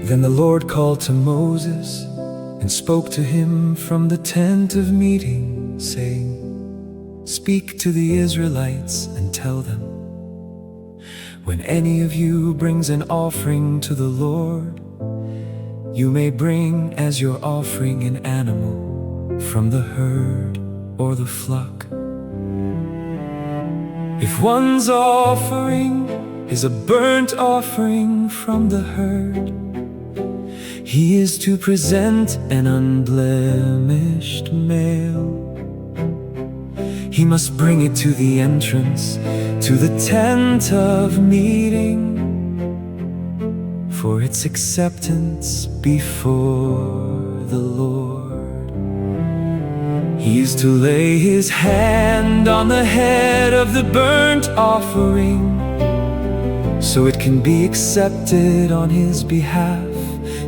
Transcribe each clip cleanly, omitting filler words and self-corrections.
Then the Lord called to Moses and spoke to him from the tent of meeting, saying, "Speak to the Israelites and tell them, when any of you brings an offering to the Lord, you may bring as your offering an animal from the herd or the flock. If one's offering is a burnt offering from the herd, he is to present an unblemished male. He must bring it to the entrance to the tent of meeting for its acceptance before the Lord. He is to lay his hand on the head of the burnt offering, so it can be accepted on his behalf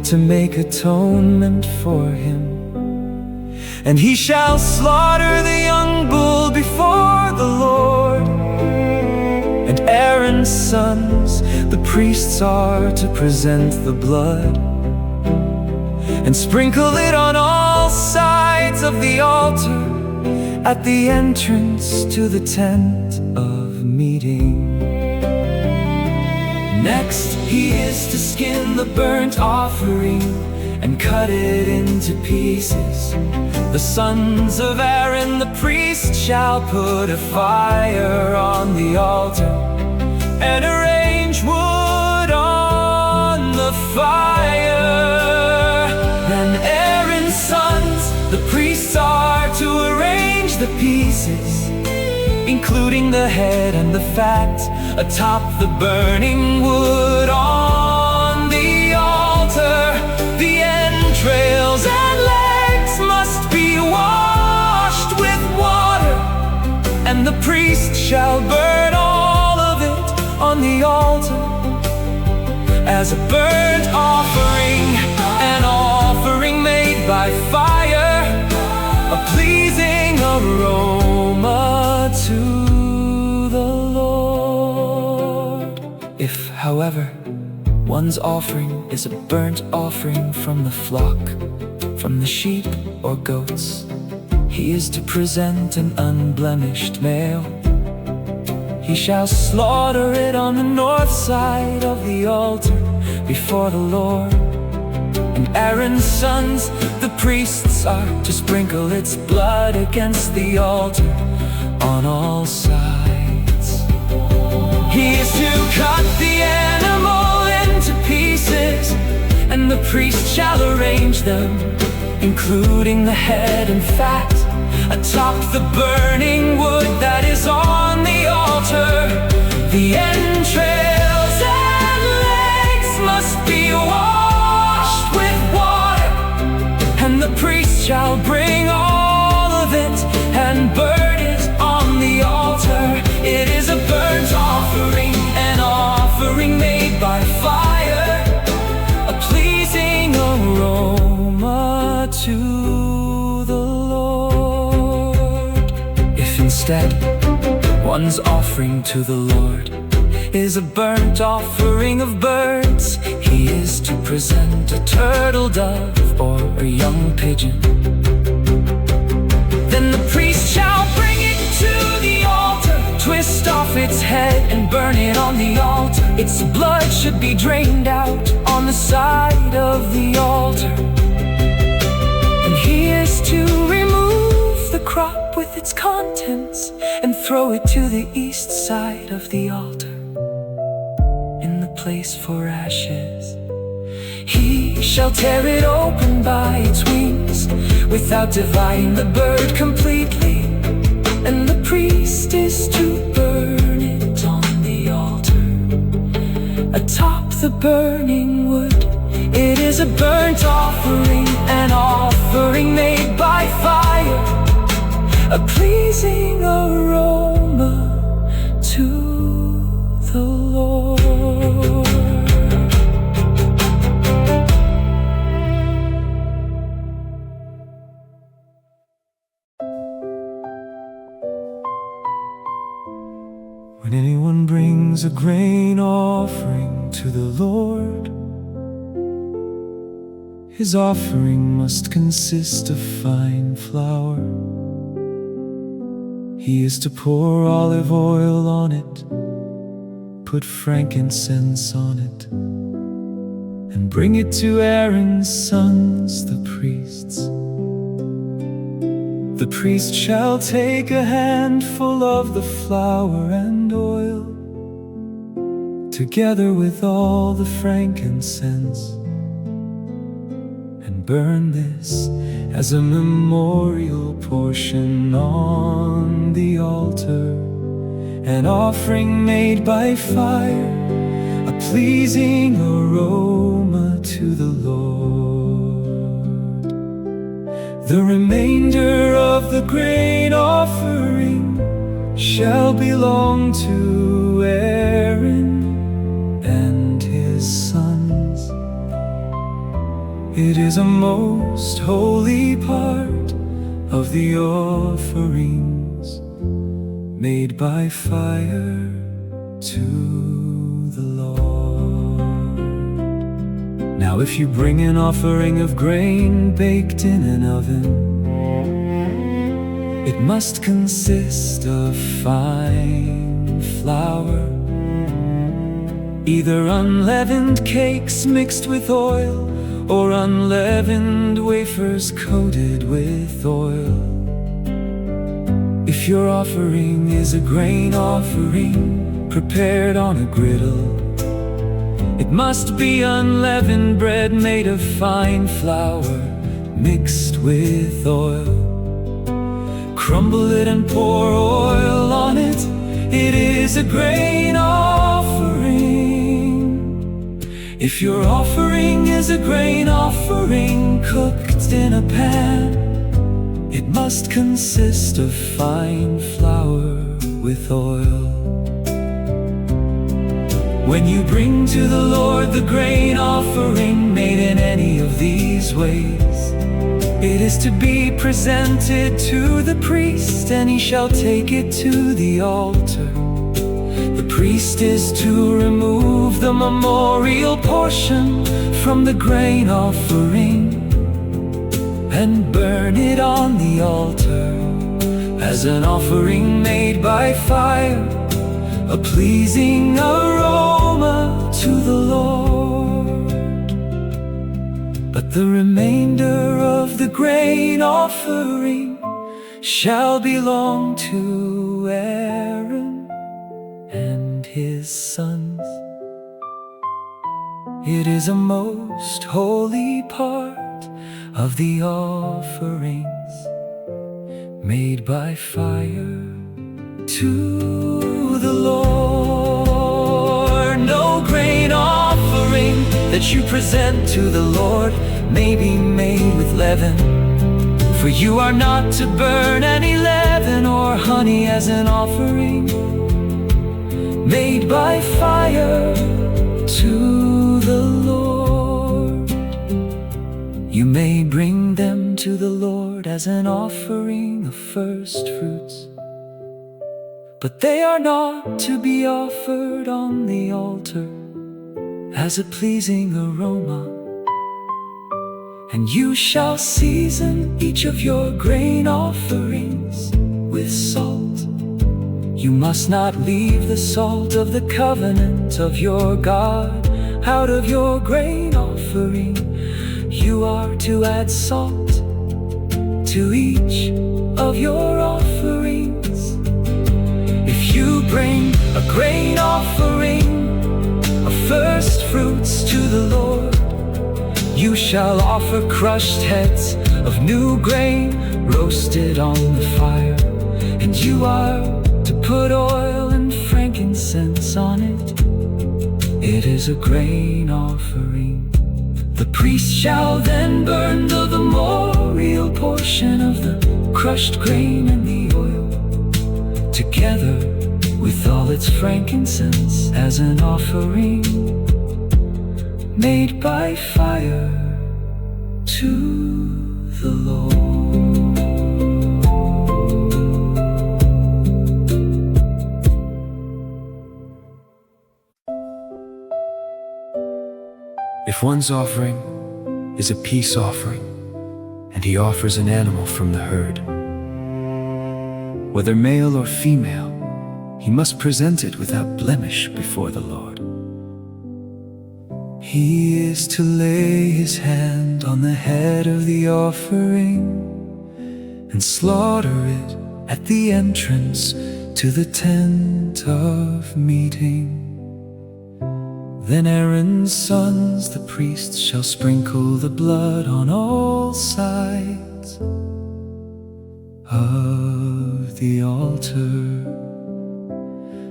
to make atonement for him. And he shall slaughter the young bull before the Lord. And Aaron's sons, the priests, are to present the blood and sprinkle it on all sides of the altar at the entrance to the tent of meeting. Next, he is to skin the burnt offering and cut it into pieces. The sons of Aaron the priest shall put a fire on the altar and arrange wood on the fire. Then Aaron's sons, the priests, are to arrange the pieces, including the head and the fat, atop the burning wood on the altar. The entrails and legs must be washed with water, and the priest shall burn all of it on the altar as a burnt offering, an offering made by fire, a pleasing aroma to the Lord. If, however, one's offering is a burnt offering from the flock, from the sheep or goats, he is to present an unblemished male. He shall slaughter it on the north side of the altar before the Lord. And Aaron's sons, the priests, are to sprinkle its blood against the altar on all sides. He is to cut the animal into pieces, and the priest shall arrange them, including the head and fat, atop the burning wood that is on the altar. The entrails and legs must be washed with water, and the priest shall bring all of it and burn it on the altar. It is a burnt offering, an offering made by fire, a pleasing aroma to the Lord. If instead one's offering to the Lord is a burnt offering of birds, he is to present a turtle dove or a young pigeon. Then the priest shall bring it to the altar, twist off its head and burn it on the altar. Its blood should be drained out on the side of the altar. And he is to remove the crop with its contents and throw it to the east side of the altar, in the place for ashes. He shall tear it open by its wings without dividing the bird completely, and the priest is to burn it on the altar atop the burning wood. It is a burnt offering, an offering made by fire, a pleasing aroma to the Lord. brings a grain offering to the Lord, his offering must consist of fine flour. He is to pour olive oil on it, put frankincense on it, and bring it to Aaron's sons, the priests. The priest shall take a handful of the flour and oil, together with all the frankincense, and burn this as a memorial portion on the altar, an offering made by fire, a pleasing aroma to the Lord. The remainder of the grain offering shall belong to Aaron and his sons. It is a most holy part of the offerings made by fire to the Lord. Now if you bring an offering of grain baked in an oven, it must consist of fine flour, either unleavened cakes mixed with oil, or unleavened wafers coated with oil. If your offering is a grain offering prepared on a griddle, it must be unleavened bread made of fine flour mixed with oil. Crumble it and pour oil on it. It is a grain offering. If your offering is a grain offering cooked in a pan, it must consist of fine flour with oil. When you bring to the Lord the grain offering made in any of these ways, it is to be presented to the priest, and he shall take it to the altar. The priest is to remove the memorial portion from the grain offering and burn it on the altar as an offering made by fire, a pleasing aroma to the Lord. But the remainder of the grain offering shall belong to Aaron and his sons. It is a most holy part of the offerings made by fire to the Lord. No grain offering that you present to the Lord may be made with leaven, for you are not to burn any leaven or honey as an offering made by fire to the Lord. You may bring them to the Lord as an offering of first fruits, but they are not to be offered on the altar as a pleasing aroma. And you shall season each of your grain offerings with salt. You must not leave the salt of the covenant of your God out of your grain offering. You are to add salt to each of your offerings. If you bring a grain offering of first fruits to the Lord, you shall offer crushed heads of new grain roasted on the fire, and you are to put oil and frankincense on it. It is a grain offering. The priest shall then burn the memorial portion of the crushed grain and the oil, together with all its frankincense as an offering made by fire to the Lord. one's offering is a peace offering, and he offers an animal from the herd, whether male or female, he must present it without blemish before the Lord. He is to lay his hand on the head of the offering and slaughter it at the entrance to the tent of meeting. Then Aaron's sons, the priests, shall sprinkle the blood on all sides of the altar.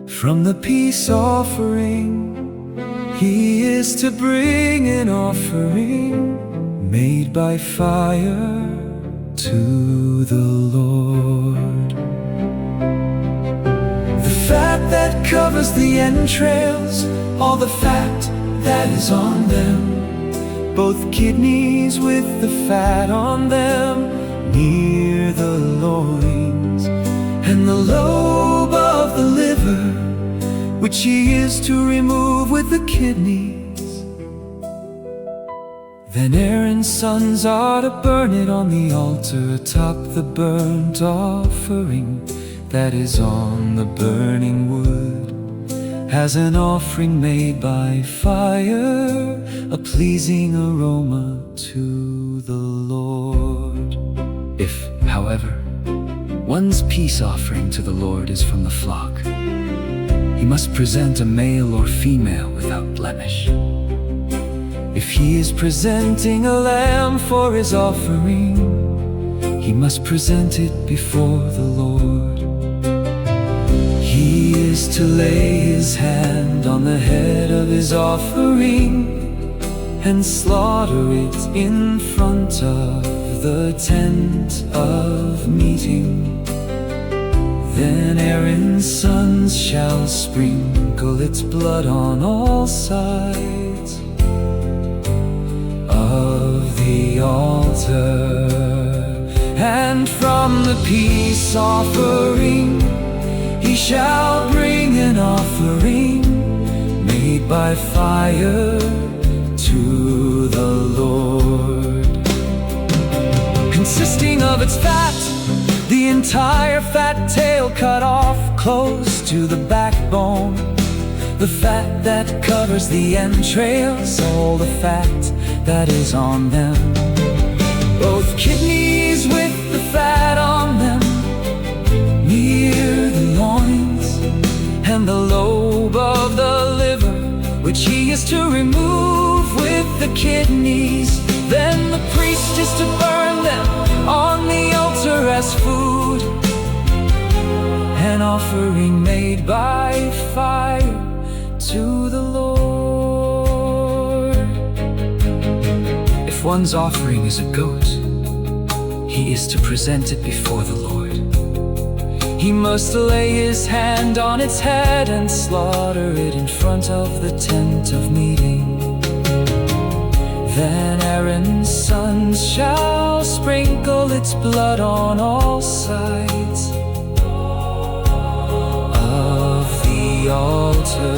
From the peace offering, he is to bring an offering made by fire to the Lord. The fat that covers the entrails, all the fat that is on them, both kidneys with the fat on them near the loins, and the lobe of the liver, which he is to remove with the kidneys. Then Aaron's sons are to burn it on the altar atop the burnt offering that is on the burning wood, as an offering made by fire, a pleasing aroma to the Lord. If, however, one's peace offering to the Lord is from the flock, he must present a male or female without blemish. If he is presenting a lamb for his offering, he must present it before the Lord. He is to lay his hand on the head of his offering and slaughter it in front of the tent of meeting. Then Aaron's sons shall sprinkle its blood on all sides of the altar. And from the peace offering he shall bring an offering made by fire to the Lord, consisting of its fat, the entire fat tail cut off close to the backbone, the fat that covers the entrails, all the fat that is on them, both kidneys with the fat on them near the loins, and the lobe of the liver, which he is to remove with the kidneys. Then the priest is to burn them on the altar as food, an offering made by fire to the Lord. If one's offering is a goat, he is to present it before the Lord. He must lay his hand on its head and slaughter it in front of the tent of meeting. Then Aaron's sons shall sprinkle its blood on all sides of the altar.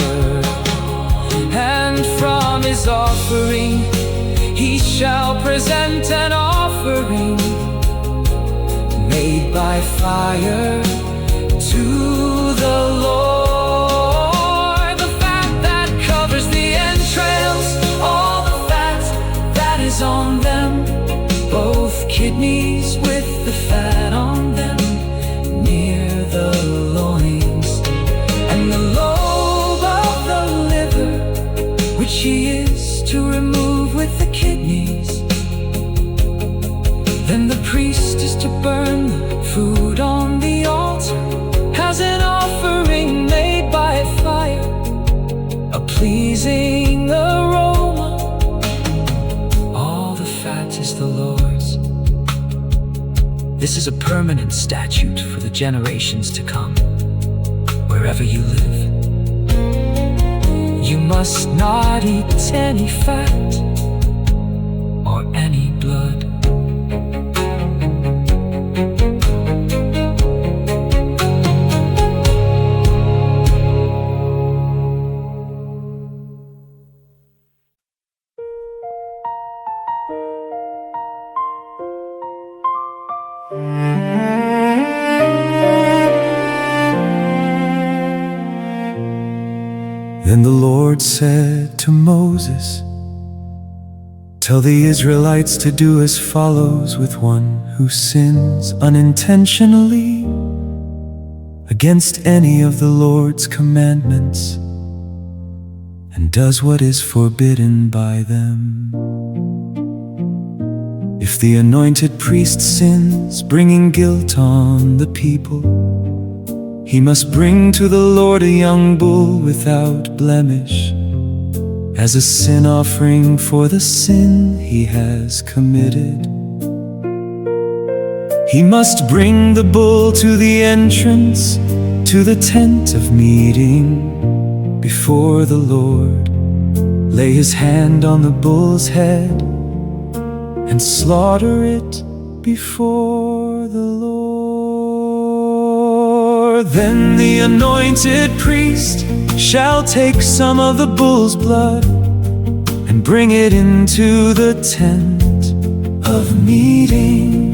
And from his offering he shall present an offering made by fire to the Lord. The fat that covers the entrails, all the fat that is on them, both kidneys with the fat on them near the loins, and the lobe of the liver, which he is to remove with the kidneys. Then the priest is to burn the food on the altar as an offering made by fire, a pleasing aroma. All the fat is the Lord's. This is a permanent statute for the generations to come. Wherever you live, you must not eat any fat or any blood. Then the Lord said to Moses, "Tell the Israelites to do as follows with one who sins unintentionally against any of the Lord's commandments and does what is forbidden by them. If the anointed priest sins, bringing guilt on the people, he must bring to the Lord a young bull without blemish as a sin offering for the sin he has committed. He must bring the bull to the entrance to the tent of meeting before the Lord, lay his hand on the bull's head and slaughter it before the Lord. Then the anointed priest shall take some of the bull's blood and bring it into the tent of meeting.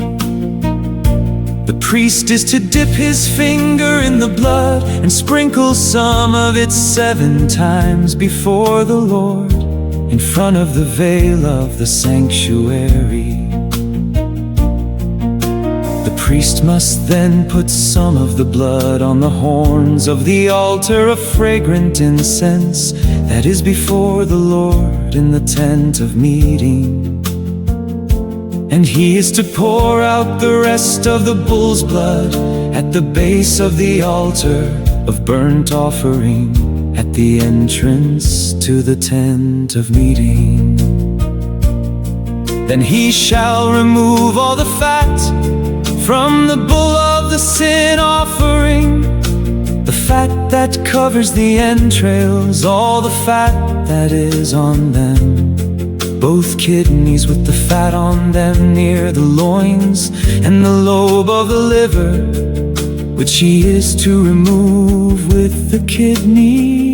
The priest is to dip his finger in the blood and sprinkle some of it 7 times before the Lord in front of the veil of the sanctuary. The priest must then put some of the blood on the horns of the altar of fragrant incense that is before the Lord in the tent of meeting. And he is to pour out the rest of the bull's blood at the base of the altar of burnt offering at the entrance to the tent of meeting. Then he shall remove all the fat from the bull of the sin offering, the fat that covers the entrails, all the fat that is on them, both kidneys with the fat on them near the loins, and the lobe of the liver, which he is to remove with the kidneys.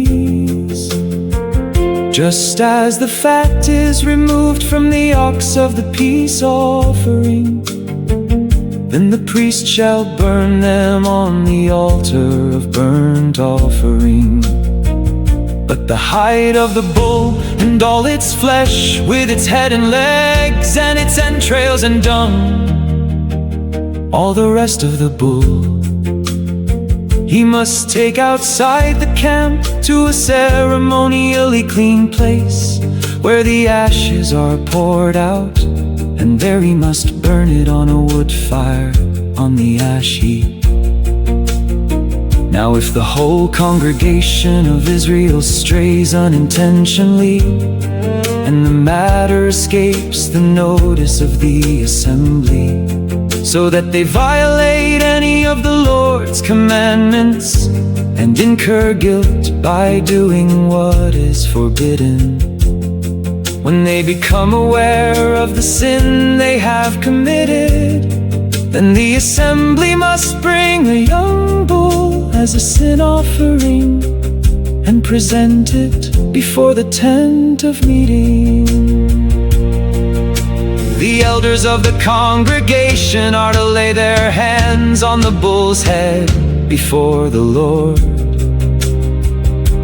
Just as the fat is removed from the ox of the peace offering, then the priest shall burn them on the altar of burnt offering. But the hide of the bull and all its flesh, with its head and legs and its entrails and dung, all the rest of the bull he must take outside the camp to a ceremonially clean place where the ashes are poured out, and there he must burn it on a wood fire on the ash heap. Now if the whole congregation of Israel strays unintentionally, and the matter escapes the notice of the assembly, so that they violate any of the Lord's commandments and incur guilt by doing what is forbidden, when they become aware of the sin they have committed, then the assembly must bring a young bull as a sin offering and present it before the tent of meeting. The elders of the congregation are to lay their hands on the bull's head before the Lord,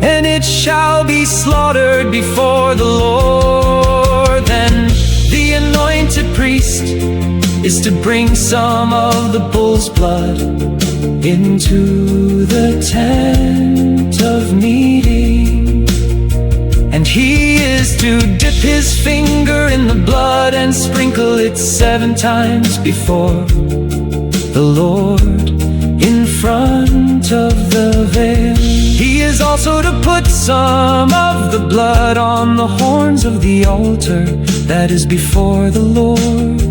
and it shall be slaughtered before the Lord. Then the anointed priest is to bring some of the bull's blood into the tent of meeting, and he is to dip his finger in the blood and sprinkle it 7 times before the Lord in front of the veil. He is also to put some of the blood on the horns of the altar that is before the Lord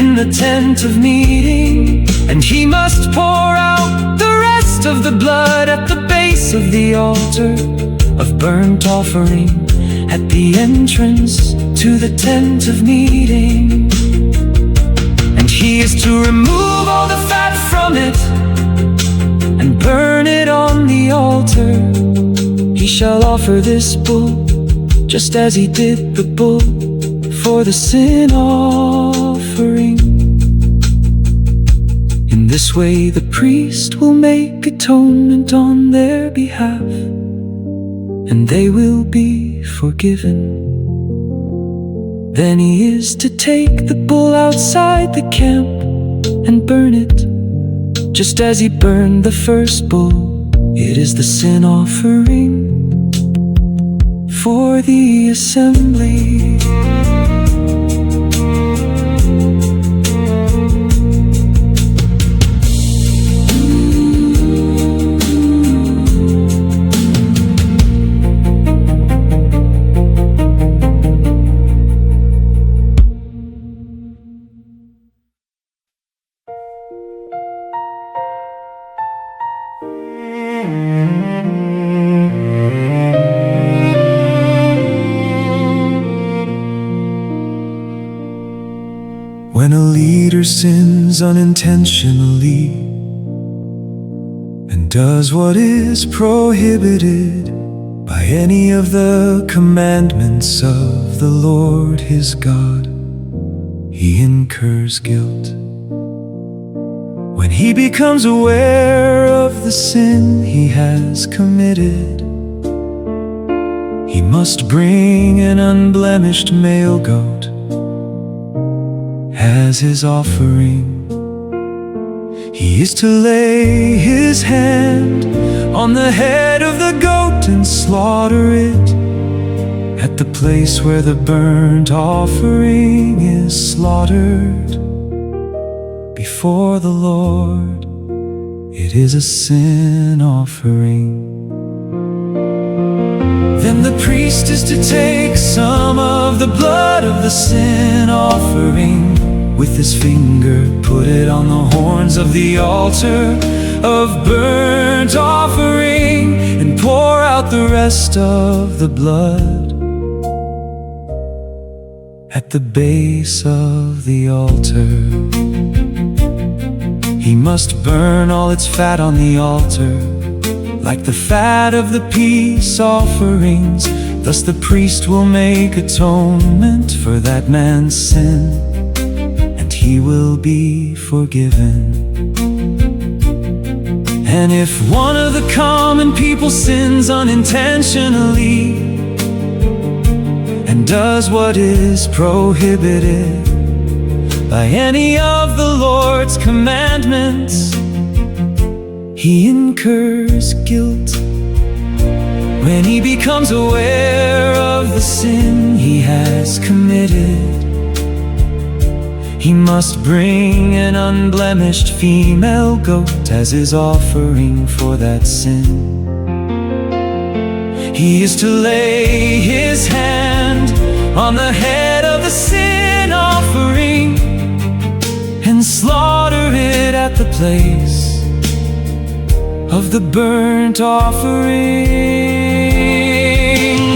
in the tent of meeting, and he must pour out the rest of the blood at the base of the altar of burnt offering at the entrance to the tent of meeting. And he is to remove all the fat from it and burn it on the altar. He shall offer this bull just as he did the bull for the sin offering. this way the priest will make atonement on their behalf, and they will be forgiven. Then he is to take the bull outside the camp and burn it, just as he burned the first bull. It is the sin offering for the assembly. When a leader sins unintentionally and does what is prohibited by any of the commandments of the Lord his God, he incurs guilt. When he becomes aware of the sin he has committed, he must bring an unblemished male goat as his offering. He is to lay his hand on the head of the goat and slaughter it at the place where the burnt offering is slaughtered before the Lord. It is a sin offering. Then the priest is to take some of the blood of the sin offering, with his finger put it on the horns of the altar of burnt offering, and pour out the rest of the blood at the base of the altar. He must burn all its fat on the altar, like the fat of the peace offerings. Thus the priest will make atonement for that man's sin, and he will be forgiven. And if one of the common people sins unintentionally and does what is prohibited by any of the Lord's commandments, he incurs guilt. When he becomes aware of the sin he has committed, he must bring an unblemished female goat as his offering for that sin. He is to lay his hand on the head of the sin offering and slaughter it at the place of the burnt offering.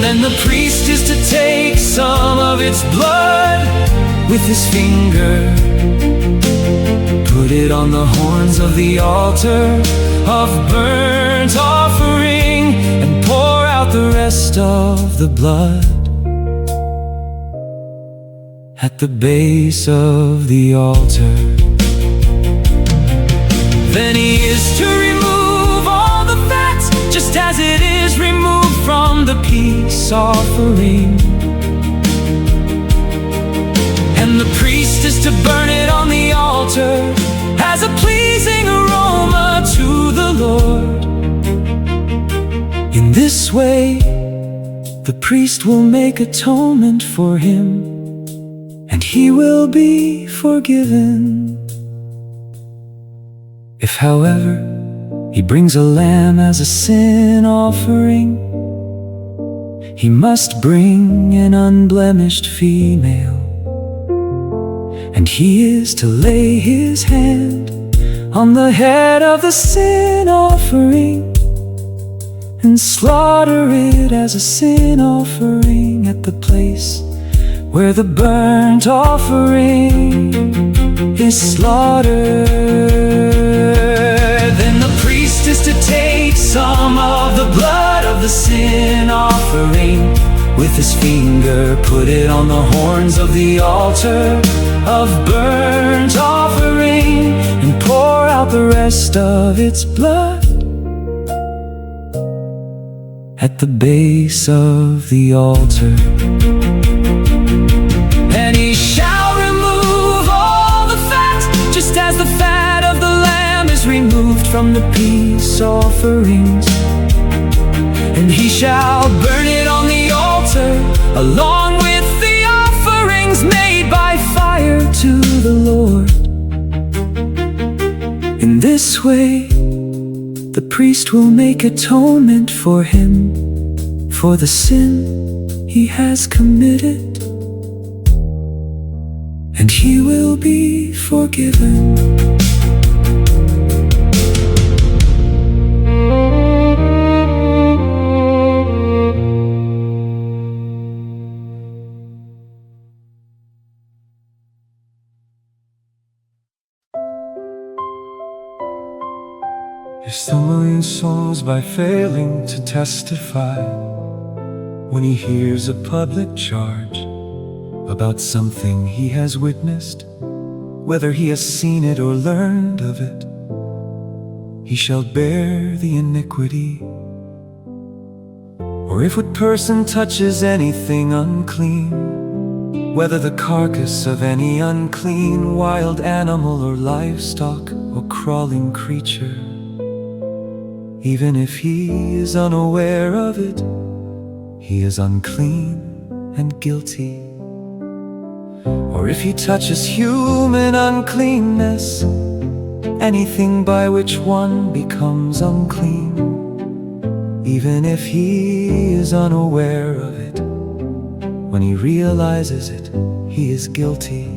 Then the priest is to take some of its blood with his finger, put it on the horns of the altar of burnt offering, and pour out the rest of the blood at the base of the altar. Then he is to remove all the fat, just as it is removed from the peace offering. And the priest is to burn it on the altar as a pleasing aroma to the Lord. In this way, the priest will make atonement for him, and he will be forgiven. If, however, he brings a lamb as a sin offering, he must bring an unblemished female, and he is to lay his hand on the head of the sin offering and slaughter it as a sin offering at the place where the burnt offering is slaughtered. Then the priest is to take some of the blood of the sin offering, with his finger put it on the horns of the altar of burnt offering, and pour out the rest of its blood at the base of the altar. And he shall remove all the fat, just as the fat of the lamb is removed from the peace offerings. And he shall burn it on the altar, along with the offerings made by fire to the Lord. In this way, the priest will make atonement for him, for the sin he has committed, and he will be forgiven. He still million souls by failing to testify when he hears a public charge about something he has witnessed, whether he has seen it or learned of it. He shall bear the iniquity. Or if a person touches anything unclean, whether the carcass of any unclean wild animal or livestock or crawling creature, even if he is unaware of it, he is unclean and guilty. Or if he touches human uncleanness, anything by which one becomes unclean, even if he is unaware of it, when he realizes it, he is guilty.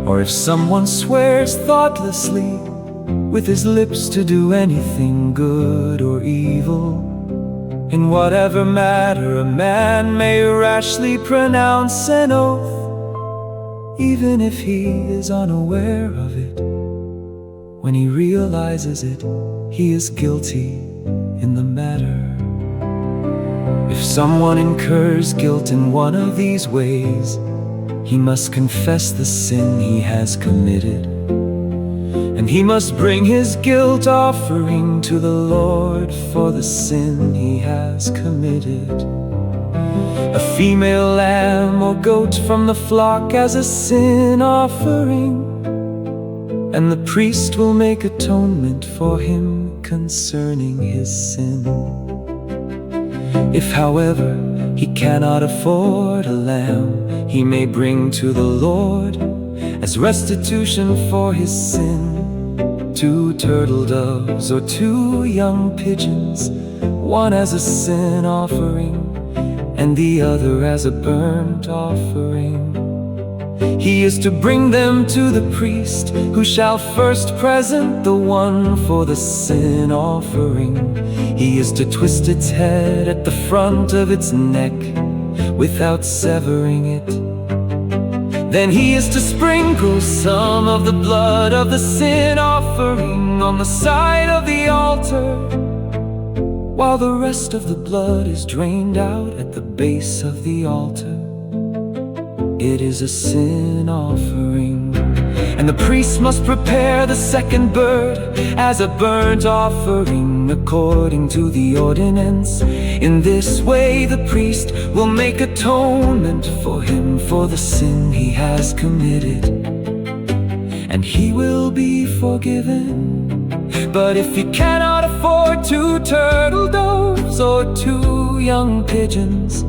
Or if someone swears thoughtlessly with his lips to do anything good or evil, in whatever matter a man may rashly pronounce an oath, even if he is unaware of it, when he realizes it, he is guilty in the matter. If someone incurs guilt in one of these ways, he must confess the sin he has committed, and he must bring his guilt offering to the Lord for the sin he has committed. A female lamb or goat from the flock as a sin offering, and the priest will make atonement for him concerning his sin. If, however, he cannot afford a lamb, he may bring to the Lord as restitution for his sin 2 turtle doves or 2 young pigeons, one as a sin offering and the other as a burnt offering. He is to bring them to the priest, who shall first present the one for the sin offering. He is to twist its head at the front of its neck without severing it. Then he is to sprinkle some of the blood of the sin offering on the side of the altar, while the rest of the blood is drained out at the base of the altar. It is a sin offering. And the priest must prepare the second bird as a burnt offering according to the ordinance. In this way the priest will make atonement for him for the sin he has committed, and he will be forgiven. But if he cannot afford 2 turtle doves or 2 young pigeons,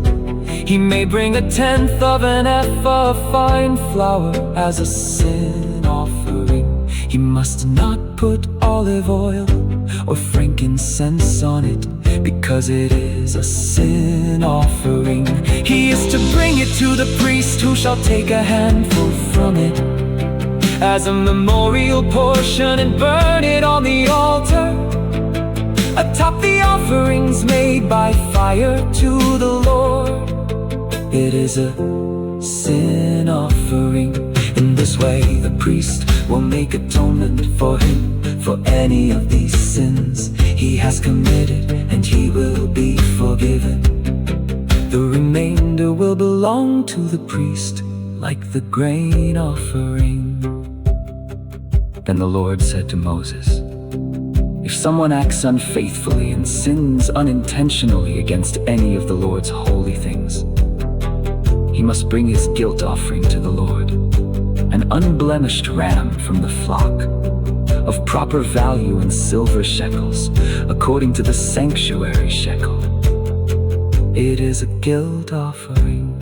he may bring 1/10 of an ephah of fine flour as a sin offering. He must not put olive oil or frankincense on it, because it is a sin offering. He is to bring it to the priest, who shall take a handful from it as a memorial portion and burn it on the altar atop the offerings made by fire to the Lord. It is a sin offering. In this way the priest will make atonement for him for any of these sins he has committed, and he will be forgiven. The remainder will belong to the priest, like the grain offering. Then the Lord said to Moses, "If someone acts unfaithfully and sins unintentionally against any of the Lord's holy things, he must bring his guilt offering to the Lord, an unblemished ram from the flock, of proper value in silver shekels, according to the sanctuary shekel. It is a guilt offering.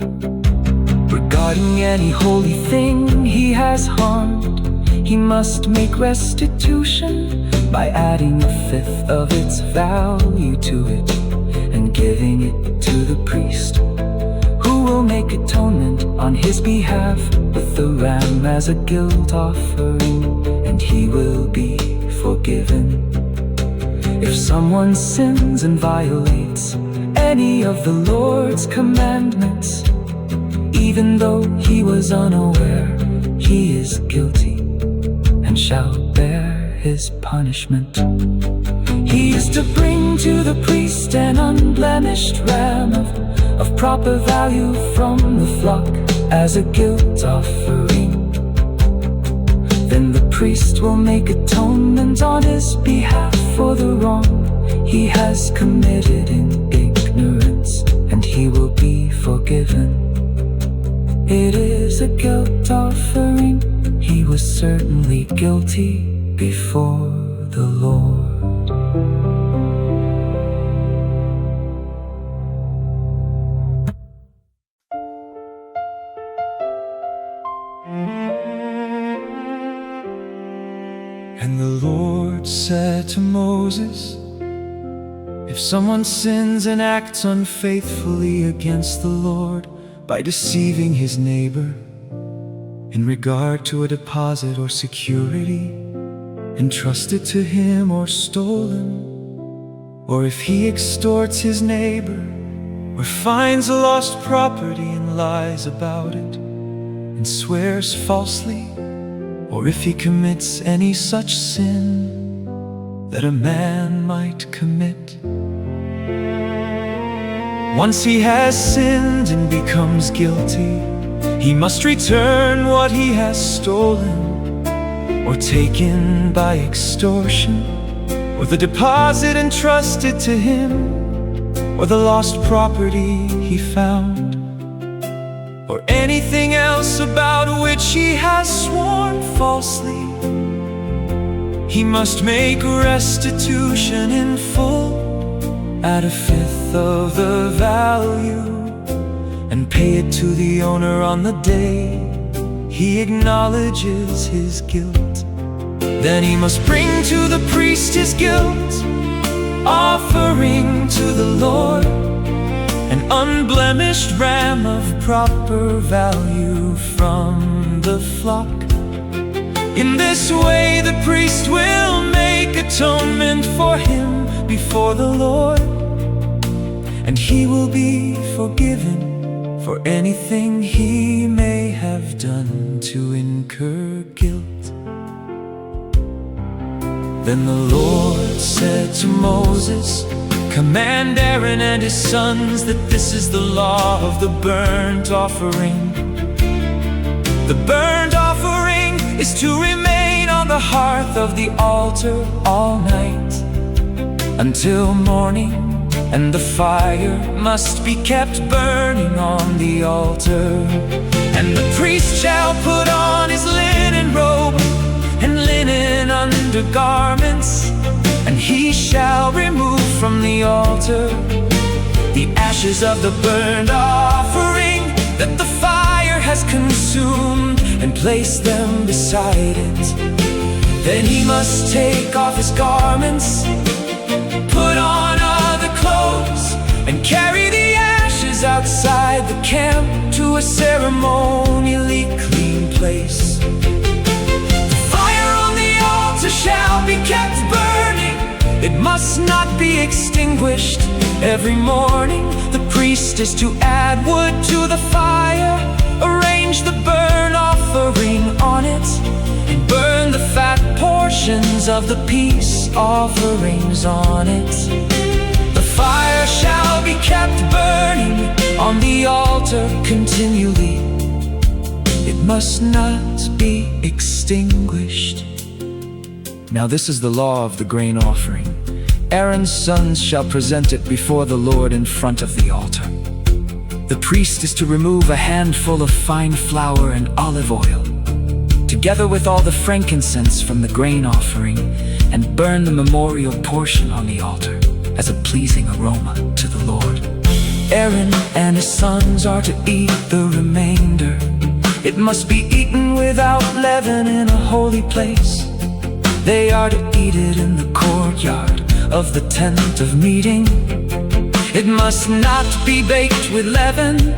Regarding any holy thing he has harmed, he must make restitution by adding a fifth of its value to it and giving it to the priest, who will make atonement on his behalf with the ram as a guilt offering, and he will be forgiven. If someone sins and violates any of the Lord's commandments, even though he was unaware, he is guilty and shall bear his punishment. He is to bring to the priest an unblemished ram of proper value from the flock as a guilt offering. Then the priest will make atonement on his behalf for the wrong he has committed in ignorance, and he will be forgiven. It is a guilt offering. He was certainly guilty before the Lord." And the Lord said to Moses, "If someone sins and acts unfaithfully against the Lord by deceiving his neighbor in regard to a deposit or security entrusted to him or stolen, or if he extorts his neighbor or finds a lost property and lies about it and swears falsely, or if he commits any such sin that a man might commit. Once he has sinned and becomes guilty, he must return what he has stolen or taken by extortion, or the deposit entrusted to him, or the lost property he found, or anything else about which he has sworn falsely. He must make restitution in full at a fifth of the value and pay it to the owner on the day he acknowledges his guilt. Then he must bring to the priest his guilt offering to the Lord, an unblemished ram of proper value from the flock. In this way the priest will make atonement for him before the Lord, and he will be forgiven for anything he may have done to incur guilt. Then the Lord said to Moses, "Command Aaron and his sons that this is the law of the burnt offering. The burnt offering is to remain on the hearth of the altar all night until morning, and the fire must be kept burning on the altar. And the priest shall put on his linen robe and linen undergarments, and he shall remove from the altar the ashes of the burnt offering that the fire has consumed, and place them beside it. Then he must take off his garments, put on other clothes, and carry the ashes outside the camp to a ceremonially clean place. The fire on the altar shall be kept burning. It must not be extinguished. Every morning the priest is to add wood to the fire, arrange the burnt offering on it, and burn the fat portions of the peace offerings on it. The fire shall be kept burning on the altar continually. It must not be extinguished. Now this is the law of the grain offering. Aaron's sons shall present it before the Lord in front of the altar. The priest is to remove a handful of fine flour and olive oil, together with all the frankincense from the grain offering, and burn the memorial portion on the altar as a pleasing aroma to the Lord. Aaron and his sons are to eat the remainder. It must be eaten without leaven in a holy place. They are to eat it in the courtyard of the tent of meeting. It must not be baked with leaven.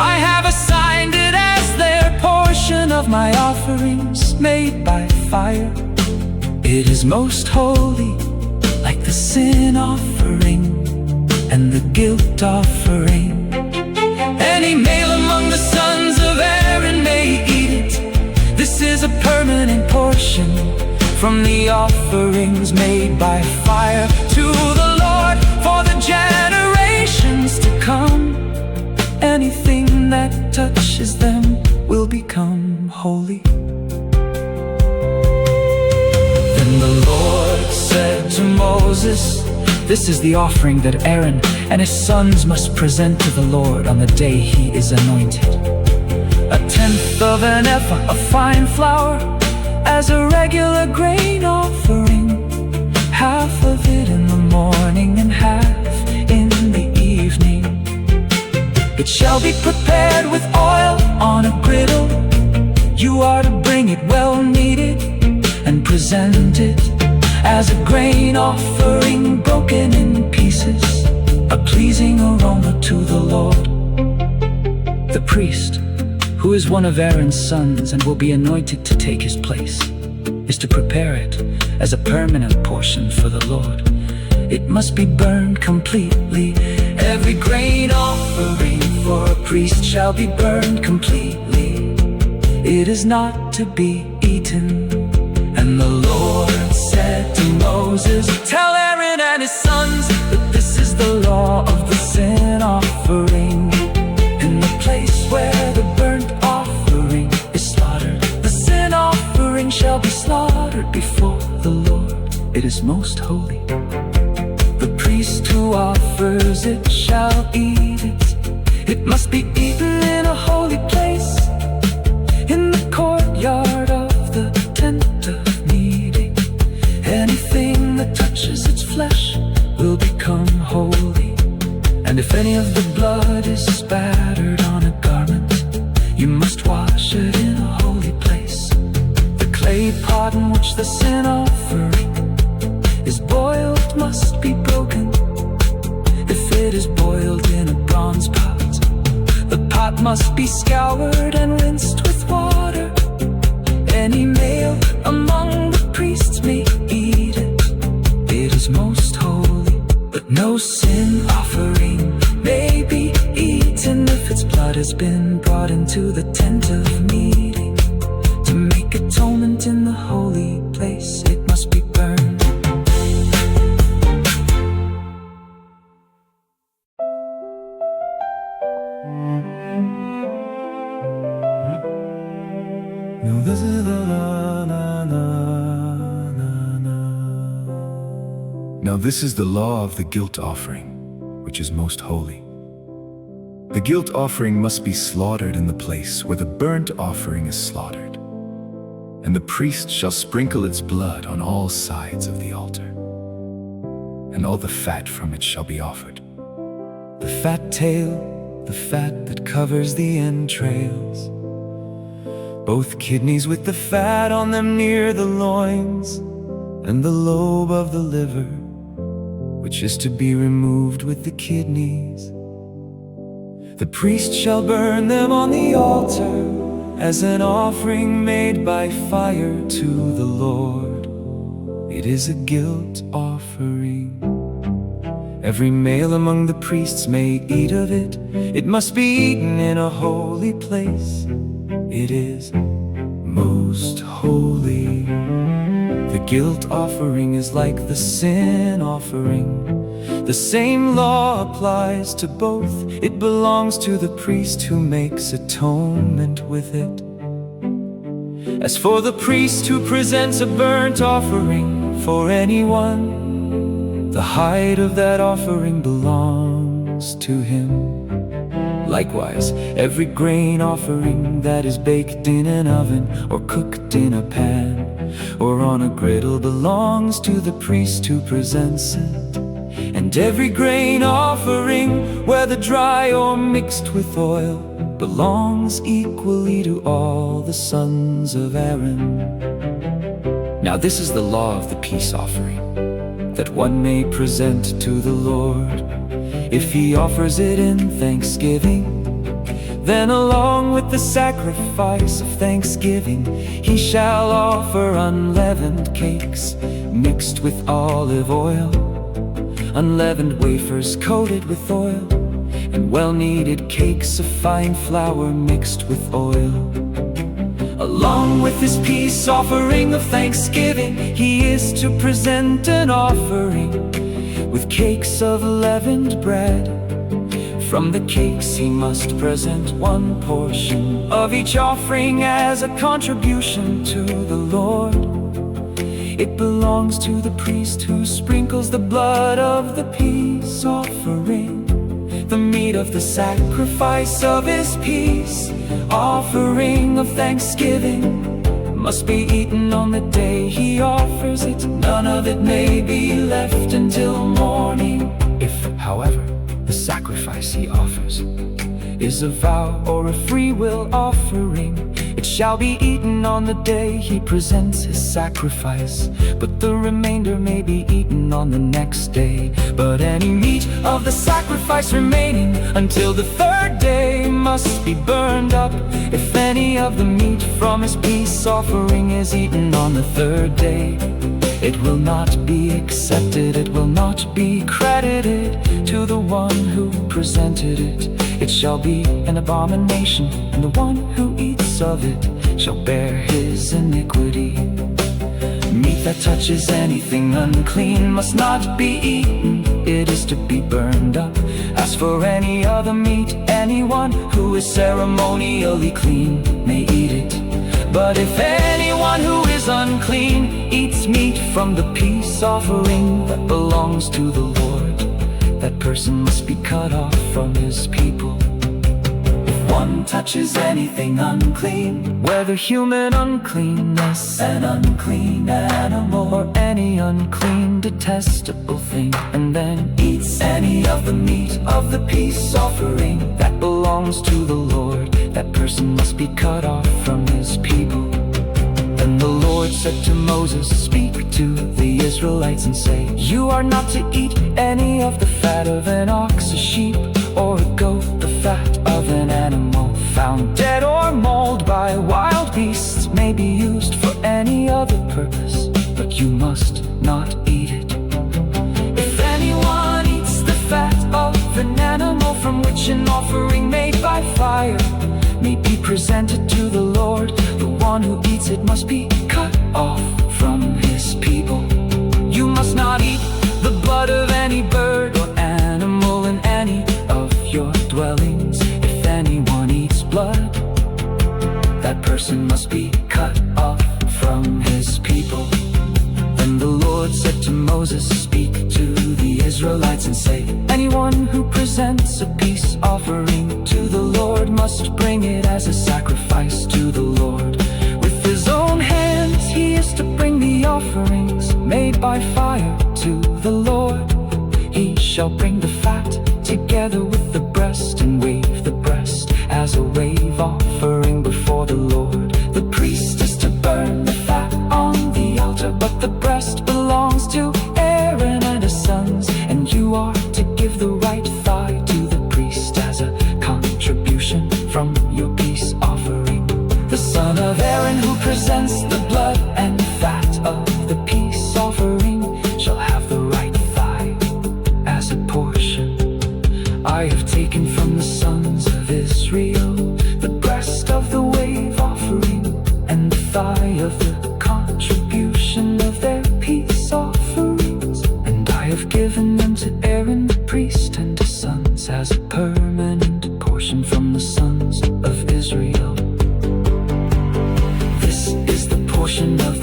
I have assigned it as their portion of my offerings made by fire. It is most holy, like the sin offering and the guilt offering. Any male among the sons of Aaron may eat it. This is a permanent portion from the offerings made by fire to the Lord for the generations to come. Anything that touches them will become holy. Then the Lord said to Moses, this is the offering that Aaron and his sons must present to the Lord on the day he is anointed. 1/10 of an ephah of fine flour as a regular grain offering, half of it in the morning and half in the evening. It shall be prepared with oil on a griddle. You are to bring it well kneaded and present it as a grain offering broken in pieces, a pleasing aroma to the Lord. The priest, who is one of Aaron's sons and will be anointed to take his place, is to prepare it as a permanent portion for the Lord. It must be burned completely. Every grain offering for a priest shall be burned completely. It is not to be eaten. And the Lord said to Moses, tell Aaron and his sons that this is the law of the sin offering. In the place where the burnt offering is slaughtered, the sin offering shall be slaughtered before the Lord. It is most holy. The priest who offers it shall eat it. It must be eaten in a holy place, in the courtyard of the tent of meeting. Anything that touches its flesh will become holy. And if any of the blood is spattered on a garment, you must wash it in a holy place. The clay pot in which the sin offering is boiled must be broken. If it is boiled in a bronze pot, the pot must be scoured and rinsed with water. Any male among the priests may eat it. It is most holy, but no sin offering may be eaten if its blood has been brought into the tent of meeting. To make atonement in the holy place, it must be burned. Now this is the Now this is the law of the guilt offering, which is most holy. The guilt offering must be slaughtered in the place where the burnt offering is slaughtered, and the priest shall sprinkle its blood on all sides of the altar, and all the fat from it shall be offered. The fat tail, the fat that covers the entrails, both kidneys with the fat on them near the loins, and the lobe of the liver, which is to be removed with the kidneys. The priest shall burn them on the altar as an offering made by fire to the Lord. It is a guilt offering. Every male among the priests may eat of it. It must be eaten in a holy place. It is most holy. The guilt offering is like the sin offering. The same law applies to both. It belongs to the priest who makes atonement with it. As for the priest who presents a burnt offering for anyone, the height of that offering belongs to him. Likewise, every grain offering that is baked in an oven or cooked in a pan or on a griddle belongs to the priest who presents it. And every grain offering, whether dry or mixed with oil, belongs equally to all the sons of Aaron. Now this is the law of the peace offering, that one may present to the Lord. If he offers it in thanksgiving, then along with the sacrifice of thanksgiving, he shall offer unleavened cakes mixed with olive oil, unleavened wafers coated with oil, and well-kneaded cakes of fine flour mixed with oil. Along with his peace offering of thanksgiving, he is to present an offering with cakes of leavened bread. From the cakes he must present one portion of each offering as a contribution to the Lord. It belongs to the priest who sprinkles the blood of the peace offering. The meat of the sacrifice of his peace offering of thanksgiving must be eaten on the day he offers it. None of it may be left until morning. If, however, the sacrifice he offers is a vow or a free will offering, it shall be eaten on the day he presents his sacrifice, but the remainder may be eaten on the next day. But any meat of the sacrifice remaining until the third day must be burned up. If any of the meat from his peace offering is eaten on the third day, it will not be accepted, it will not be credited to the one who presented it. It shall be an abomination, and the one who eats of it shall bear his iniquity. Meat that touches anything unclean must not be eaten, it is to be burned up. As for any other meat, anyone who is ceremonially clean may eat it. But if anyone who is unclean eats meat from the peace offering that belongs to the Lord, that person must be cut off from his people. If one touches anything unclean, whether human uncleanness, an unclean animal, or any unclean detestable thing, and then eats any of the meat of the peace offering that belongs to the Lord, that person must be cut off from his people. Then the Lord said to Moses, "Speak to the Israelites and say, you are not to eat any of the fat of an ox, a sheep, or a goat, the fat of an animal found dead or mauled by wild beasts may be used for any other purpose, but you must not eat it. If anyone eats the fat of an animal from which an offering made by fire may be presented to the Lord, the one who eats it must be cut off from his people. You must not eat the blood of any bird or animal in any of your dwellings. If anyone eats blood, that person must be cut off from his people." Then the Lord said to Moses, "Speak to the Israelites and say, anyone who presents a peace offering to the Lord must bring it as a sacrifice to the Lord. With his own hands he is to bring the offerings made by fire to the Lord. He shall bring the fat together with the breast and wave the breast as a wave offering before the Lord. The priest is to burn the fat on the altar, but the breast belongs to Aaron and his sons, and you are to give the right thigh to the priest as a contribution from your peace offering. The son of Aaron who presents the blood and fat of the peace offering shall have the right thigh as a portion. I have taken from the sons of Israel the breast of the wave offering and the thigh of the contribution of their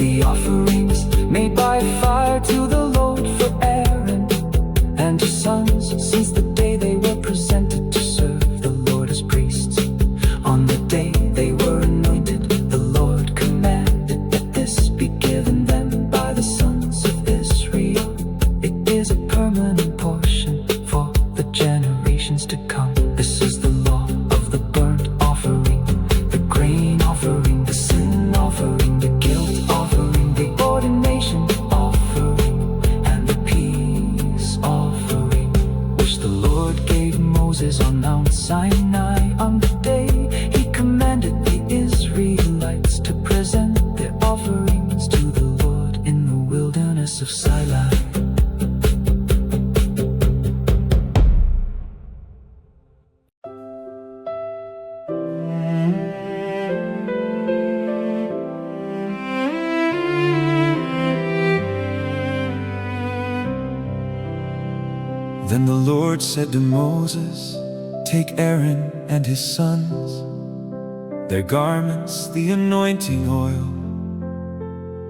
the offerings made by fire to the Lord for Aaron and his sons, since the day they were presented to serve the Lord as priests. On the day they were anointed, the Lord commanded that this be given them by the sons of Israel. It is a permanent portion for the generations to come. This is the law of the burnt offering, the grain offering, the sin offering, the guilt offering, the ordination offering, and the peace offering, which the Lord gave Moses on Mount Sinai on the day he commanded the Israelites to present their offerings to the Lord in the wilderness of Sinai. Then the Lord said to Moses, "Take Aaron and his sons, their garments, the anointing oil,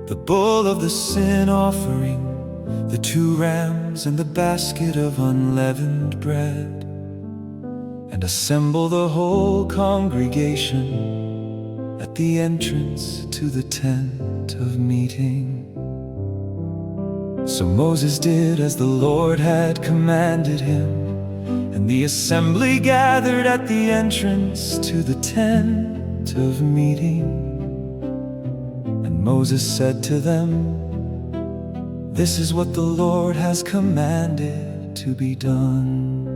the bull of the sin offering, the 2 rams and the basket of unleavened bread, and assemble the whole congregation at the entrance to the tent of meeting." So Moses did as the Lord had commanded him, and the assembly gathered at the entrance to the tent of meeting. And Moses said to them, "This is what the Lord has commanded to be done."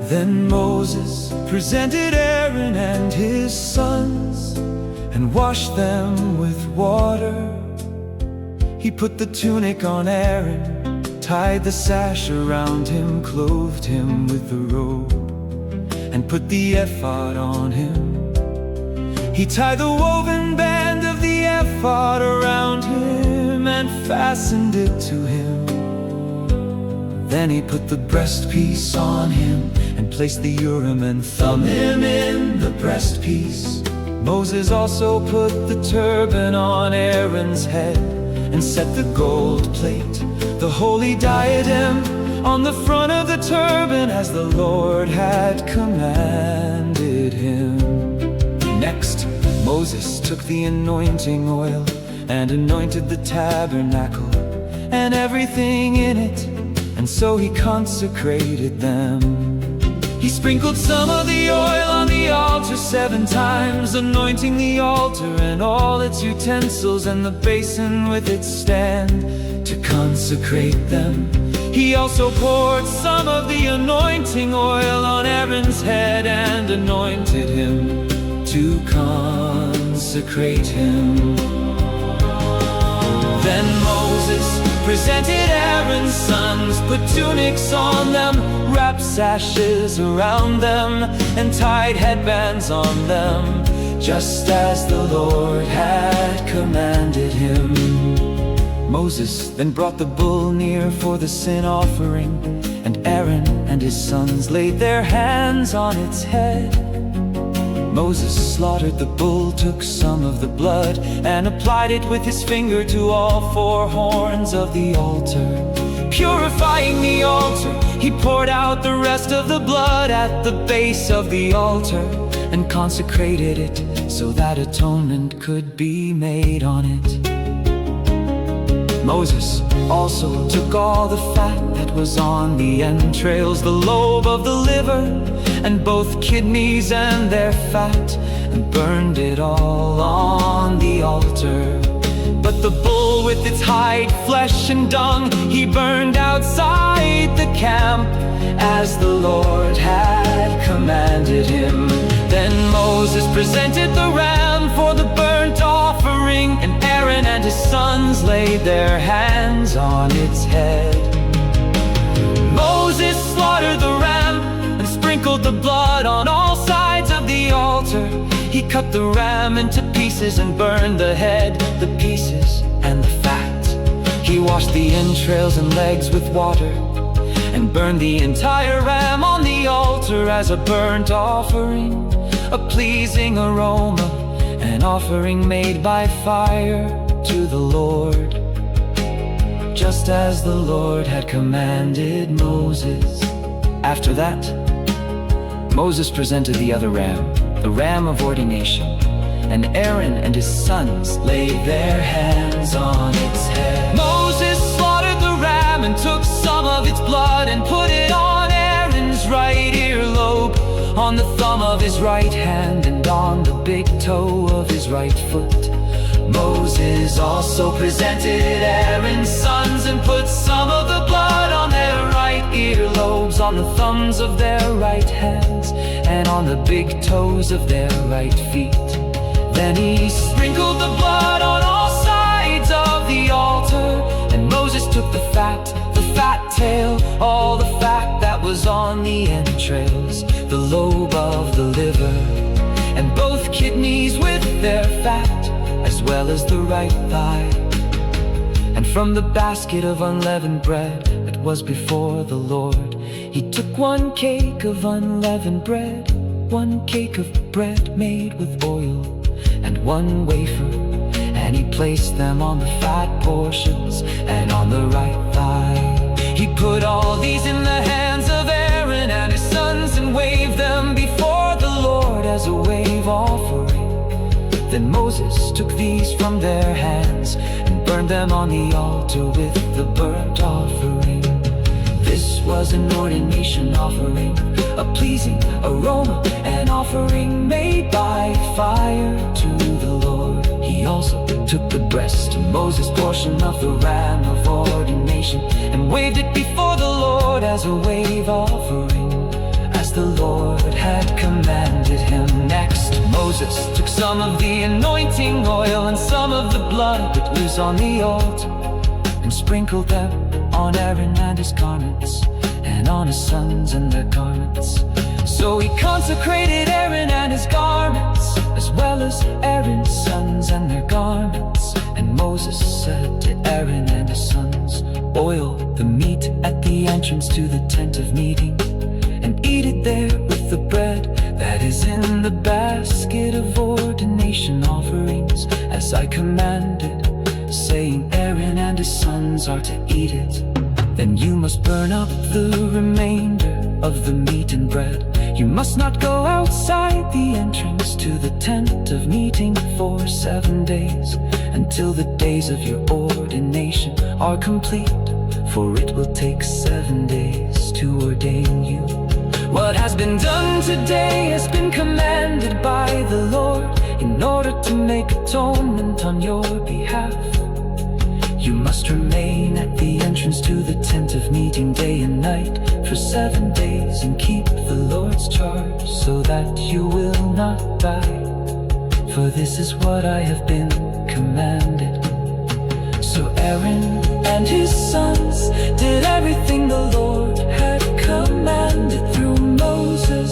Then Moses presented Aaron and his sons and washed them with water. He put the tunic on Aaron, tied the sash around him, clothed him with the robe, and put the ephod on him. He tied the woven band of the ephod around him and fastened it to him. Then he put the breastpiece on him and placed the Urim and Thummim in the breastpiece. Moses also put the turban on Aaron's head and set the gold plate, the holy diadem, on the front of the turban as the Lord had commanded him. Next, Moses took the anointing oil and anointed the tabernacle and everything in it, and so he consecrated them. He sprinkled some of the oil on the altar 7 times, anointing the altar and all its utensils and the basin with its stand to consecrate them. He also poured some of the anointing oil on Aaron's head and anointed him to consecrate him. Then Moses presented Aaron's sons, put tunics on them, wrapped sashes around them, and tied headbands on them, just as the Lord had commanded him. Moses then brought the bull near for the sin offering, and Aaron and his sons laid their hands on its head. Moses slaughtered the bull, took some of the blood, and applied it with his finger to all 4 horns of the altar. Purifying the altar, he poured out the rest of the blood at the base of the altar, and consecrated it so that atonement could be made on it. Moses also took all the fat that was on the entrails, the lobe of the liver, and both kidneys and their fat, and burned it all on the altar. But the bull with its hide, flesh, and dung, he burned outside the camp, as the Lord had commanded him. Then Moses presented the ram for the burnt offering, and Aaron and his sons laid their hands on its head. Moses slaughtered the ram and sprinkled the blood on all sides of the altar. He cut the ram into pieces and burned the head, the pieces, and the fat. He washed the entrails and legs with water, and burned the entire ram on the altar as a burnt offering, a pleasing aroma, an offering made by fire to the Lord, just as the Lord had commanded Moses. After that, Moses presented the other ram, the ram of ordination, and Aaron and his sons laid their hands on its head. Moses slaughtered the ram and took some of its blood and put it on Aaron's right earlobe, on the thumb of his right hand, and on the big toe of his right foot. Moses also presented Aaron's sons and put some of the blood on their right earlobes, on the thumbs of their right hands, and on the big toes of their right feet. Then he sprinkled the blood on all sides of the altar, and Moses took the fat tail, all the fat that was on the entrails, the lobe of the liver, and both kidneys with their fat, as well as the right thigh. And from the basket of unleavened bread that was before the Lord, he took 1 cake of unleavened bread, 1 cake of bread made with oil, and 1 wafer, and he placed them on the fat portions and on the right thigh. He put all these in the hands of Aaron and his sons and waved them before the Lord as a wave offering. Then Moses took these from their hands and burned them on the altar with the burnt offering. This was an ordination offering, a pleasing aroma, an offering made by fire to the Lord. He also took the breast, Moses' portion of the ram of ordination, and waved it before the Lord as a wave offering, as the Lord had commanded him. Next, Moses took some of the anointing oil and some of the blood that was on the altar, and sprinkled them on Aaron and his garments, and on his sons and their garments. So he consecrated Aaron and his garments, as well as Aaron's sons and their garments. And Moses said to Aaron and his sons, "Boil the meat at the entrance to the tent of meeting, and eat it there with the bread that is in the basket of ordination offerings, as I commanded, saying Aaron and his sons are to eat it. Then you must burn up the remainder of the meat and bread. You must not go outside the entrance to the tent of meeting for 7 days, until the days of your ordination are complete, for it will take 7 days to ordain you. What has been done today has been commanded by the Lord, in order to make atonement on your behalf. You must remain at the entrance to the tent of meeting day and night for 7 days, and keep the Lord's charge, so that you will not die. For this is what I have been commanded." So Aaron and his sons did everything the Lord had commanded through Moses.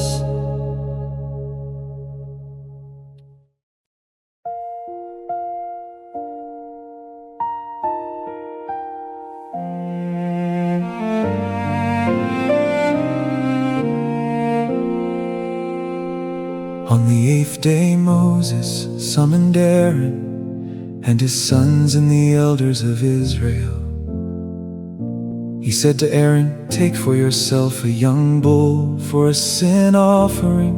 On the 8th day Moses summoned Aaron and his sons and the elders of Israel. He said to Aaron, "Take for yourself a young bull for a sin offering,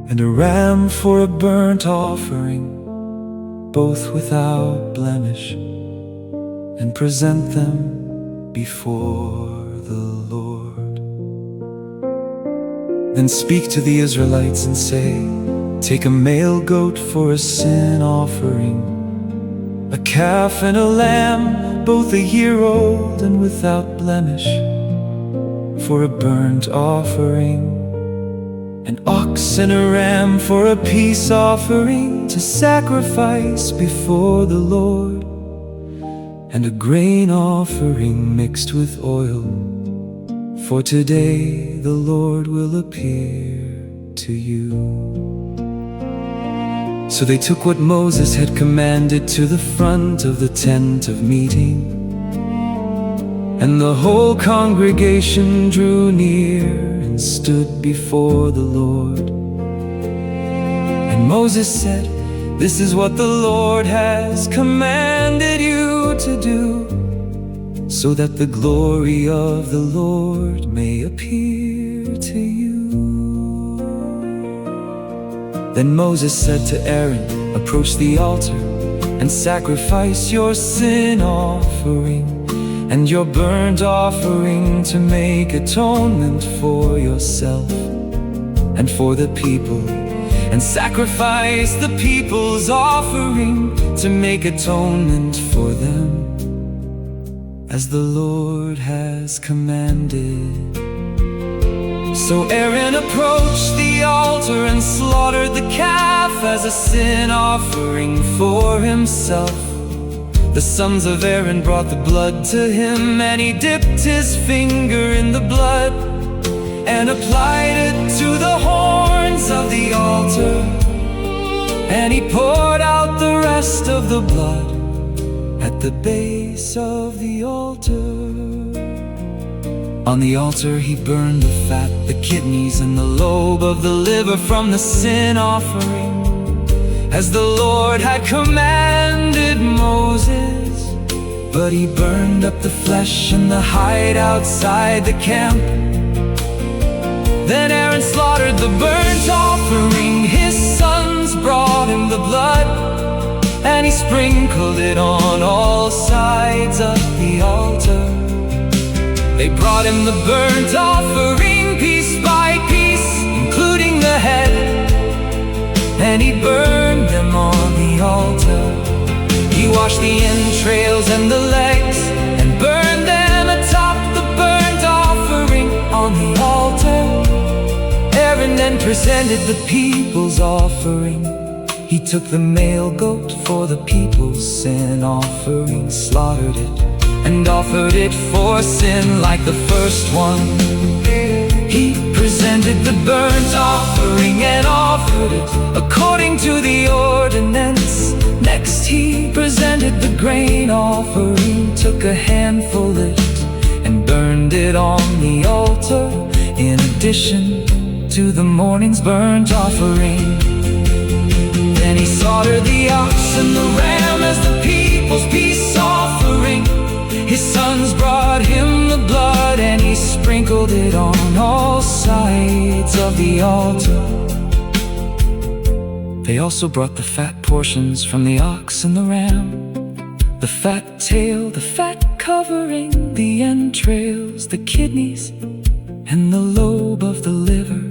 and a ram for a burnt offering, both without blemish, and present them before the Lord. Then speak to the Israelites and say, take a male goat for a sin offering, a calf and a lamb, both a year old and without blemish, for a burnt offering, an ox and a ram for a peace offering to sacrifice before the Lord, and a grain offering mixed with oil, for today the Lord will appear to you." So they took what Moses had commanded to the front of the tent of meeting, and the whole congregation drew near and stood before the Lord. And Moses said, This is what the Lord has commanded you to do, so that the glory of the Lord may appear to you. Then Moses said to Aaron, approach the altar and sacrifice your sin offering and your burnt offering to make atonement for yourself and for the people, and sacrifice the people's offering to make atonement for them, as the Lord has commanded. So Aaron approached the altar and slaughtered the calf as a sin offering for himself. The sons of Aaron brought the blood to him, and he dipped his finger in the blood and applied it to the horns of the altar, and he poured out the rest of the blood at the base of the altar. On the altar he burned the fat, the kidneys, and the lobe of the liver from the sin offering, as the Lord had commanded Moses. But he burned up the flesh and the hide outside the camp. Then Aaron slaughtered the burnt offering. His sons brought him the blood, and he sprinkled it on all sides of the altar. They brought him the burnt offering piece by piece, including the head, and he burned them on the altar. He washed the entrails and the legs and burned them atop the burnt offering on the altar. Aaron then presented the people's offering. He took the male goat for the people's sin offering, slaughtered it, and offered it for sin like the first one. He presented the burnt offering and offered it according to the ordinance. Next he presented the grain offering, took a handful of it and burned it on the altar, in addition to the morning's burnt offering. Then he slaughtered the ox and the ram as the people's peace offering. His sons brought him the blood, and he sprinkled it on all sides of the altar. They also brought the fat portions from the ox and the ram, the fat tail, the fat covering, the entrails, the kidneys, and the lobe of the liver,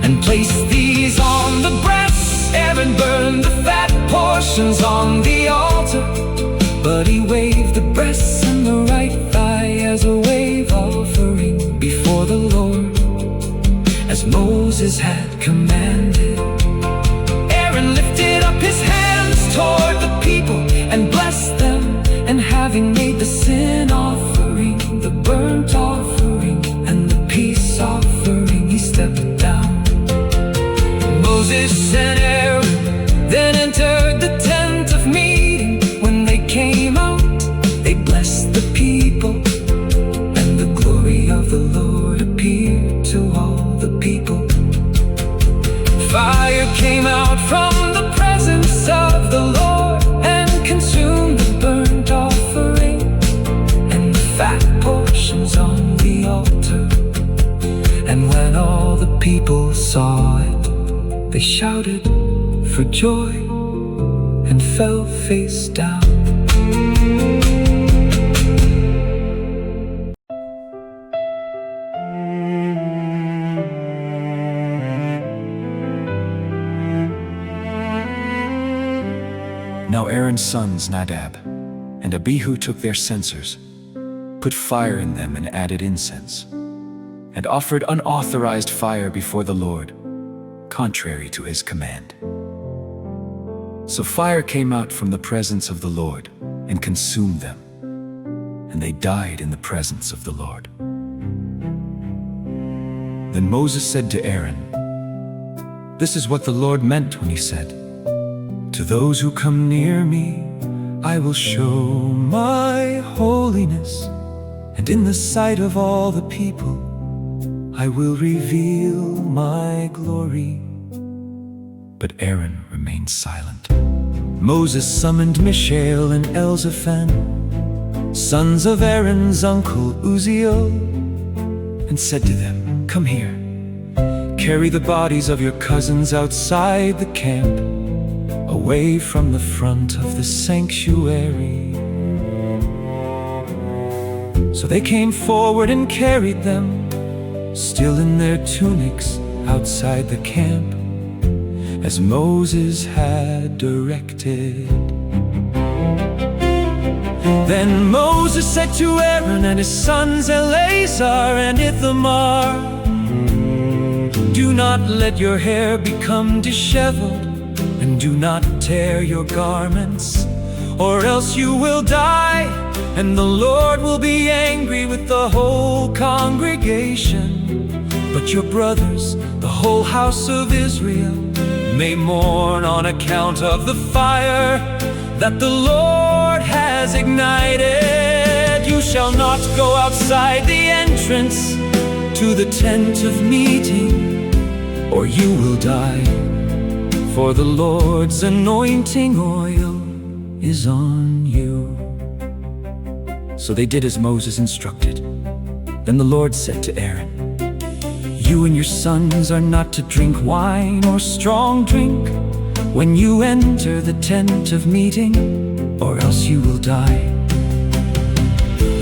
and placed these on the breasts. Aaron burned the fat portions on the altar, but he waved the breasts and the right thigh as a wave offering before the Lord, as Moses had commanded. Aaron lifted up his hands toward the people and blessed them, and having made the sin offering, the burnt offering, and the peace offering, he stepped down. Moses and Aaron then entered the tent of meeting. When they came out, they blessed the people, and the glory of the Lord appeared to all the people. Fire came out from the presence of the Lord and consumed the burnt offering and the fat portions on the altar. And when all the people saw it, they shouted for joy and fell face down. Now Aaron's sons Nadab and Abihu took their censers, put fire in them and added incense, and offered unauthorized fire before the Lord, contrary to his command. So fire came out from the presence of the Lord and consumed them, and they died in the presence of the Lord. Then Moses said to Aaron, "This is what the Lord meant when he said, 'To those who come near me, I will show my holiness, and in the sight of all the people, I will reveal my glory.' but Aaron remained silent. Moses summoned Mishael and Elzaphan, sons of Aaron's uncle Uzziel, and said to them, "Come here, carry the bodies of your cousins outside the camp, away from the front of the sanctuary." So they came forward and carried them, still in their tunics, outside the camp, as Moses had directed. Then Moses said to Aaron and his sons Eleazar and Ithamar, "Do not let your hair become disheveled, and do not tear your garments, or else you will die, and the Lord will be angry with the whole congregation. But your brothers, the whole house of Israel, may mourn on account of the fire that the Lord has ignited. You shall not go outside the entrance to the tent of meeting, or you will die, for the Lord's anointing oil is on you." So they did as Moses instructed. Then the Lord said to Aaron, "You and your sons are not to drink wine or strong drink when you enter the tent of meeting, or else you will die.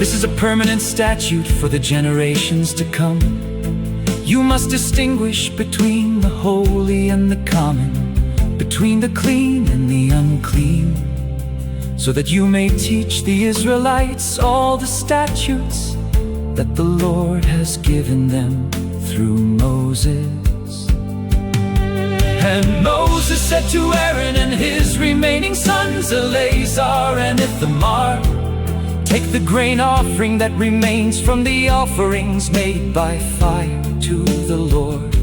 This is a permanent statute for the generations to come. You must distinguish between the holy and the common, between the clean and the unclean, so that you may teach the Israelites all the statutes that the Lord has given them through Moses." And Moses said to Aaron and his remaining sons, Eleazar and Ithamar, "Take the grain offering that remains from the offerings made by fire to the Lord,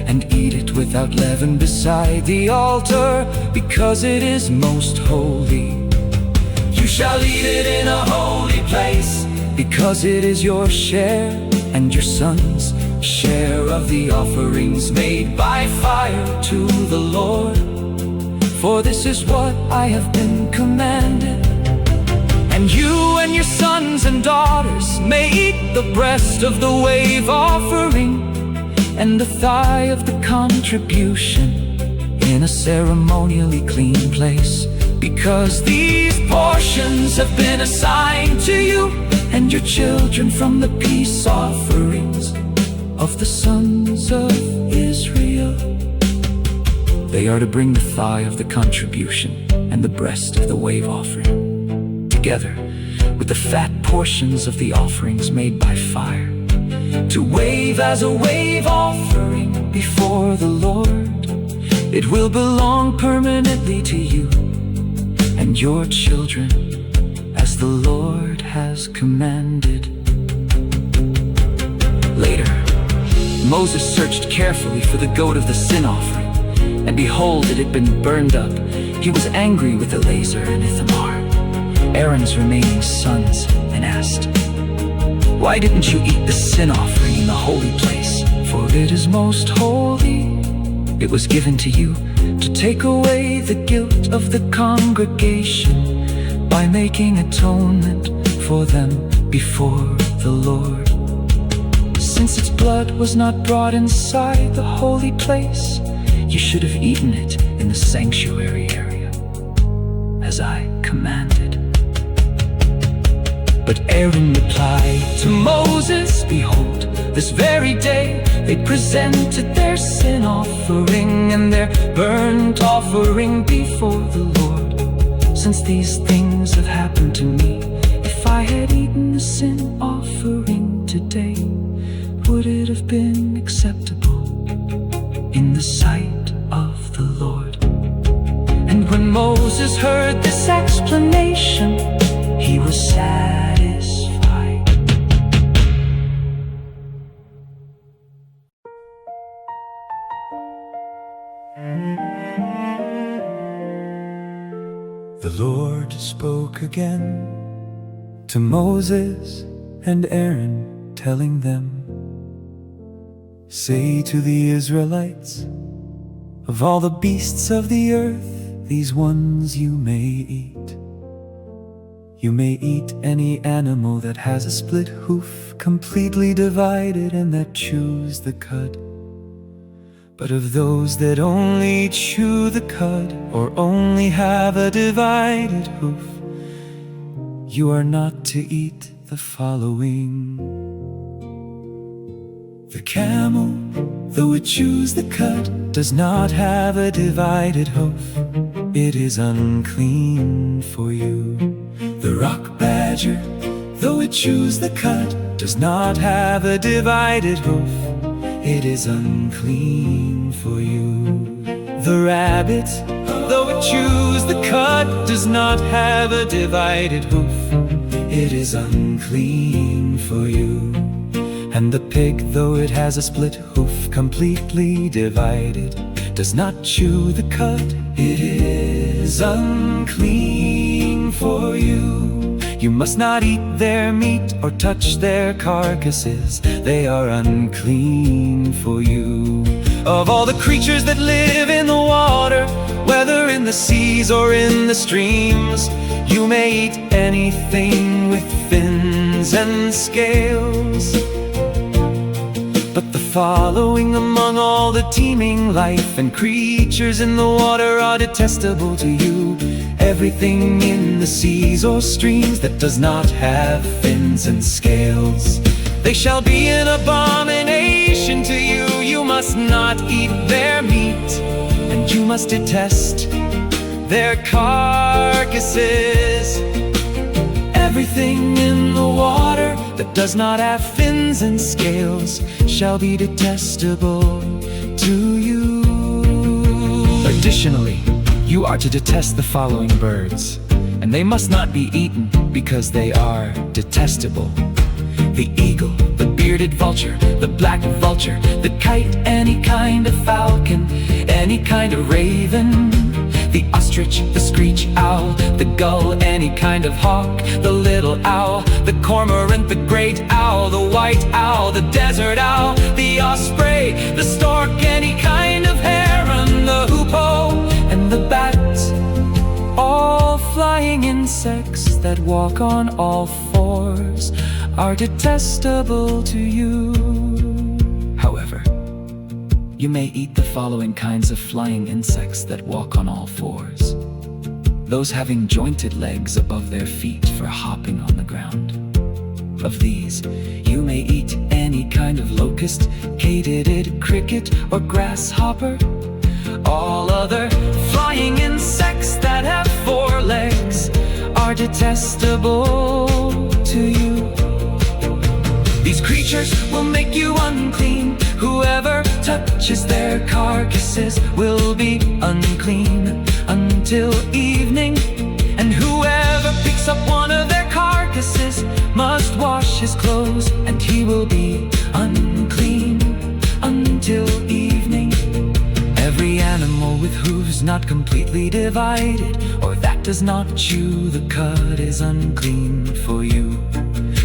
and eat it without leaven beside the altar, because it is most holy. You shall eat it in a holy place, because it is your share and your sons' share of the offerings made by fire to the Lord. For this is what I have been commanded. And you and your sons and daughters may eat the breast of the wave offering and the thigh of the contribution in a ceremonially clean place, because these portions have been assigned to you and your children from the peace offerings of the sons of Israel. They are to bring the thigh of the contribution and the breast of the wave offering, together with the fat portions of the offerings made by fire, to wave as a wave offering before the Lord. It will belong permanently to you and your children, as the Lord has commanded." Later, Moses searched carefully for the goat of the sin offering, and behold, it had been burned up. He was angry with Eleazar and Ithamar, Aaron's remaining sons, and asked, "Why didn't you eat the sin offering in the holy place? For it is most holy. It was given to you to take away the guilt of the congregation by making atonement for them before the Lord. Since its blood was not brought inside the holy place, you should have eaten it in the sanctuary area, as I commanded." But Aaron replied to Moses, "Behold, this very day they presented their sin offering and their burnt offering before the Lord. Since these things have happened to me, if I had eaten the sin offering today, would it have been acceptable in the sight of the Lord?" And when Moses heard this explanation, he was satisfied. The Lord spoke again to Moses and Aaron, telling them, "Say to the Israelites, Of all the beasts of the earth, these ones you may eat. You may eat any animal that has a split hoof, completely divided, and that chews the cud. But of those that only chew the cud, or only have a divided hoof, you are not to eat the following. The camel, though it chews the cud, does not have a divided hoof. It is unclean for you. The rock badger, though it chews the cud, does not have a divided hoof. It is unclean for you. The rabbit, though it chews the cud, does not have a divided hoof. It is unclean for you. And the pig, though it has a split hoof, completely divided, does not chew the cud. It is unclean for you. You must not eat their meat or touch their carcasses. They are unclean for you. Of all the creatures that live in the water, whether in the seas or in the streams, you may eat anything with fins and scales. But the following among all the teeming life and creatures in the water are detestable to you: everything in the seas or streams that does not have fins and scales. They shall be an abomination to you. You must not eat their meat, and you must detest their carcasses. Everything in the water that does not have fins and scales shall be detestable to you. Additionally, you are to detest the following birds, and they must not be eaten because they are detestable: the eagle, the bearded vulture, the black vulture, the kite, any kind of falcon, any kind of raven, the ostrich, the screech owl, the gull, any kind of hawk, the little owl, the cormorant, the great owl, the white owl, the desert owl, the osprey, the stork, any kind of heron, the hoopoe, and the bat. All flying insects that walk on all fours are detestable to you. However, you may eat the following kinds of flying insects that walk on all fours: those having jointed legs above their feet for hopping on the ground. Of these, you may eat any kind of locust, katydid, cricket, or grasshopper. All other flying insects that have 4 legs are detestable to you. These creatures will make you unclean. Whoever touches their carcasses will be unclean until evening. And whoever picks up one of their carcasses must wash his clothes, and he will be unclean until evening. Every animal with hooves not completely divided, or that does not chew the cud, is unclean for you.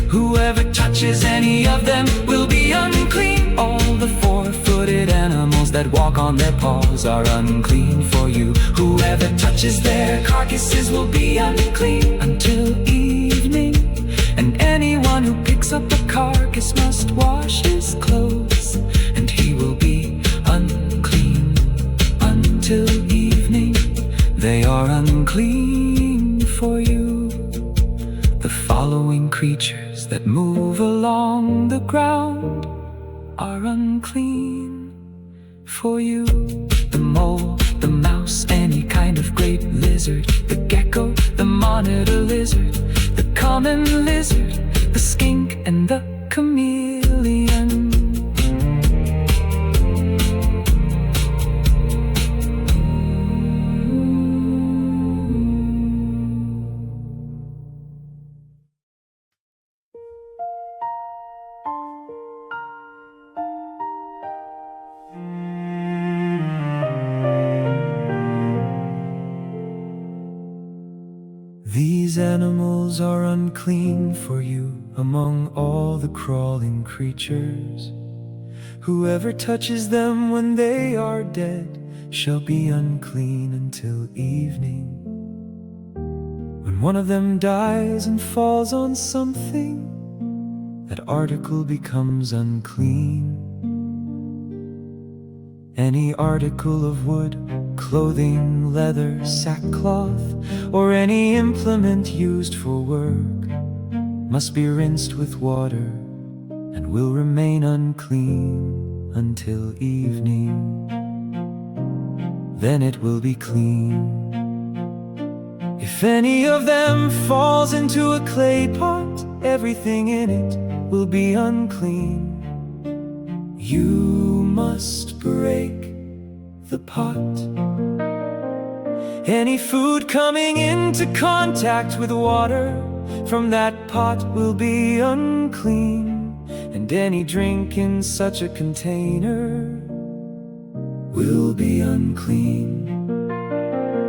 Whoever touches any of them will be unclean. All the 4-footed animals that walk on their paws are unclean for you. Whoever touches their carcasses will be unclean until evening. And anyone who picks up a carcass must wash his clothes, and he will be unclean until evening. They are unclean for you. The following creatures that move along the ground are unclean for you: the mole, the mouse, any kind of great lizard, the gecko, the monitor lizard, the common lizard, the skink, and the chameleon. These animals are unclean for you among all the crawling creatures. Whoever touches them when they are dead shall be unclean until evening. When one of them dies and falls on something, that article becomes unclean. Any article of wood, clothing, leather, sackcloth, or any implement used for work must be rinsed with water and will remain unclean until evening. Then it will be clean. If any of them falls into a clay pot, everything in it will be unclean. You must break the pot. Any food coming into contact with water from that pot will be unclean, and any drink in such a container will be unclean.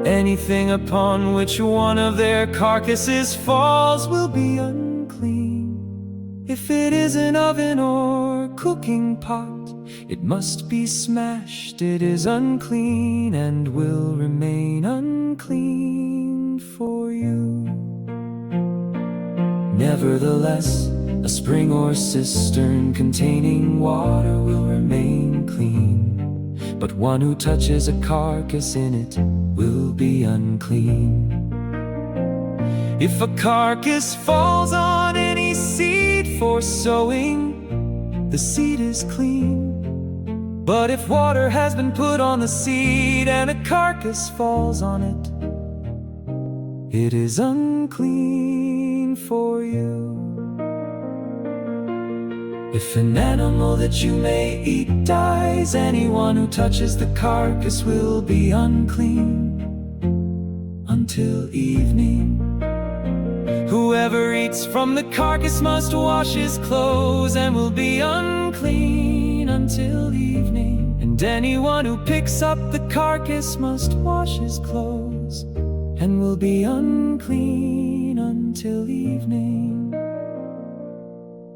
Anything upon which one of their carcasses falls will be unclean. If it is an oven or cooking pot, it must be smashed. It is unclean and will remain unclean for you. Nevertheless, a spring or cistern containing water will remain clean, but one who touches a carcass in it will be unclean. If a carcass falls on any seed for sowing, the seed is clean. But if water has been put on the seed and a carcass falls on it, it is unclean for you. If an animal that you may eat dies, anyone who touches the carcass will be unclean until evening. Whoever eats from the carcass must wash his clothes and will be unclean until evening. And anyone who picks up the carcass must wash his clothes and will be unclean until evening.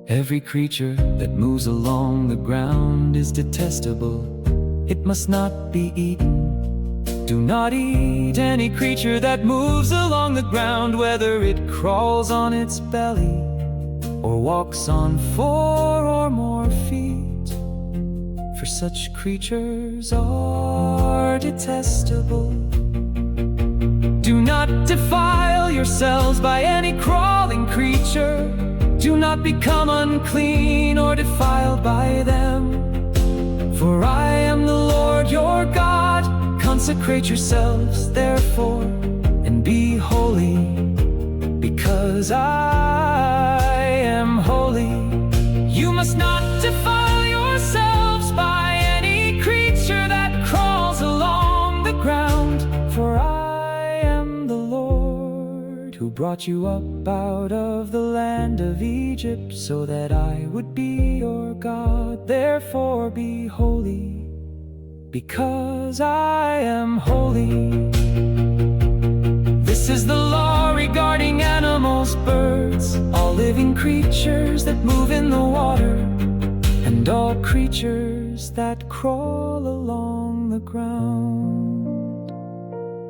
Every creature that moves along the ground is detestable. It must not be eaten. Do not eat any creature that moves along the ground, whether it crawls on its belly or walks on 4 or more feet, for such creatures are detestable. Do not defile yourselves by any crawling creature. Do not become unclean or defiled by them, for I am the Lord your God. Consecrate yourselves, therefore, and be holy, because I am holy. You must not defile yourselves by any creature that crawls along the ground, for I am the Lord who brought you up out of the land of Egypt, so that I would be your God. Therefore be holy, because I am holy. This is the law regarding animals, birds, all living creatures that move in the water, and all creatures that crawl along the ground.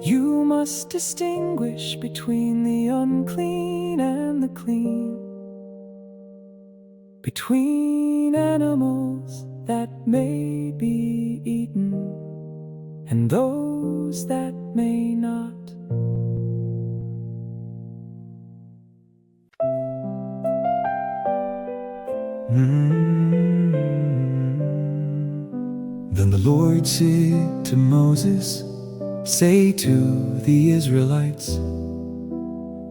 You must distinguish between the unclean and the clean, between animals that may be eaten and those that may not. Then the Lord said to Moses, say to the Israelites,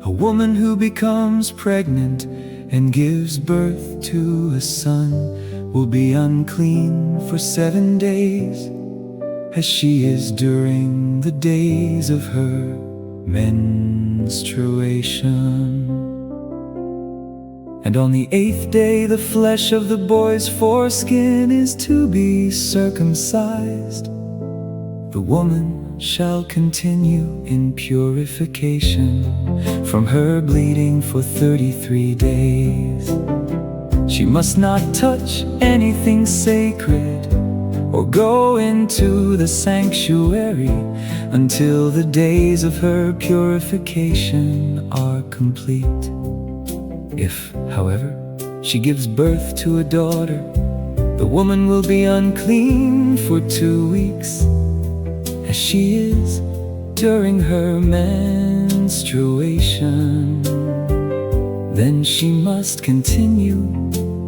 a woman who becomes pregnant and gives birth to a son will be unclean for 7 days, as she is during the days of her menstruation. And on the 8th day the flesh of the boy's foreskin is to be circumcised. The woman shall continue in purification from her bleeding for 33 days. She must not touch anything sacred or go into the sanctuary until the days of her purification are complete. If, however, she gives birth to a daughter, the woman will be unclean for 2 weeks, as she is during her menstruation. Then she must continue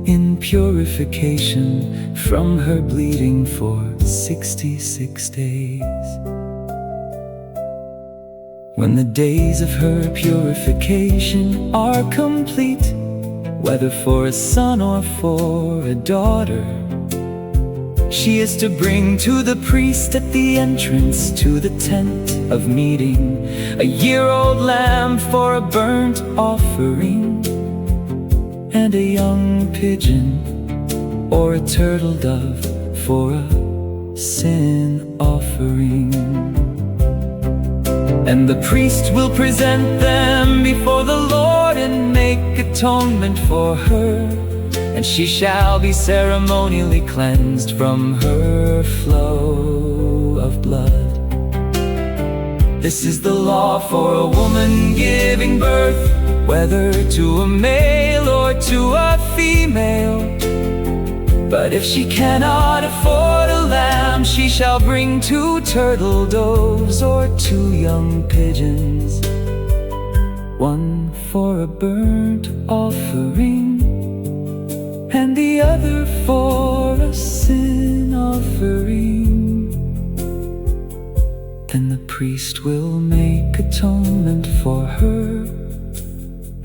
in purification from her bleeding for 66 days. When the days of her purification are complete, whether for a son or for a daughter, she is to bring to the priest at the entrance to the tent of meeting a year-old lamb for a burnt offering, and a young pigeon or a turtle dove for a sin offering. And the priest will present them before the Lord and make atonement for her, and she shall be ceremonially cleansed from her flow of blood. This is the law for a woman giving birth, whether to a male or to a female. But if she cannot afford a lamb, she shall bring 2 turtle doves or 2 young pigeons, one for a burnt offering and the other for a sin offering. Then the priest will make atonement for her,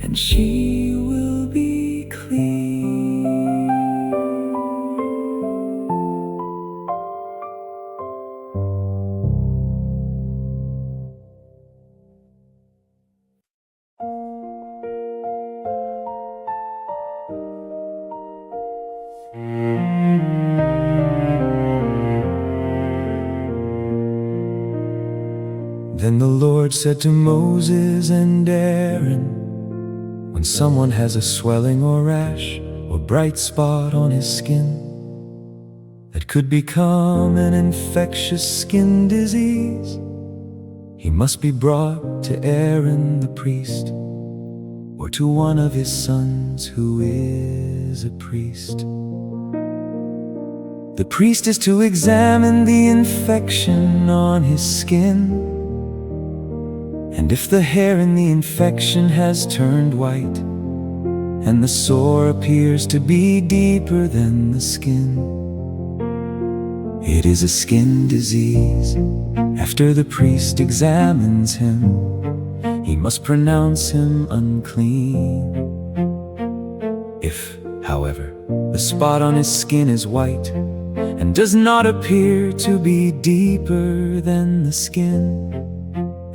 and she will be clean. Then the Lord said to Moses and Aaron, when someone has a swelling or rash or bright spot on his skin that could become an infectious skin disease, he must be brought to Aaron the priest, or to one of his sons who is a priest. The priest is to examine the infection on his skin, and if the hair in the infection has turned white, and the sore appears to be deeper than the skin, it is a skin disease. After the priest examines him, he must pronounce him unclean. If, however, the spot on his skin is white and does not appear to be deeper than the skin,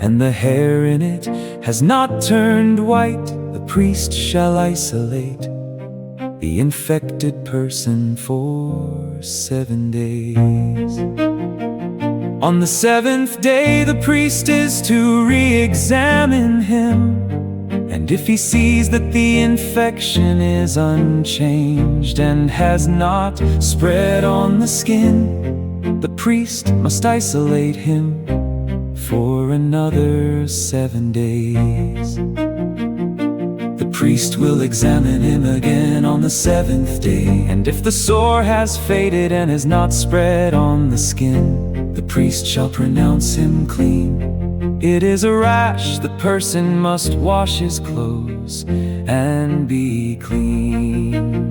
and the hair in it has not turned white, the priest shall isolate the infected person for 7 days. On the 7th day, the priest is to re-examine him, and if he sees that the infection is unchanged and has not spread on the skin, the priest must isolate him for another 7 days. The priest will examine him again on the 7th day, and if the sore has faded and has not spread on the skin, the priest shall pronounce him clean. It is a rash, the person must wash his clothes and be clean.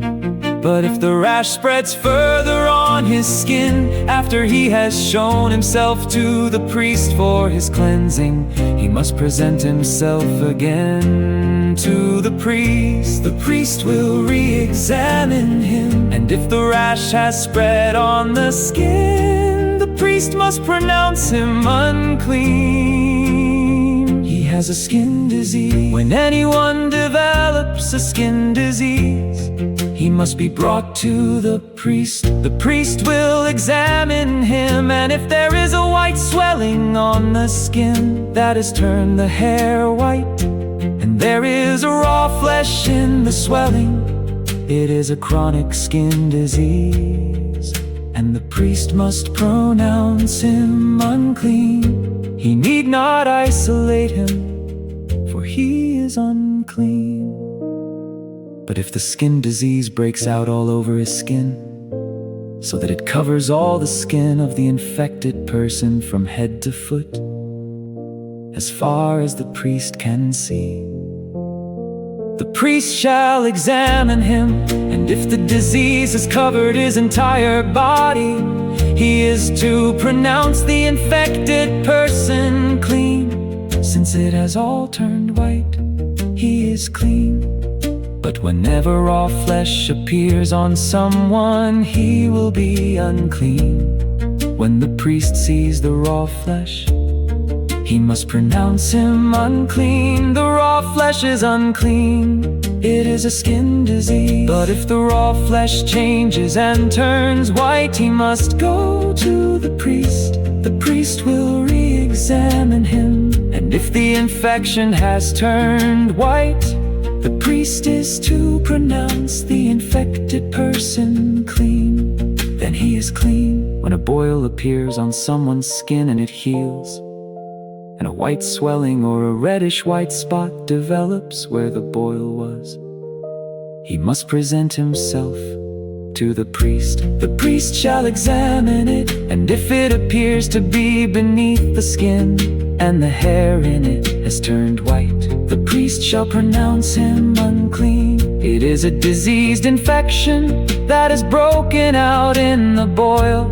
But if the rash spreads further on his skin after he has shown himself to the priest for his cleansing, he must present himself again to the priest. The priest will re-examine him, and if the rash has spread on the skin, the priest must pronounce him unclean. He has a skin disease. When anyone develops a skin disease, he must be brought to the priest. The priest will examine him, and if there is a white swelling on the skin that has turned the hair white, and there is a raw flesh in the swelling, it is a chronic skin disease. and the priest must pronounce him unclean. He need not isolate him, for he is unclean. But if the skin disease breaks out all over his skin, so that it covers all the skin of the infected person from head to foot, as far as the priest can see, the priest shall examine him, and if the disease has covered his entire body, he is to pronounce the infected person clean. Since it has all turned white, he is clean. But whenever raw flesh appears on someone, he will be unclean. When the priest sees the raw flesh, he must pronounce him unclean. The raw flesh is unclean. It is a skin disease. But if the raw flesh changes and turns white, he must go to the priest. The priest will re-examine him, and if the infection has turned white, the priest is to pronounce the infected person clean. Then he is clean. When a boil appears on someone's skin and it heals, and a white swelling or a reddish white spot develops where the boil was, he must present himself to the priest. The priest shall examine it, and if it appears to be beneath the skin, and the hair in it has turned white, the priest shall pronounce him unclean. It is a diseased infection that has broken out in the boil.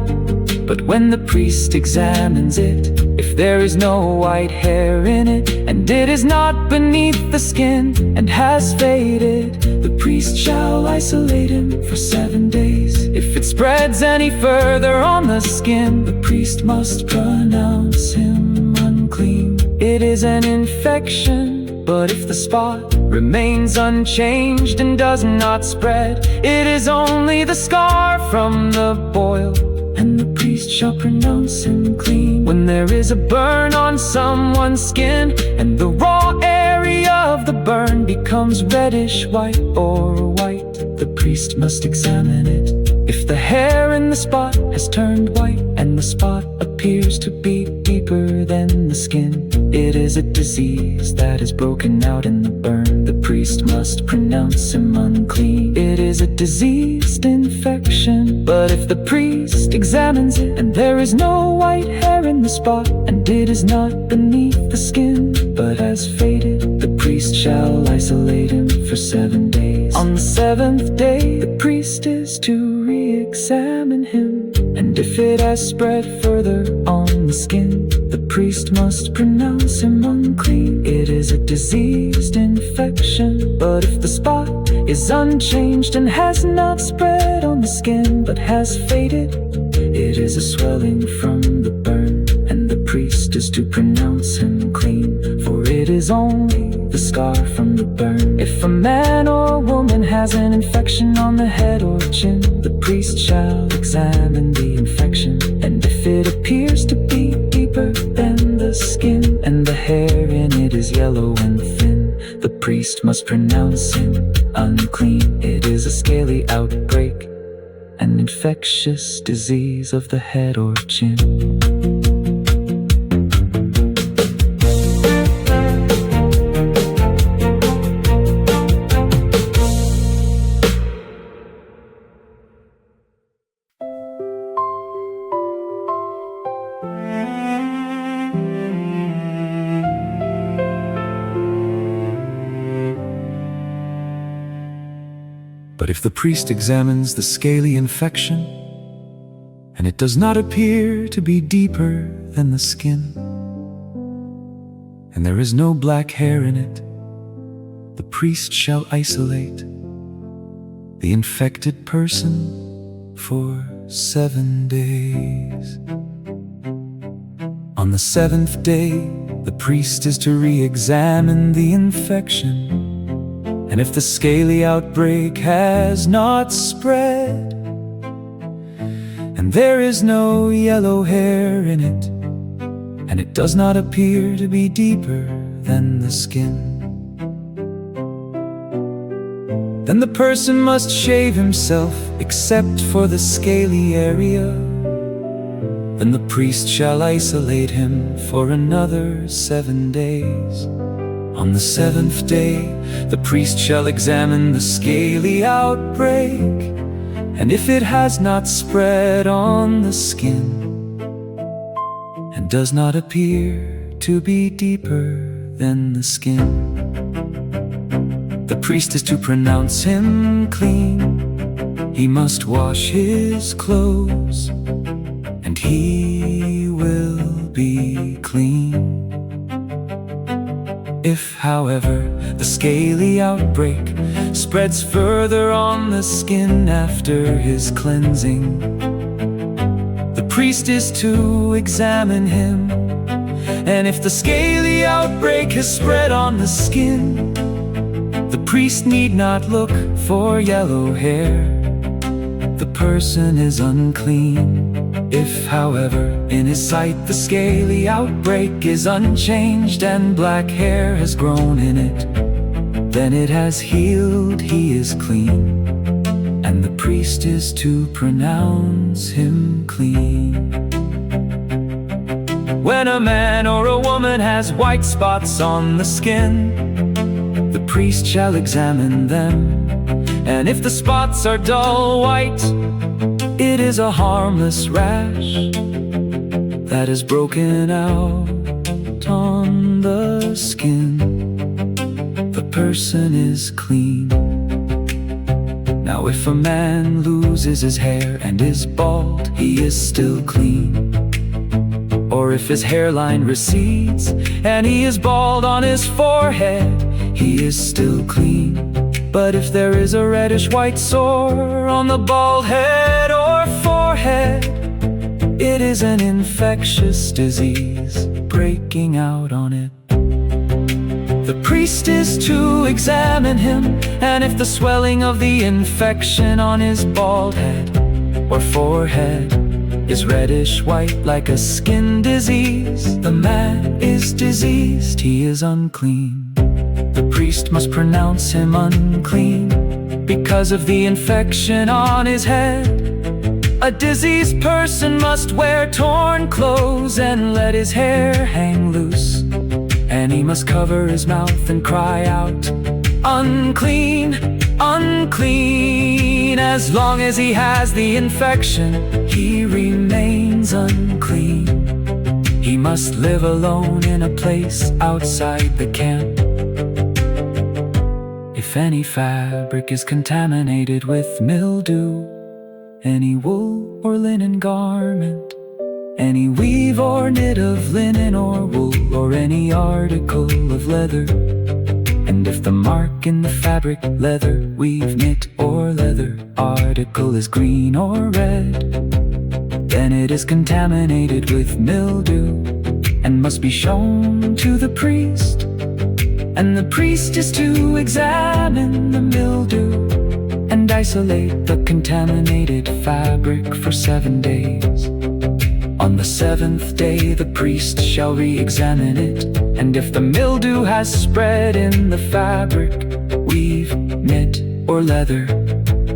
But when the priest examines it, if there is no white hair in it, and it is not beneath the skin and has faded, the priest shall isolate him for 7 days. If it spreads any further on the skin, the priest must pronounce him unclean. It is an infection, but if the spot remains unchanged and does not spread, it is only the scar from the boil, and the priest shall pronounce him clean. When there is a burn on someone's skin, and the raw area of the burn becomes reddish white or white, the priest must examine it. If the hair in the spot has turned white, and the spot appears to be deeper than the skin, it is a disease that is broken out in the burn. The priest must pronounce him unclean. It is a diseased infection. But if the priest examines it, and there is no white hair in the spot, and it is not beneath the skin, but has faded, the priest shall isolate him for 7 days. On the 7th day, the priest is to re-examine him, and if it has spread further on the skin, the priest must pronounce him unclean. It is a diseased infection. But if the spot is unchanged and has not spread on the skin, but has faded, it is a swelling from the burn, and the priest is to pronounce him clean. For it is only the scar from the burn. If a man or woman has an infection on the head or chin, the priest shall examine the infection, and if it appears to be deeper than the skin, and the hair in it is yellow and thin, the priest must pronounce him unclean. It is a scaly outbreak, an infectious disease of the head or chin. But if the priest examines the scaly infection, and it does not appear to be deeper than the skin, and there is no black hair in it, the priest shall isolate the infected person for 7 days. On the 7th day, the priest is to re-examine the infection, and if the scaly outbreak has not spread, and there is no yellow hair in it, and it does not appear to be deeper than the skin, Then the person must shave himself, except for the scaly area. Then the priest shall isolate him for another 7 days. On the 7th day, the priest shall examine the scaly outbreak, and if it has not spread on the skin, and does not appear to be deeper than the skin, the priest is to pronounce him clean. He must wash his clothes, and he will be clean. If, however, the scaly outbreak spreads further on the skin after his cleansing, the priest is to examine him. And if the scaly outbreak has spread on the skin, the priest need not look for yellow hair. The person is unclean. If, however, in his sight the scaly outbreak is unchanged and black hair has grown in it, then it has healed, he is clean, and the priest is to pronounce him clean. When a man or a woman has white spots on the skin, the priest shall examine them, and if the spots are dull white, it is a harmless rash that is broken out on the skin. The person is clean. Now if a man loses his hair and is bald, he is still clean. Or if his hairline recedes and he is bald on his forehead, he is still clean. But if there is a reddish-white sore on the bald head or forehead, it is an infectious disease breaking out on it. The priest is to examine him, and if the swelling of the infection on his bald head or forehead is reddish-white like a skin disease, the man is diseased, he is unclean. The priest must pronounce him unclean because of the infection on his head. A diseased person must wear torn clothes and let his hair hang loose, and he must cover his mouth and cry out, "Unclean, unclean." As long as he has the infection, he remains unclean. He must live alone in a place outside the camp. If any fabric is contaminated with mildew, any wool or linen garment, any weave or knit of linen or wool, or any article of leather, and if the mark in the fabric, leather, weave, knit, or leather article is green or red, then it is contaminated with mildew and must be shown to the priest. And the priest is to examine the mildew and isolate the contaminated fabric for 7 days. On the 7th day the priest shall re-examine it, and if the mildew has spread in the fabric, weave, knit, or leather,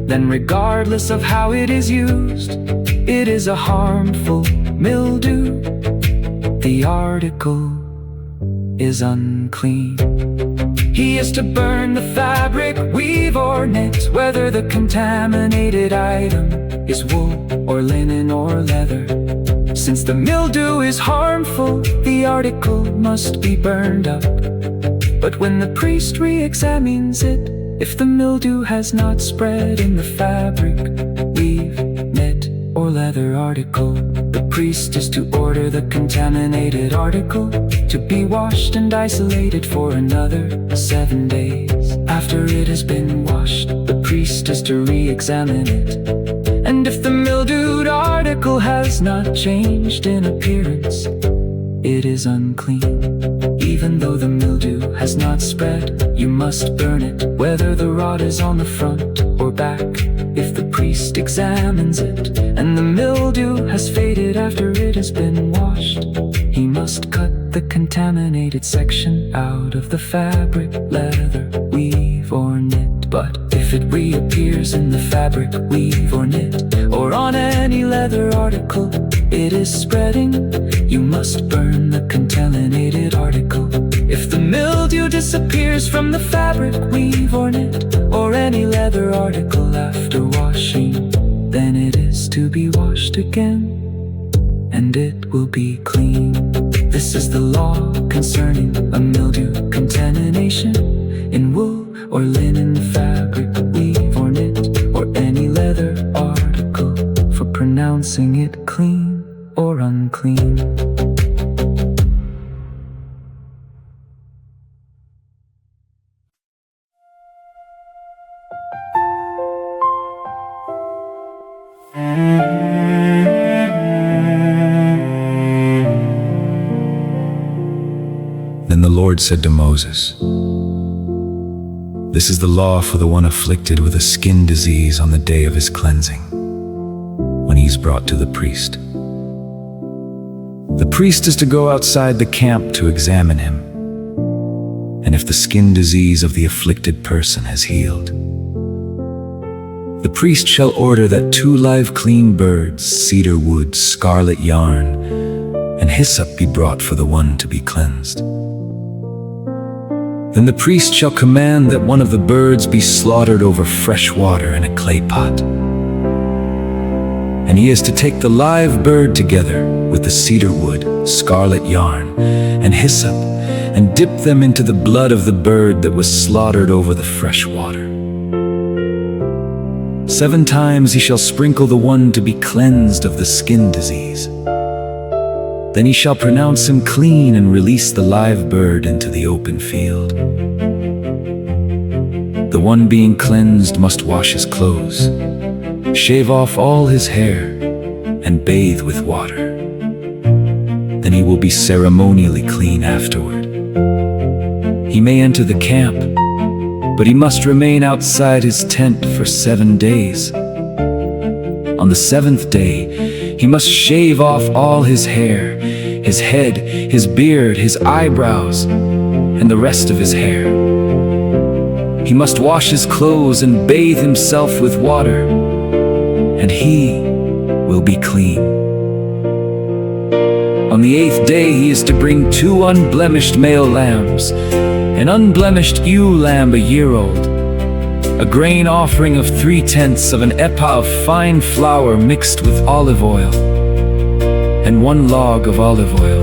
then regardless of how it is used, it is a harmful mildew. The article is unclean. He is to burn the fabric, weave, or knit, whether the contaminated item is wool or linen or leather. Since the mildew is harmful, the article must be burned up. But when the priest re-examines it, if the mildew has not spread in the fabric, weave, knit, or leather article, the priest is to order the contaminated article to be washed and isolated for another 7 days. After it has been washed, the priest is to re-examine it, and if the mildewed article has not changed in appearance, it is unclean. Even though the mildew has not spread, you must burn it, whether the rod is on the front or back. If the priest examines it, and the mildew has faded after it has been washed, he must cut the contaminated section out of the fabric, leather, weave, or knit. But if if it reappears in the fabric, weave or knit, or on any leather article it is spreading, you must burn the contaminated article. If the mildew disappears from the fabric, weave or knit, or any leather article after washing, then it is to be washed again, and it will be clean. This is the law concerning a mildew contamination in wool or linen fabric, weave or knit, or any leather article, for pronouncing it clean or unclean. Then the Lord said to Moses, "This is the law for the one afflicted with a skin disease on the day of his cleansing, when he is brought to the priest. The priest is to go outside the camp to examine him, and if the skin disease of the afflicted person has healed, the priest shall order that 2 live clean birds, cedar wood, scarlet yarn, and hyssop be brought for the one to be cleansed. Then the priest shall command that one of the birds be slaughtered over fresh water in a clay pot. And he is to take the live bird together with the cedar wood, scarlet yarn, and hyssop, and dip them into the blood of the bird that was slaughtered over the fresh water. 7 times he shall sprinkle the one to be cleansed of the skin disease. Then he shall pronounce him clean and release the live bird into the open field. The one being cleansed must wash his clothes, shave off all his hair, and bathe with water. Then he will be ceremonially clean afterward. He may enter the camp, but he must remain outside his tent for 7 days. On the 7th day, he must shave off all his hair, his head, his beard, his eyebrows, and the rest of his hair. He must wash his clothes and bathe himself with water, and he will be clean. On the 8th day he is to bring 2 unblemished male lambs, an unblemished ewe lamb a year old, a grain offering of 3/10 of an ephah of fine flour mixed with olive oil, and 1 log of olive oil.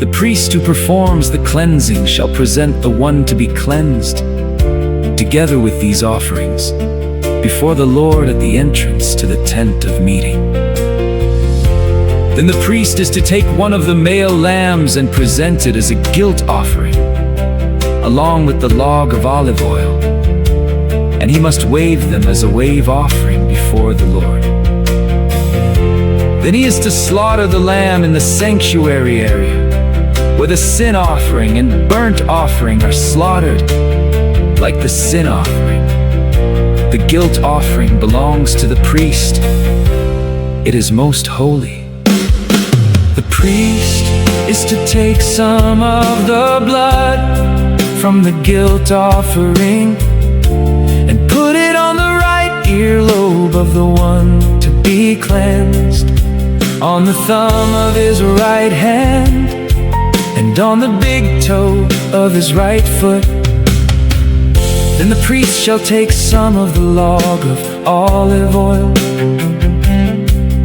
The priest who performs the cleansing shall present the one to be cleansed, together with these offerings, before the Lord at the entrance to the tent of meeting. Then the priest is to take one of the male lambs and present it as a guilt offering, along with the log of olive oil, and he must wave them as a wave offering before the Lord. Then he is to slaughter the lamb in the sanctuary area, where the sin offering and burnt offering are slaughtered, like the sin offering. The guilt offering belongs to the priest. It is most holy. The priest is to take some of the blood from the guilt offering and put it on the right earlobe of the one to be cleansed, on the thumb of his right hand, and on the big toe of his right foot. Then the priest shall take some of the log of olive oil,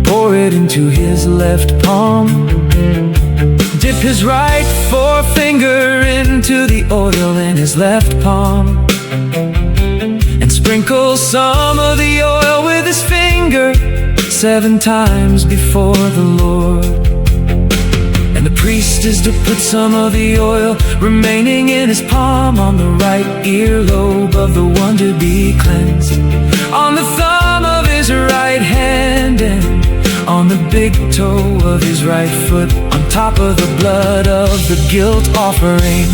pour it into his left palm, dip his right forefinger into the oil in his left palm, and sprinkle some of the oil with his finger 7 times before the Lord. And the priest is to put some of the oil remaining in his palm on the right earlobe of the one to be cleansed, on the thumb of his right hand, and on the big toe of his right foot, on top of the blood of the guilt offering.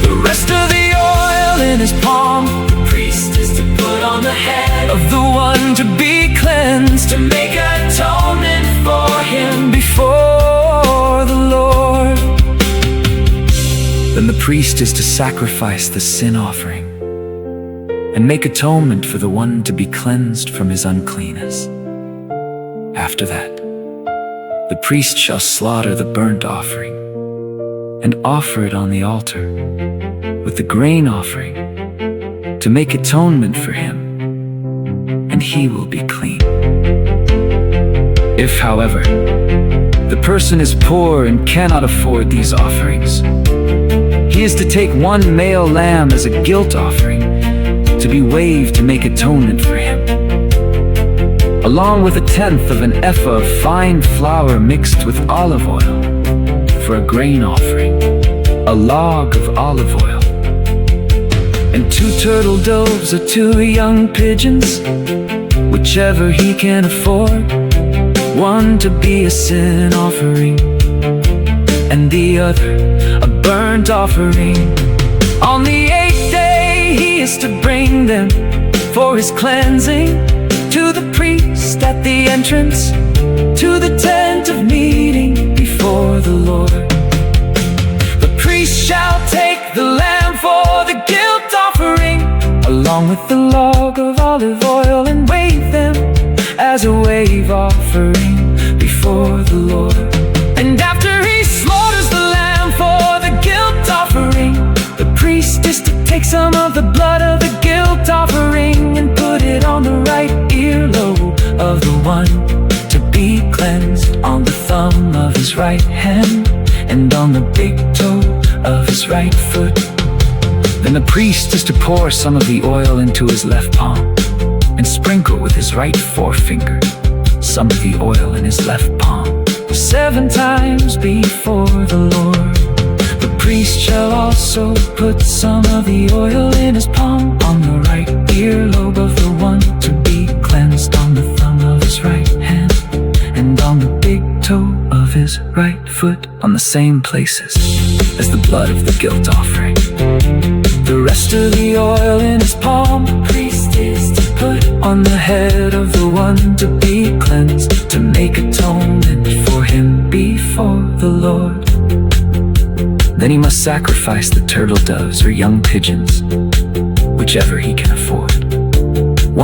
The rest of the oil in his palm, the priest is to put on the head of the one to be cleansed, to make atonement for him before the Lord. Then the priest is to sacrifice the sin offering, and make atonement for the one to be cleansed from his uncleanness. After that, the priest shall slaughter the burnt offering and offer it on the altar with the grain offering to make atonement for him, and he will be clean. If, however, the person is poor and cannot afford these offerings, he is to take one male lamb as a guilt offering to be waved to make atonement for him, along with 1/10 of an ephah of fine flour mixed with olive oil for a grain offering, a log of olive oil, and 2 turtle doves or 2 young pigeons, whichever he can afford, one to be a sin offering and the other a burnt offering. On the 8th day he is to bring them for his cleansing to the priest at the entrance to the tent of meeting before the Lord. The priest shall take the lamb for the guilt offering, along with the log of olive oil, and wave them as a wave offering before the Lord. And after he slaughters the lamb for the guilt offering, the priest is to take some of the blood of the guilt offering and put it on the right earlobe of the one to be cleansed, on the thumb of his right hand, and on the big toe of his right foot. Then the priest is to pour some of the oil into his left palm and sprinkle with his right forefinger some of the oil in his left palm 7 times before the Lord. The priest shall also put some of the oil in his palm on the right earlobe of the one to be cleansed, on the thumb of his right hand, and on the big toe of his right foot, on the same places as the blood of the guilt offering. The rest of the oil in his palm the priest is to put on the head of the one to be cleansed, to make atonement for him before the Lord. Then he must sacrifice the turtle doves or young pigeons, whichever he can afford,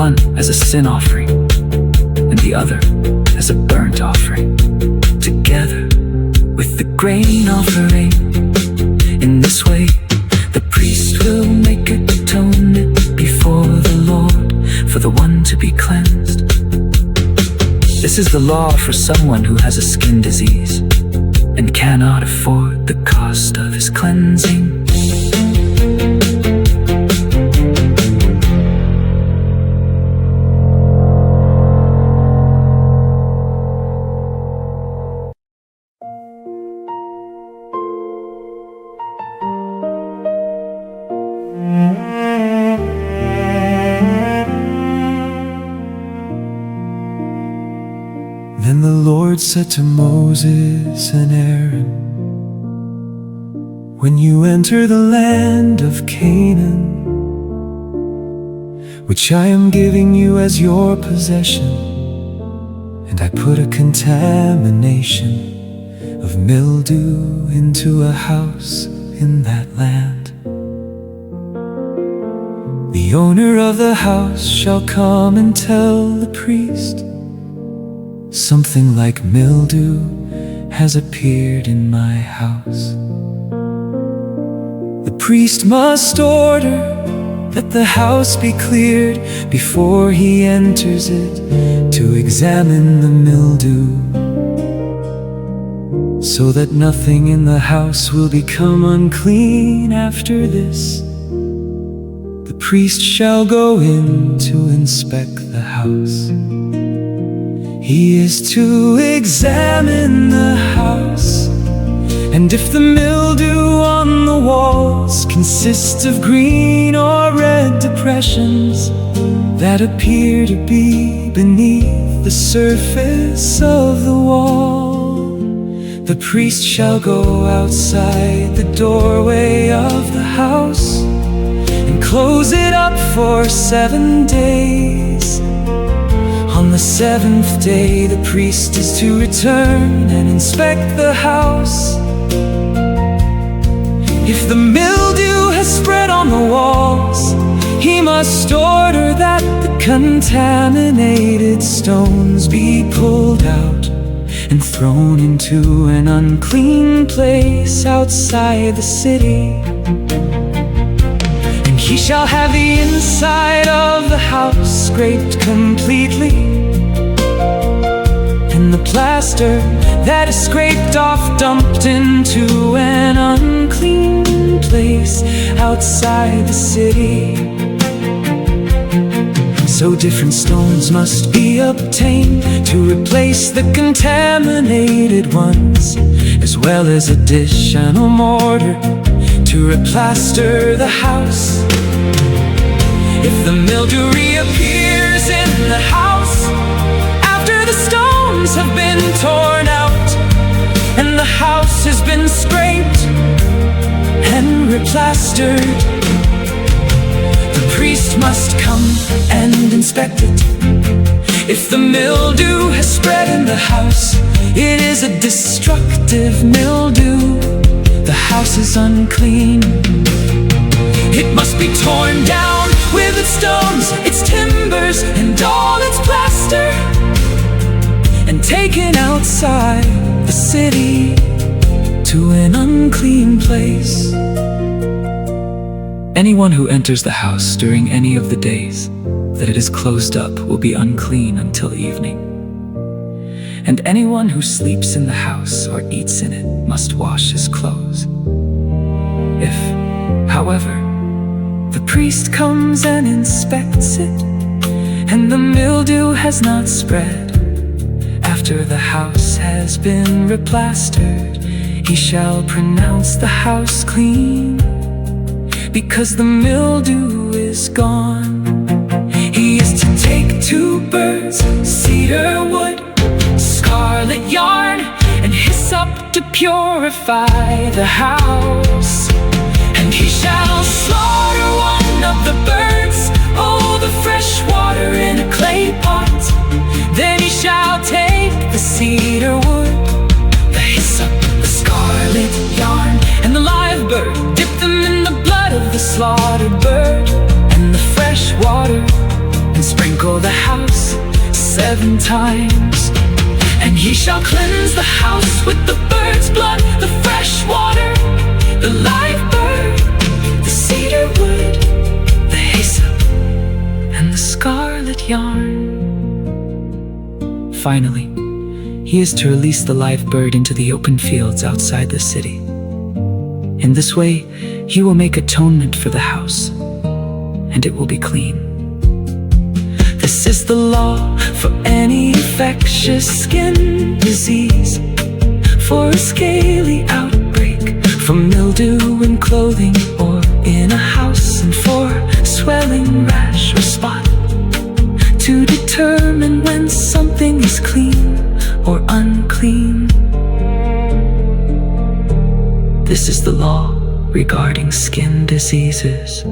one as a sin offering and the other as a burnt offering, together with the grain offering. In this way, the priest will make atonement before the Lord for the one to be cleansed. This is the law for someone who has a skin disease and cannot afford the cost of his cleansing. Then the Lord said to Moses and Aaron, when you enter the land of Canaan, which I am giving you as your possession, and I put a contamination of mildew into a house in that land, the owner of the house shall come and tell the priest, something like mildew has appeared in my house. The priest must order that the house be cleared before he enters it to examine the mildew, so that nothing in the house will become unclean after this. The priest shall go in to inspect the house. He is to examine the house, and if the mildew on the walls consists of green or red depressions that appear to be beneath the surface of the wall, the priest shall go outside the doorway of the house and close it up for 7 days. On the 7th day, the priest is to return and inspect the house. If the mildew has spread on the walls, he must must order that the contaminated stones be pulled out and thrown into an unclean place outside the city. And he shall have the inside of the house scraped completely, and the plaster that is scraped off dumped into an unclean place outside the city. So different stones must be obtained to replace the contaminated ones, as well as a dish and a mortar to replaster the house. If the mildew reappears in the house after the stones have been torn out, and the house has been scraped and replastered, the priest must come and inspect it. If the mildew has spread in the house, it is a destructive mildew. The house is unclean. It must be torn down with its stones, its timbers, and all its plaster, and taken outside the city to an unclean place. Anyone who enters the house during any of the days that it is closed up will be unclean until evening. And anyone who sleeps in the house or eats in it must wash his clothes. If, however, the priest comes and inspects it, and the mildew has not spread after the house has been replastered, he shall pronounce the house clean, because the mildew is gone. He is to take 2 birds, cedar wood, scarlet yarn, and hyssop to purify the house. And he shall slaughter one of the birds, the fresh water in a clay pot. Then he shall take the cedar wood, the hyssop, the scarlet yarn, and the live bird, dip them in the blood of the slaughtered bird and the fresh water, and sprinkle the house 7 times. And he shall cleanse the house with the bird's blood, the fresh water, the live bird, the cedar wood, the hyssop, and the scarlet yarn. Finally, he is to release the live bird into the open fields outside the city. In this way, he will make atonement for the house, and it will be clean. This is the law for any infectious skin disease, for a scaly outbreak, from mildew in clothing or in a house, and for swelling, rash, or spot, to determine when something is clean or unclean. This is the law regarding skin diseases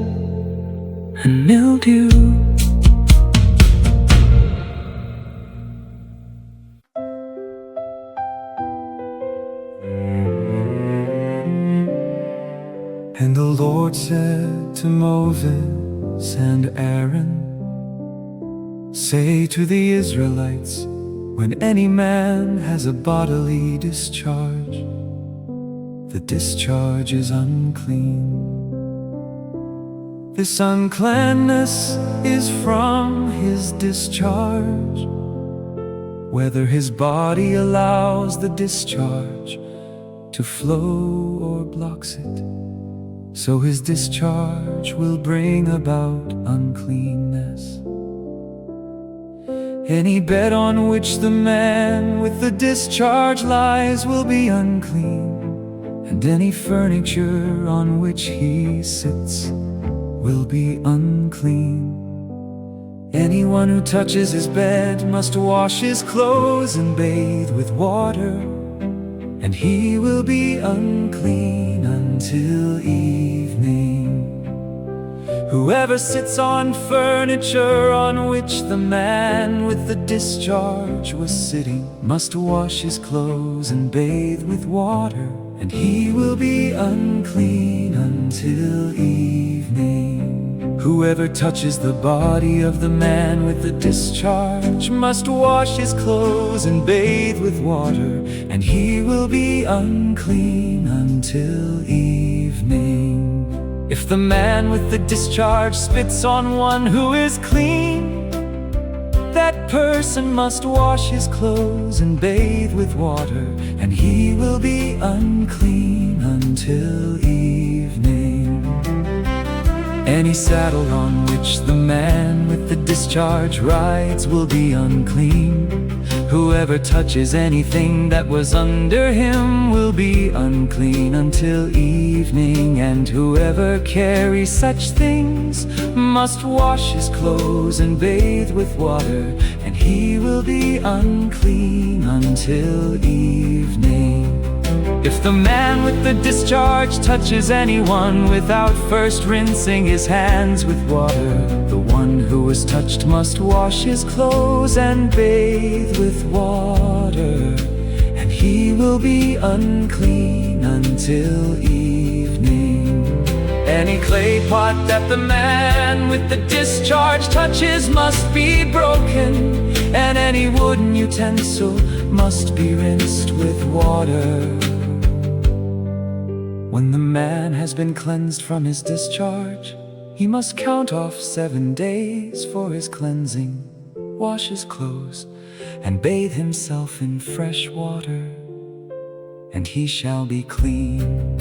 and mildew. And the Lord said to Moses and Aaron, say to the Israelites, when any man has a bodily discharge, the discharge is unclean. This uncleanness is from his discharge, whether his body allows the discharge to flow or blocks it. So his discharge will bring about uncleanness. Any bed on which the man with the discharge lies will be unclean, and any furniture on which he sits will be unclean. Anyone who touches his bed must wash his clothes and bathe with water, and he will be unclean until evening. Whoever sits on furniture on which the man with the discharge was sitting must wash his clothes and bathe with water, and he will be unclean until evening. Whoever touches the body of the man with the discharge must wash his clothes and bathe with water, and he will be unclean until evening. If the man with the discharge spits on one who is clean, that person must wash his clothes and bathe with water, and he will be unclean until evening. Any saddle on which the man with the discharge rides will be unclean. Whoever touches anything that was under him will be unclean until evening. And whoever carries such things must wash his clothes and bathe with water, and he will be unclean until evening. If the man with the discharge touches anyone without first rinsing his hands with water, the one who was touched must wash his clothes and bathe with water, and he will be unclean until evening. Any clay pot that the man with the discharge touches must be broken, and any wooden utensil must be rinsed with water. When the man has been cleansed from his discharge, he must count off 7 days for his cleansing, wash his clothes, and bathe himself in fresh water, and he shall be clean.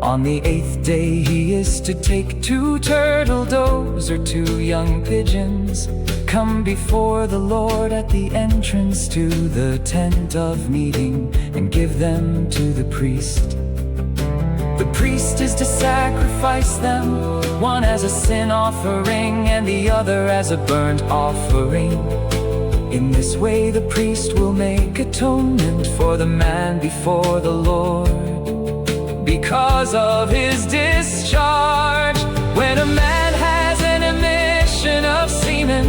On the 8th day he is to take 2 turtle doves or 2 young pigeons, come before the Lord at the entrance to the tent of meeting, and give them to the priest. The priest is to sacrifice them, one as a sin offering and the other as a burnt offering. In this way the priest will make atonement for the man before the Lord because of his discharge. When a man has an emission of semen,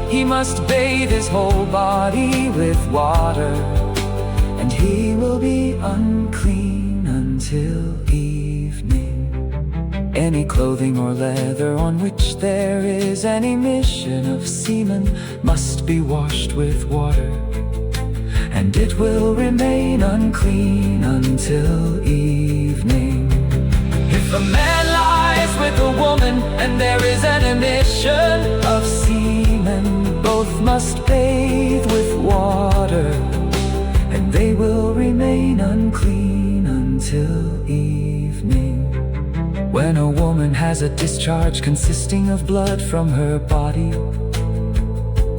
he must bathe his whole body with water, and he will be unclean until evening. Any clothing or leather on which there is an emission of semen must be washed with water, and it will remain unclean until evening. If a man lies with a woman and there is an emission of semen, both must bathe with water, and they will remain unclean until evening. When a woman has a discharge consisting of blood from her body,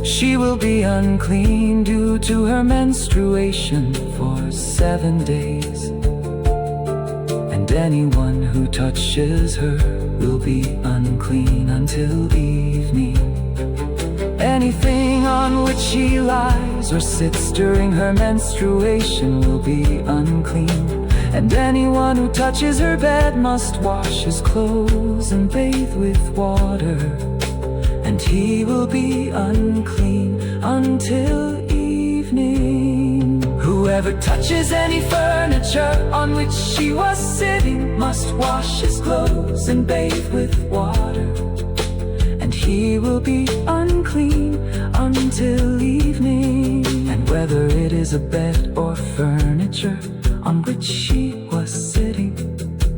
she will be unclean due to her menstruation for 7 days, and anyone who touches her will be unclean until evening. Anything on which she lies or sits during her menstruation will be unclean, and anyone who touches her bed must wash his clothes and bathe with water, and he will be unclean until evening. Whoever touches any furniture on which she was sitting must wash his clothes and bathe with water, and he will be unclean until evening. And whether it is a bed or furniture on which she was sitting,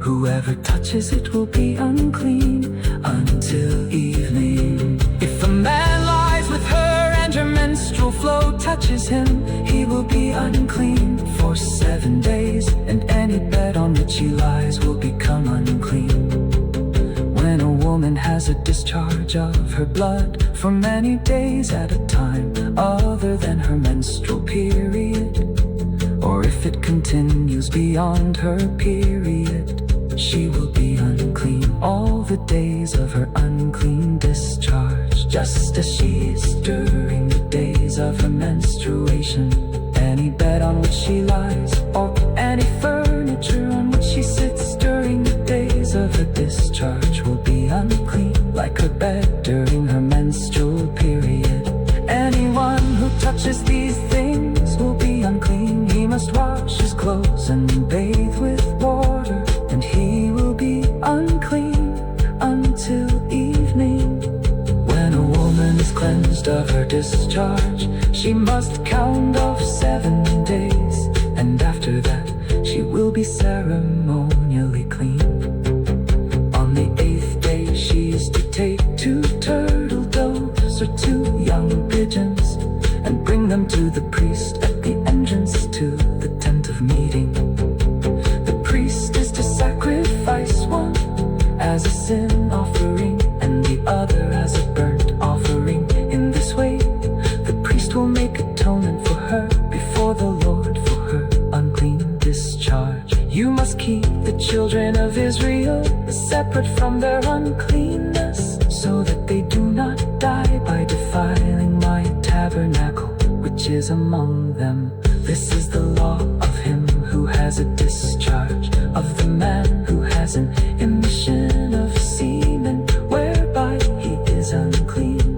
whoever touches it will be unclean until evening. If a man lies with her and her menstrual flow touches him, he will be unclean for 7 days, and any bed on which he lies will become unclean. When a woman has a discharge of her blood for many days at a time other than her menstrual period, or if it continues beyond her period, she will be unclean all the days of her unclean discharge, just as she is during the days of her menstruation. Any bed on which she lies, or any furniture on which she sits during the days of her discharge will be unclean, like her bed during her menstrual period. Anyone who touches these things will be unclean. He must wash his clothes and bathe with water, and he will be unclean until cleansed of her discharge, she must count off 7 days, and after that she will be ceremonially clean. On the 8th day she is to take 2 turtle doves or 2 young pigeons, and bring them to the priest at the entrance to the tent of meeting. The priest is to sacrifice one as a sin offering and the other as a burnt offering. In this way, the priest will make atonement for her before the Lord for her unclean discharge. You must keep the children of Israel separate from their uncleanness, so that they do not die by defiling my tabernacle, which is among them. This is the law of him who has a discharge, of the man who has an emission of semen, whereby he is unclean,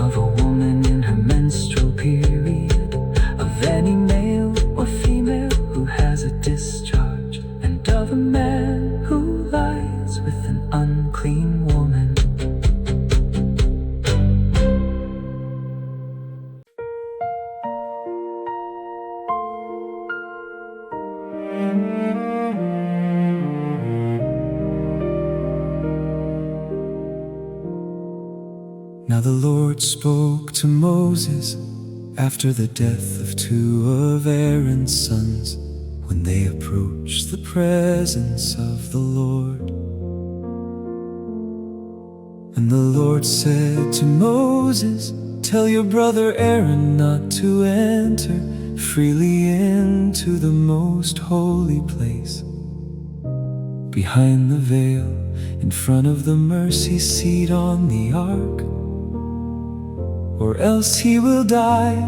of a woman in her menstrual period, of any male or female who has a discharge, and of a man who lies with an unclean woman. Now the Lord spoke to Moses after the death of 2 of Aaron's sons, when they approached the presence of the Lord. And the Lord said to Moses, "Tell your brother Aaron not to enter freely into the most holy place, behind the veil, in front of the mercy seat on the ark, or else he will die,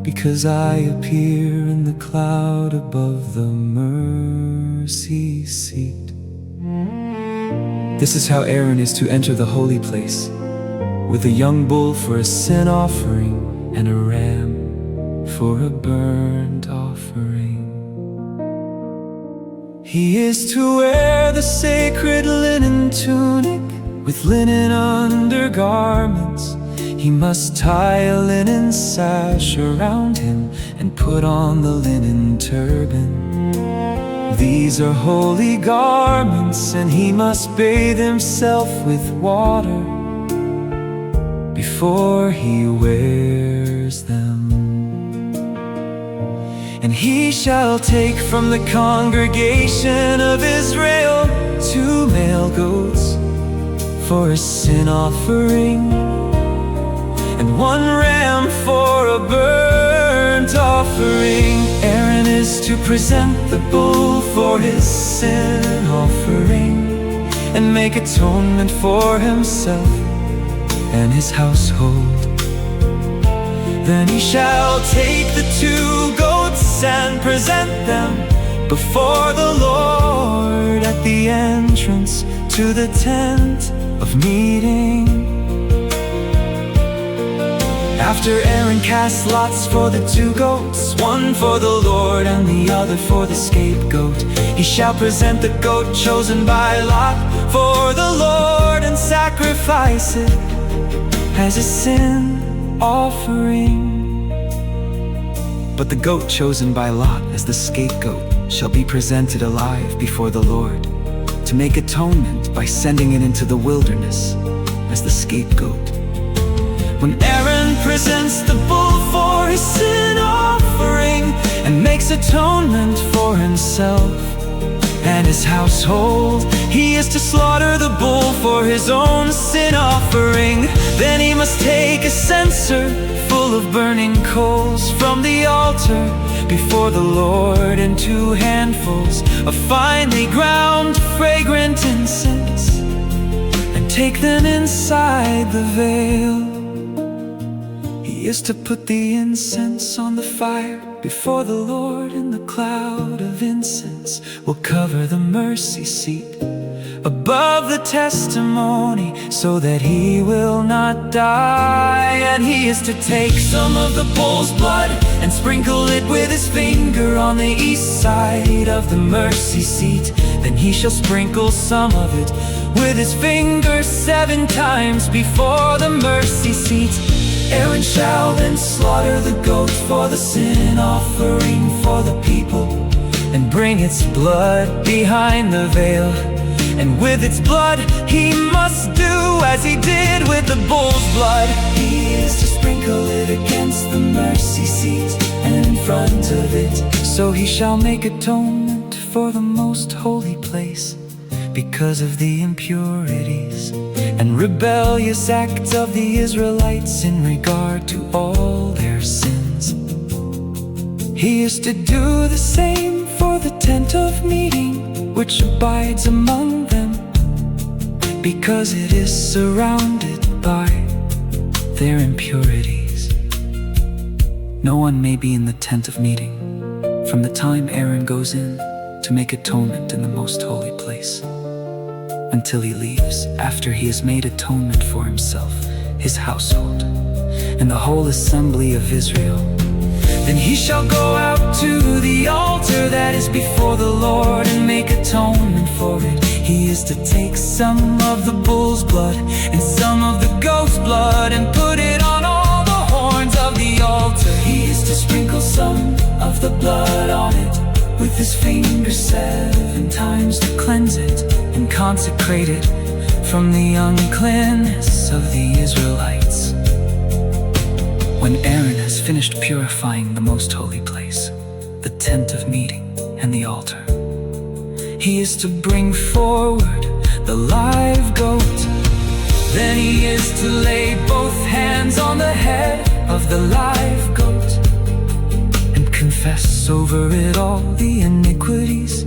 because I appear in the cloud above the mercy seat." This is how Aaron is to enter the holy place, with a young bull for a sin offering and a ram for a burnt offering. He is to wear the sacred linen tunic with linen undergarments. He must tie a linen sash around him and put on the linen turban. These are holy garments, and he must bathe himself with water before he wears them. And he shall take from the congregation of Israel 2 male goats for a sin offering, and 1 ram for a burnt offering. Aaron is to present the bull for his sin offering, and make atonement for himself and his household. Then he shall take the 2 goats and present them before the Lord at the entrance to the tent of meeting. After Aaron casts lots for the 2 goats, one for the Lord and the other for the scapegoat, he shall present the goat chosen by lot for the Lord and sacrifice it as a sin offering. But the goat chosen by lot as the scapegoat shall be presented alive before the Lord, to make atonement by sending it into the wilderness as the scapegoat. When Aaron presents the bull for his sin offering and makes atonement for himself and his household, he is to slaughter the bull for his own sin offering. Then he must take a censer full of burning coals from the altar before the Lord, and 2 handfuls of finely ground fragrant incense, and take them inside the veil. He is to put the incense on the fire before the Lord, and the cloud of incense will cover the mercy seat above the testimony, so that he will not die. And he is to take some of the bull's blood and sprinkle it with his finger on the east side of the mercy seat. Then he shall sprinkle some of it with his finger 7 times before the mercy seat. Aaron shall then slaughter the goat for the sin offering for the people, and bring its blood behind the veil. And with its blood he must do as he did with the bull's blood. He is to sprinkle it against the mercy seat and in front of it. So he shall make atonement for the most holy place, because of the impurities and rebellious acts of the Israelites in regard to all their sins. He is to do the same for the tent of meeting, which abides among them, because it is surrounded by their impurities. No one may be in the tent of meeting from the time Aaron goes in to make atonement in the most holy place, until he leaves, after he has made atonement for himself, his household, and the whole assembly of Israel. Then he shall go out to the altar that is before the Lord and make atonement for it. He is to take some of the bull's blood and some of the goat's blood and put it on all the horns of the altar. He is to sprinkle some of the blood on it with his finger 7 times to cleanse it and consecrate it from the uncleanness of the Israelites. When Aaron has finished purifying the most holy place, the tent of meeting and the altar, he is to bring forward the live goat. Then he is to lay both hands on the head of the live goat and confess over it all the iniquities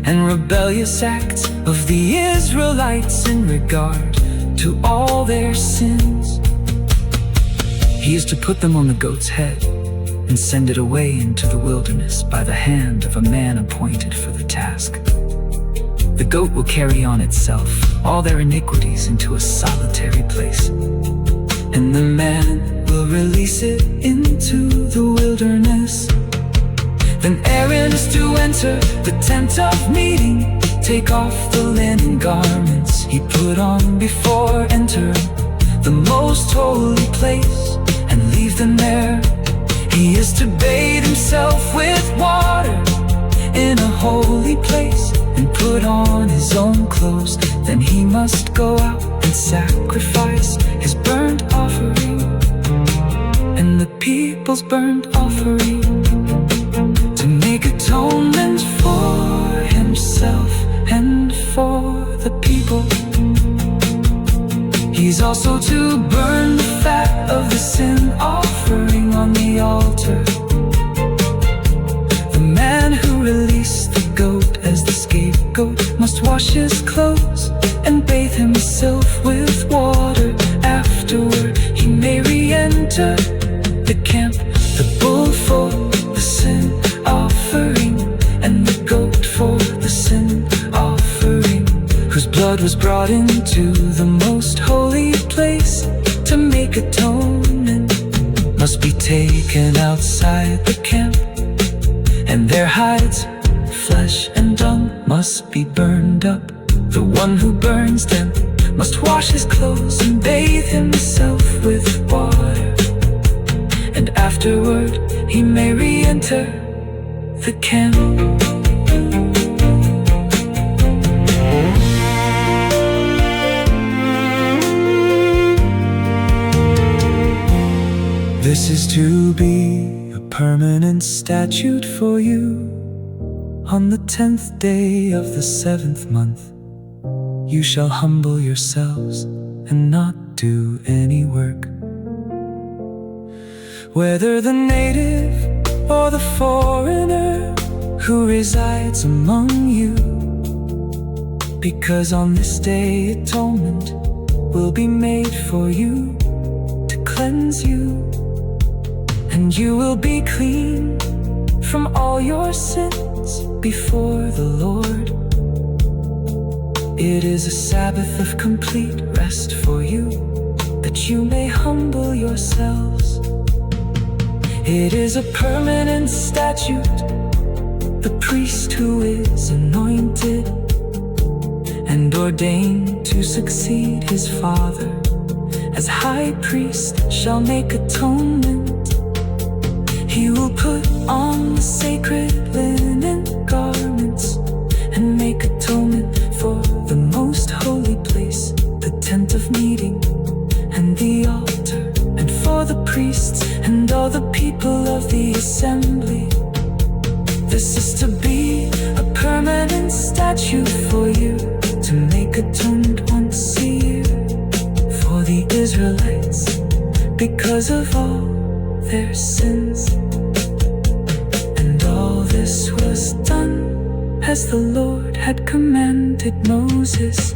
and rebellious acts of the Israelites in regard to all their sins. He is to put them on the goat's head and send it away into the wilderness by the hand of a man appointed for the task. The goat will carry on itself all their iniquities into a solitary place, and the man will release it into the wilderness. Then Aaron is to enter the tent of meeting, take off the linen garments he put on before entering the most holy place, and leave them there. He is to bathe himself with water in a holy place and put on his own clothes. Then he must go out and sacrifice his burnt offering and the people's burnt offering, to make atonement for himself and for the people. He's also to burn the fat of the sin offering on the altar. The man who released the goat as the scapegoat must wash his clothes and bathe himself with water. Afterward he may re-enter the camp, the bull for the sin offering and the goat for the sin offering, whose blood was brought into the most holy place to make atonement, must be taken outside the camp, and their hides, flesh and dung must be burned up. The one who burns them must wash his clothes and bathe himself with water, and afterward he may re-enter the camp. This is to be a permanent statute for you. On the 10th day of the 7th month, you shall humble yourselves and not do any work. Whether the native or the foreigner who resides among you, because on this day atonement will be made for you to cleanse you, and you will be clean from all your sins before the Lord. It is a Sabbath of complete rest for you, that you may humble yourselves. It is a permanent statute. The priest who is anointed and ordained to succeed his father as high priest, shall make atonement. He will put on the sacred linen garments and make atonement for the most holy place, the tent of meeting and the altar, and for the priests and all the people of the assembly. This is to be a permanent statute for you, to make atonement once a year for the Israelites because of all their sins. And all this was done as the Lord had commanded Moses.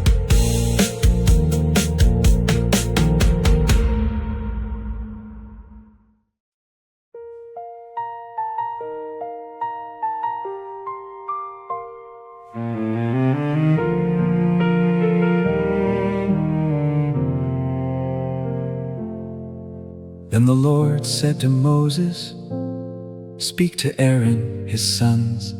Then the Lord said to Moses, "Speak to Aaron, his sons,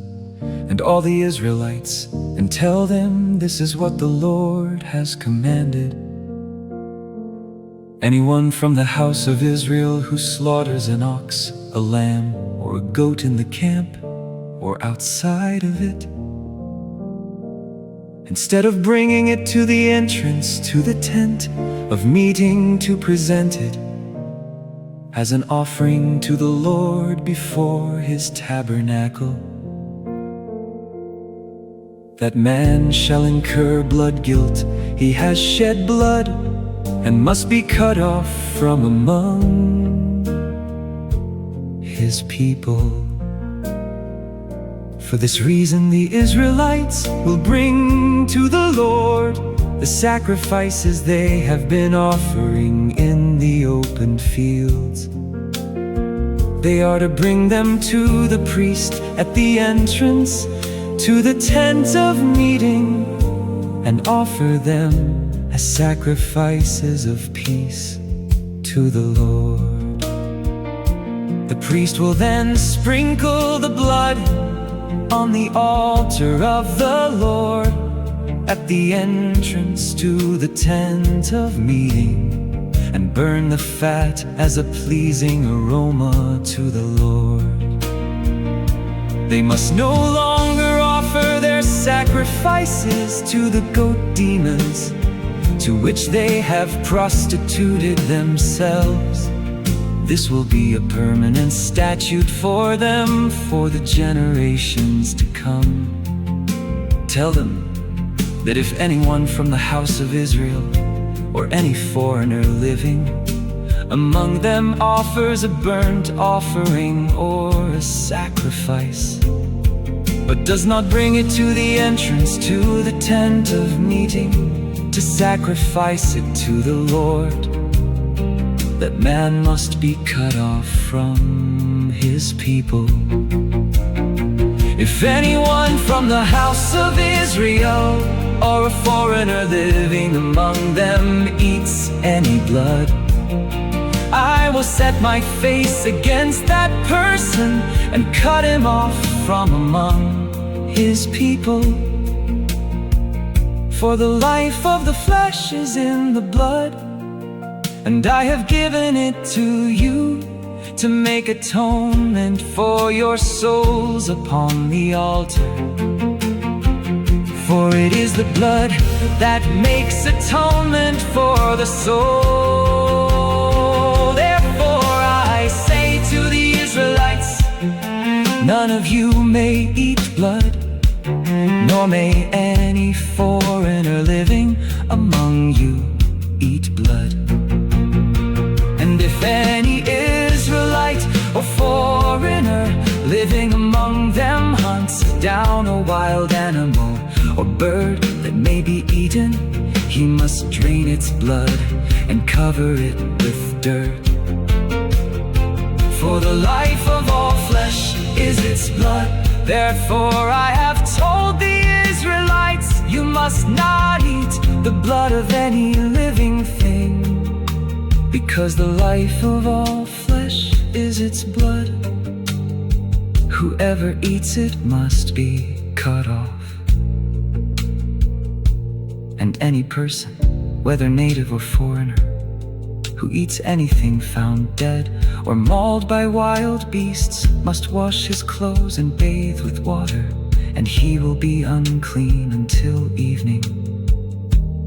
and all the Israelites, and tell them this is what the Lord has commanded. Anyone from the house of Israel who slaughters an ox, a lamb, or a goat in the camp, or outside of it, instead of bringing it to the entrance to the tent of meeting to present it as an offering to the Lord before his tabernacle, that man shall incur blood guilt. He has shed blood and must be cut off from among his people. For this reason the Israelites will bring to the Lord the sacrifices they have been offering in the open fields. They are to bring them to the priest at the entrance to the tent of meeting and offer them as sacrifices of peace to the Lord. The priest will then sprinkle the blood on the altar of the Lord at the entrance to the tent of meeting, and burn the fat as a pleasing aroma to the Lord. They must no longer offer their sacrifices to the goat demons, to which they have prostituted themselves. This will be a permanent statute for them for the generations to come. Tell them that if anyone from the house of Israel or any foreigner living among them offers a burnt offering or a sacrifice, but does not bring it to the entrance to the tent of meeting to sacrifice it to the Lord, that man must be cut off from his people. If anyone from the house of Israel or a foreigner living among them eats any blood, I will set my face against that person and cut him off from among his people. For the life of the flesh is in the blood, and I have given it to you to make atonement for your souls upon the altar. For it is the blood that makes atonement for the soul. Therefore I say to the Israelites, none of you may eat blood, nor may any foreigner living among you eat blood. And if any Israelite or foreigner living among them hunts down a wild animal or bird that may be eaten, he must drain its blood and cover it with dirt. For the life of all flesh is its blood. Therefore I have told the Israelites, you must not eat the blood of any living thing, because the life of all flesh is its blood. Whoever eats it must be cut off. And any person, whether native or foreigner, who eats anything found dead or mauled by wild beasts must wash his clothes and bathe with water, and he will be unclean until evening.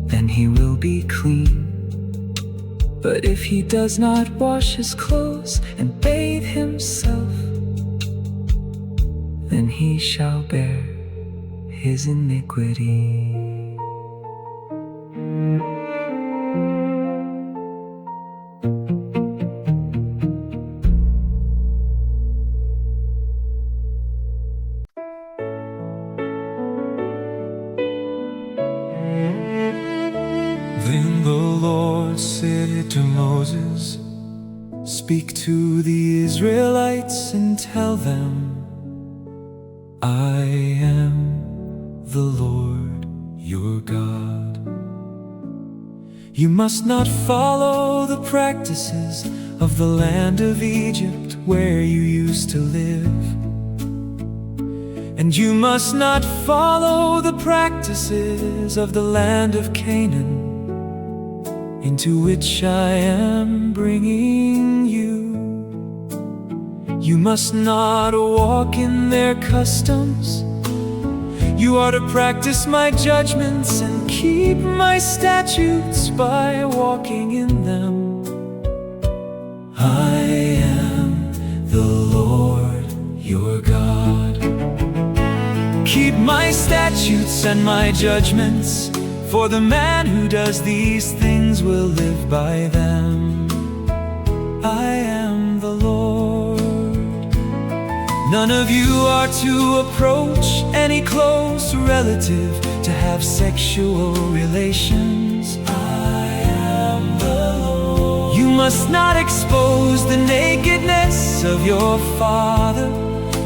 Then he will be clean. But if he does not wash his clothes and bathe himself, then he shall bear his iniquity. Then the Lord said to Moses, "Speak to the Israelites and tell them, I am the Lord your God. You must not follow the practices of the land of Egypt where you used to live. And you must not follow the practices of the land of Canaan, into which I am bringing you. You must not walk in their customs. You are to practice my judgments and keep my statutes by walking in them. I am the Lord your God. Keep my statutes and my judgments, for the man who does these things will live by them. I am the Lord. None of you are to approach any close relative to have sexual relations. I am the Lord. You must not expose the nakedness of your father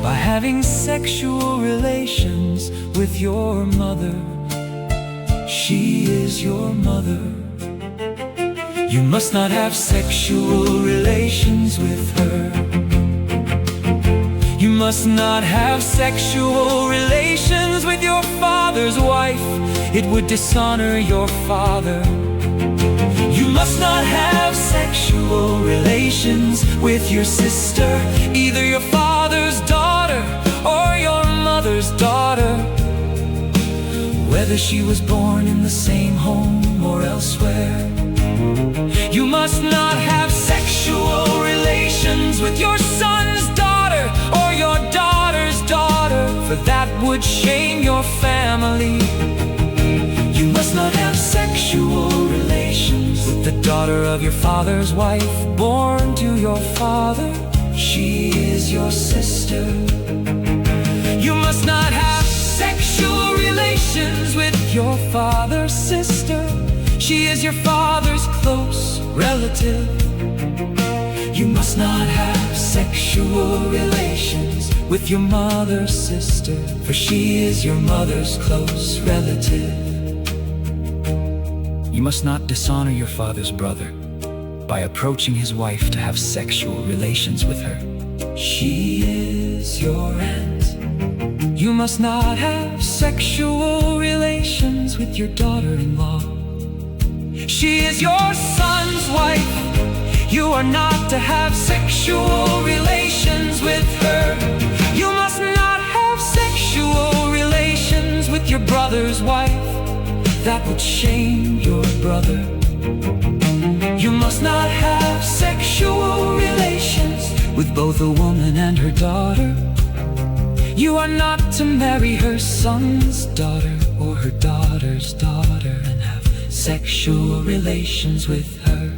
by having sexual relations with your mother. She is your mother. You must not have sexual relations with her. You must not have sexual relations with your father's wife. It would dishonor your father. You must not have sexual relations with your sister, either your father's daughter or your mother's daughter, whether she was born in the same home or elsewhere. You must not have sexual relations with your son's daughter or your daughter's daughter, for that would shame your family. You must not have sexual relations with the daughter of your father's wife, born to your father. She is your sister. You must not have sexual relations with your father's sister. She is your father's close relative. You must not have sexual relations with your mother's sister, for she is your mother's close relative. You must not dishonor your father's brother by approaching his wife to have sexual relations with her. She is your aunt. You must not have sexual relations with your daughter-in-law. She is your son's wife. You are not to have sexual relations with her. You must not have sexual relations with your brother's wife. That would shame your brother. You must not have sexual relations with both a woman and her daughter. You are not to marry her son's daughter or her daughter's daughter and have sexual relations with her.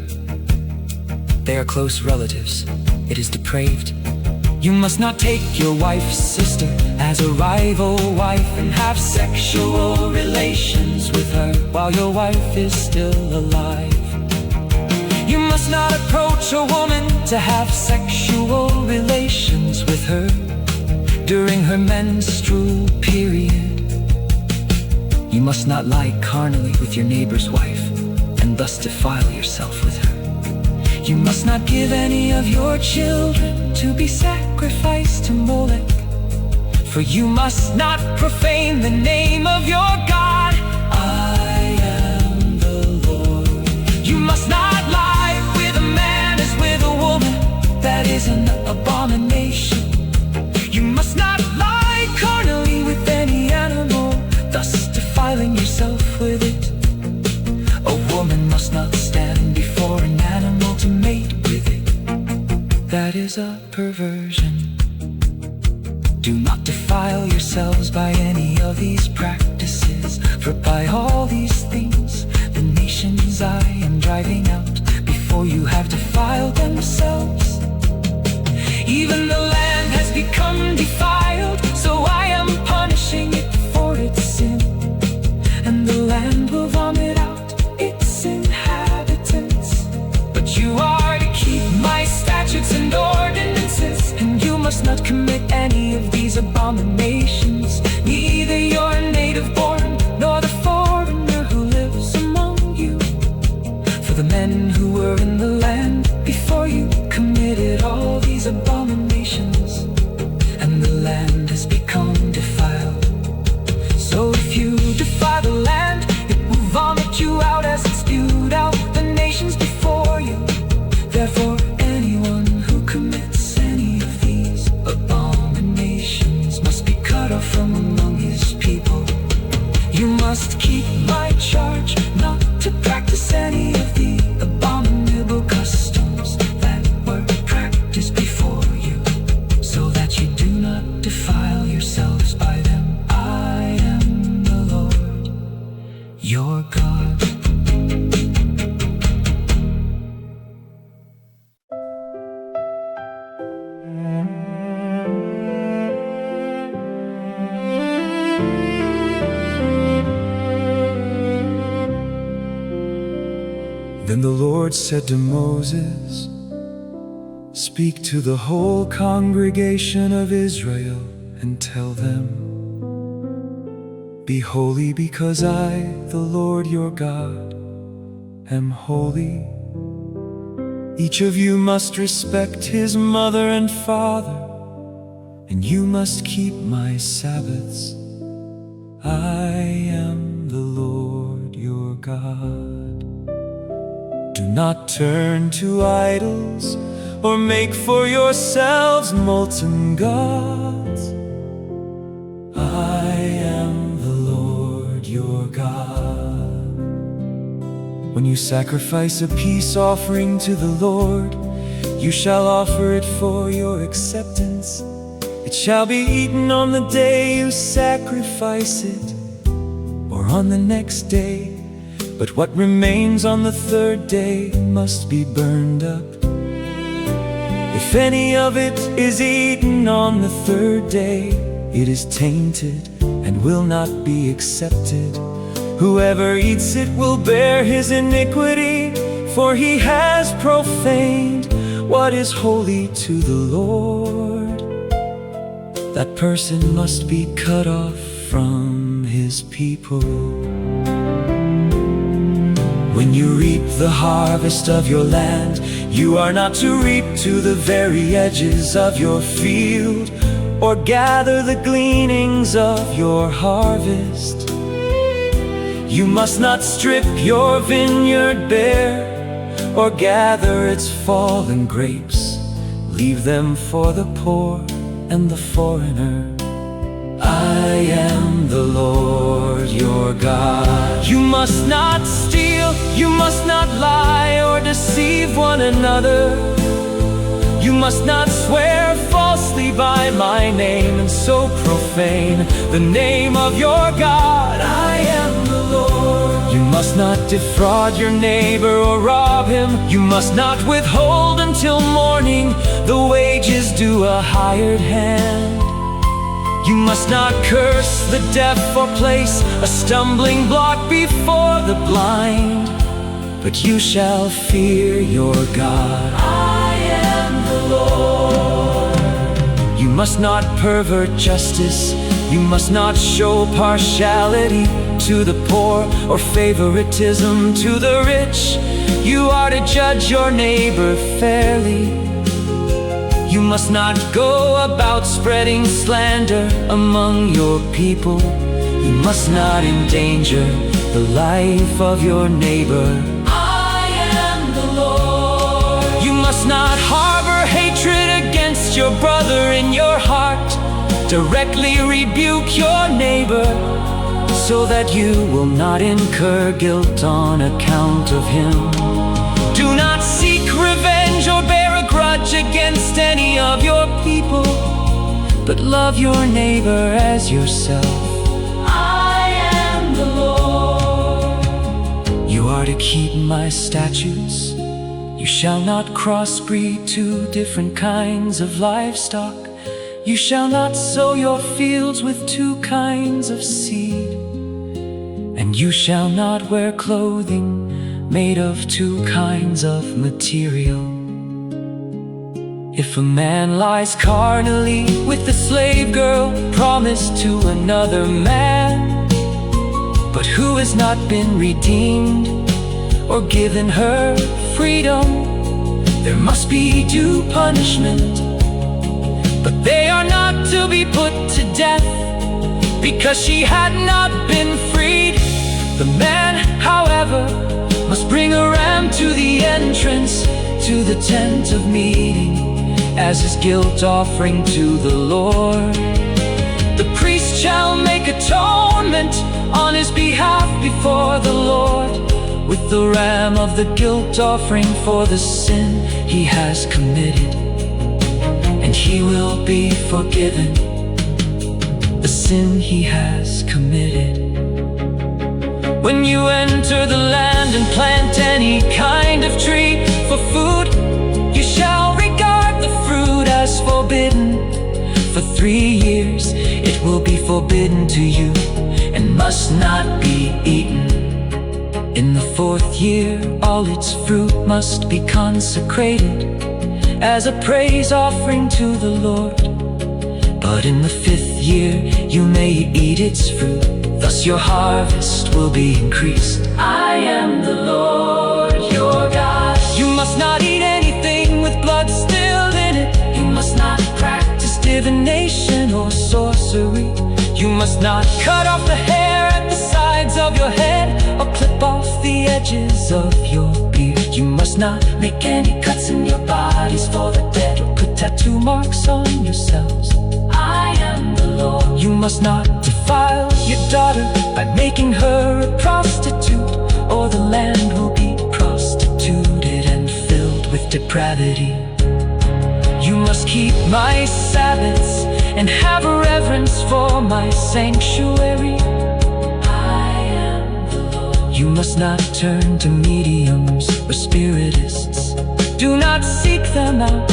They are close relatives. It is depraved. You must not take your wife's sister as a rival wife and have sexual relations with her while your wife is still alive. You must not approach a woman to have sexual relations with her during her menstrual period. You must not lie carnally with your neighbor's wife and thus defile yourself with her. You must not give any of your children to be sacrificed to Molech, for you must not profane the name of your God. I am the Lord. You must not lie with a must not stand before an animal to mate with it. That is a perversion. Do not defile yourselves by any of these practices, for by all these things the nations I am driving out before you have defiled themselves. Even the land has become defiled, so I am punishing it for its sin. And the land will vomit out its inhabitants. But you are to keep my statutes and ordinances, and you must not commit any of these abominations, neither your native born nor the foreigner who lives among you. For the men who were in the land before you committed all these abominations, and the land has become defiled. So if you defile the land, it will vomit you out as it spewed out the nations before you. Therefore anyone who commits any of these abominations must be cut off from among his people. You must keep my charge not to practice any of the abominable customs that were practiced before you, so that you do not defile yourselves by them. I am the Lord, your God. Then the Lord said to Moses, "Speak to the whole congregation of Israel and tell them, be holy because I, the Lord your God, am holy. Each of you must respect his mother and father, and you must keep my Sabbaths. I am the Lord your God. Do not turn to idols or make for yourselves molten gods. I am the Lord your God. When you sacrifice a peace offering to the Lord, you shall offer it for your acceptance. It shall be eaten on the day you sacrifice it, or on the next day. But what remains on the third day must be burned up. If any of it is eaten on the third day, it is tainted and will not be accepted. Whoever eats it will bear his iniquity, for he has profaned what is holy to the Lord. That person must be cut off from his people. When you reap the harvest of your land, you are not to reap to the very edges of your field, or gather the gleanings of your harvest. You must not strip your vineyard bare, or gather its fallen grapes. Leave them for the poor and the foreigner. I am the Lord your God. You must not steal, you must not lie or deceive one another. You must not swear falsely by my name and so profane the name of your God. I am the Lord. You must not defraud your neighbor or rob him. You must not withhold until morning the wages due a hired hand. You must not curse the deaf or place a stumbling block before the blind, but you shall fear your God. I am the Lord. You must not pervert justice. You must not show partiality to the poor or favoritism to the rich. You are to judge your neighbor fairly. You must not go about spreading slander among your people. You must not endanger the life of your neighbor. I am the Lord. You must not harbor hatred against your brother in your heart. Directly rebuke your neighbor, so that you will not incur guilt on account of him. Do not seek revenge or bear a grudge against any of your people, but love your neighbor as yourself. I am the Lord. You are to keep my statutes. You shall not crossbreed two different kinds of livestock. You shall not sow your fields with two kinds of seed. And you shall not wear clothing made of two kinds of material. If a man lies carnally with a slave girl promised to another man, but who has not been redeemed or given her freedom, there must be due punishment. But they are not to be put to death, because she had not been freed. The man, however, must bring a ram to the entrance to the tent of meeting as his guilt offering to the Lord. The priest shall make atonement on his behalf before the Lord with the ram of the guilt offering for the sin he has committed, and he will be forgiven the sin he has committed. When you enter the land and plant any kind of tree for food, you shall regard the fruit as forbidden. For 3 years it will be forbidden to you and must not be eaten. In the 4th year all its fruit must be consecrated as a praise offering to the Lord. But in the 5th year you may eat its fruit, thus your harvest will be increased. I am the Lord your God. You must not eat anything with blood still in it. You must not practice divination or sorcery. You must not cut off the hair at the sides of your head or clip off the edges of your beard. You must not make any cuts in your bodies for the dead or put tattoo marks on yourselves. I am the Lord. You must not defile your daughter by making her a prostitute, or the land will be prostituted and filled with depravity. You must keep my Sabbaths and have a reverence for my sanctuary. I am the Lord. You must not turn to mediums or spiritists. Do not seek them out,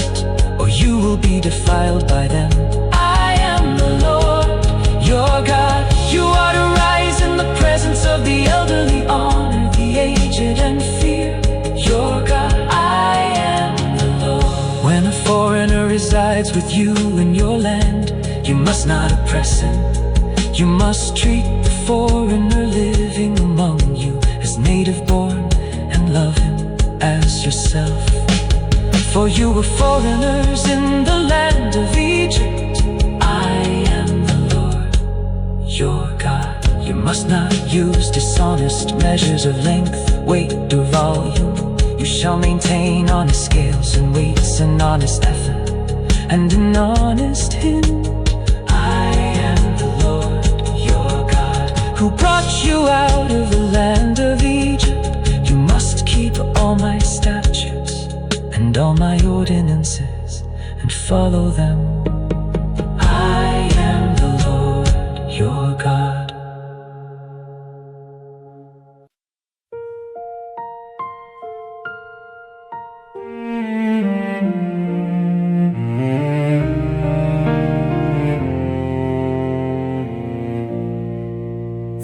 or you will be defiled by them. I am the Lord your God. You are to rise in the presence of the elderly, honor the aged, and fear your God. I am the Lord. When a foreigner resides with you in your land, you must not oppress him. You must treat the foreigner living among you as native born and love him as yourself. For you were foreigners in the land of Egypt. I am the Lord your God. You must not use dishonest measures of length, weight, or volume. You shall maintain honest scales and weights, an honest effort and an honest hint. I am the Lord your God, who brought you out of the land of Egypt. You must keep all my statutes and all my ordinances and follow them. I am the Lord your God.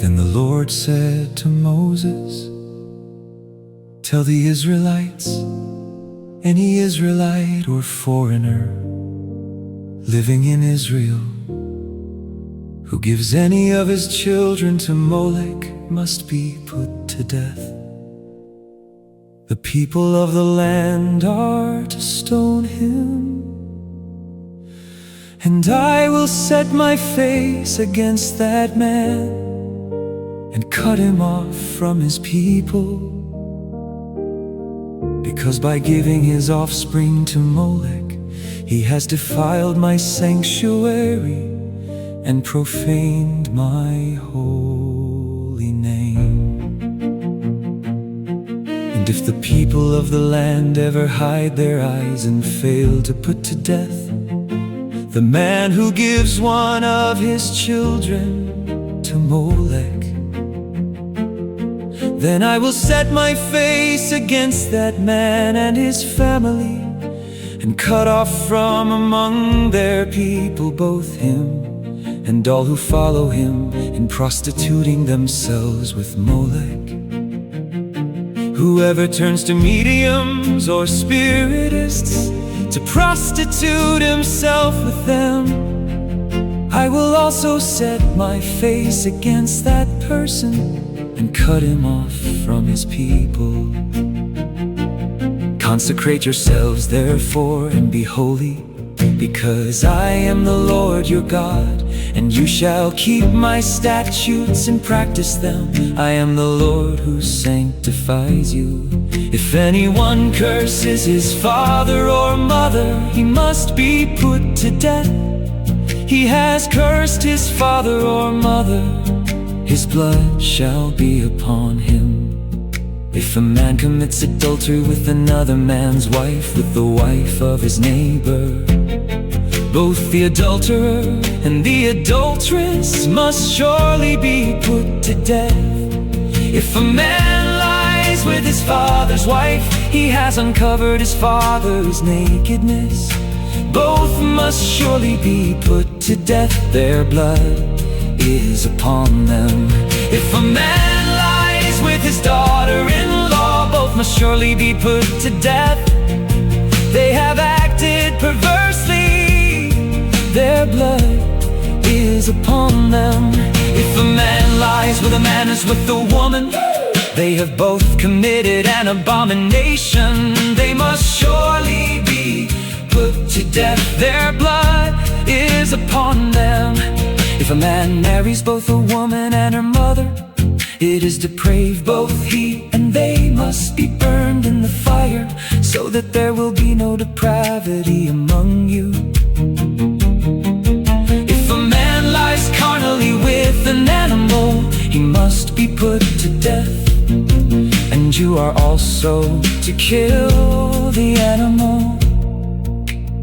Then the Lord said to Moses, "Tell the Israelites, any Israelite or foreigner living in Israel who gives any of his children to Molech must be put to death. The people of the land are to stone him, and I will set my face against that man and cut him off from his people, because by giving his offspring to Molech, he has defiled my sanctuary and profaned my holiness." if the people of the land ever hide their eyes and fail to put to death the man who gives one of his children to Molech, then I will set my face against that man and his family, and cut off from among their people both him and all who follow him in prostituting themselves with Molech. Whoever turns to mediums or spiritists to prostitute himself with them, I will also set my face against that person and cut him off from his people. Consecrate yourselves therefore and be holy, because I am the Lord your God, and you shall keep my statutes and practice them. I am the Lord who sanctifies you. If anyone curses his father or mother, he must be put to death. He has cursed his father or mother, his blood shall be upon him. If a man commits adultery with another man's wife, with the wife of his neighbor, both the adulterer and the adulteress must surely be put to death. If a man lies with his father's wife, he has uncovered his father's nakedness. Both must surely be put to death. Their blood is upon them. If a man lies with his daughter-in-law, both must surely be put to death. They have acted perversely. Their blood is upon them. If a man lies with a man as with a woman, they have both committed an abomination. They must surely be put to death. Their blood is upon them. If a man marries both a woman and her mother, it is depraved. Both he and they must be burned in the fire, so that there will be no depravity among you. If a man lies carnally with an animal, he must be put to death. And you are also to kill the animal.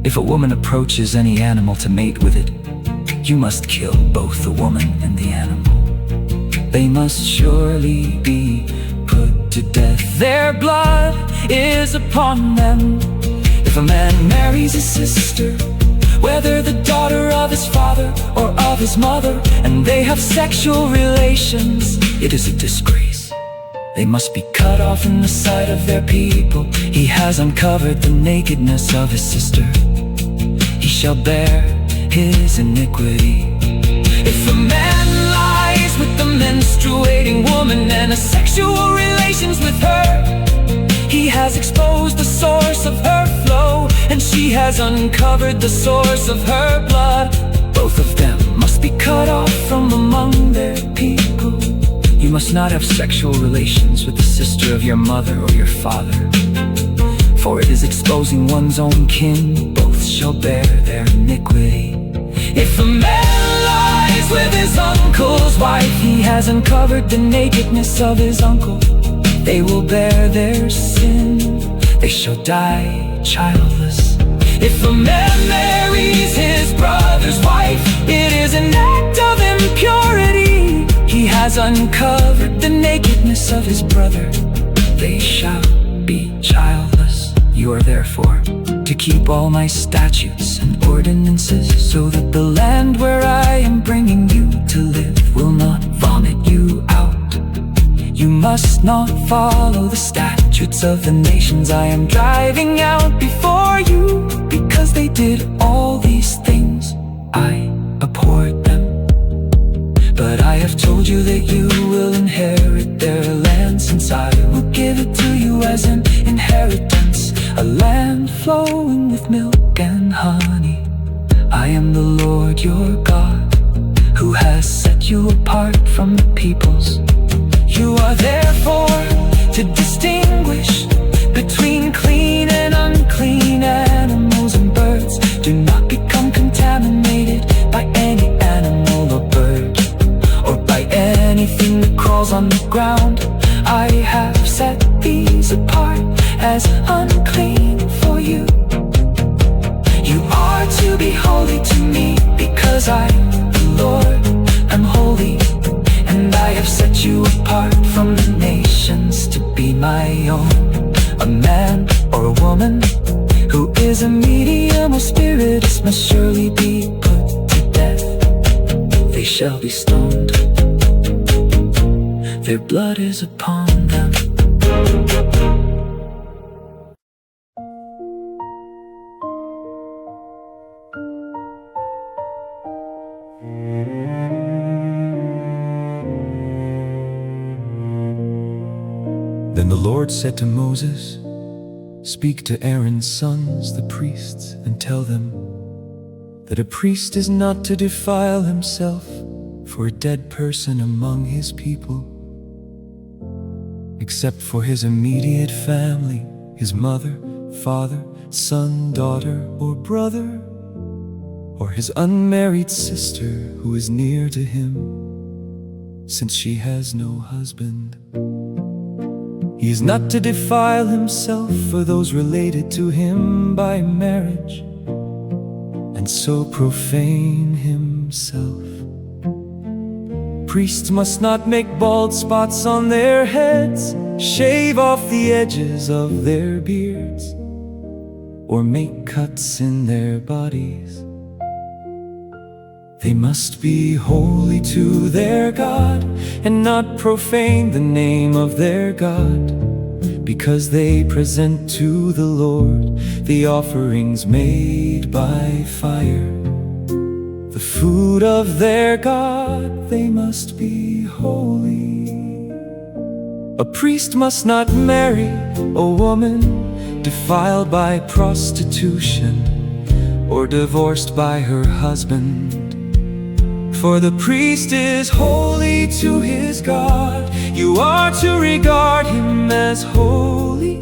If a woman approaches any animal to mate with it, you must kill both the woman and the animal. They must surely be put to death. Their blood is upon them. If a man marries his sister, whether the daughter of his father or of his mother, and they have sexual relations, it is a disgrace. They must be cut off in the sight of their people. He has uncovered the nakedness of his sister. He shall bear his iniquity. If a man lies with the menstruating woman and has sexual relations with her, he has exposed the source of her flow, and she has uncovered the source of her blood. Both of them must be cut off from among their people. You must not have sexual relations with the sister of your mother or your father, for it is exposing one's own kin. Both shall bear their iniquity. If a man lies with his uncle's wife, he has uncovered the nakedness of his uncle. They will bear their sin. They shall die childless. If a man marries his brother's wife, it is an act of impurity. He has uncovered the nakedness of his brother. They shall be childless. You are therefore to keep all my statutes and ordinances, so that the land where I am bringing you to live will not vomit you out. You must not follow the statutes of the nations I am driving out before you, because they did all these things. I abhorred them. But I have told you that you will inherit their land, since I will give it to you as an inheritance, a land flowing with milk and honey. I am the Lord your God, who has set you apart from the peoples. You are therefore to distinguish between clean and unclean animals and birds. Do not become contaminated by any animal or bird, or by anything that crawls on the ground. I have set these apart as unclean for you. You are to be holy to me, because I, the Lord, am holy, and I have set you apart from the nations to be my own. A man or a woman who is a medium or spiritist must surely be put to death. They shall be stoned. Their blood is upon them. Then the Lord said to Moses, "Speak to Aaron's sons, the priests, and tell them that a priest is not to defile himself for a dead person among his people, except for his immediate family, his mother, father, son, daughter, or brother, or his unmarried sister who is near to him, since she has no husband. He is not to defile himself for those related to him by marriage, and so profane himself. Priests must not make bald spots on their heads, shave off the edges of their beards, or make cuts in their bodies. They must be holy to their God, and not profane the name of their God, because they present to the Lord the offerings made by fire. The food of their God, they must be holy. A priest must not marry a woman defiled by prostitution or divorced by her husband. For the priest is holy to his God. You are to regard him as holy,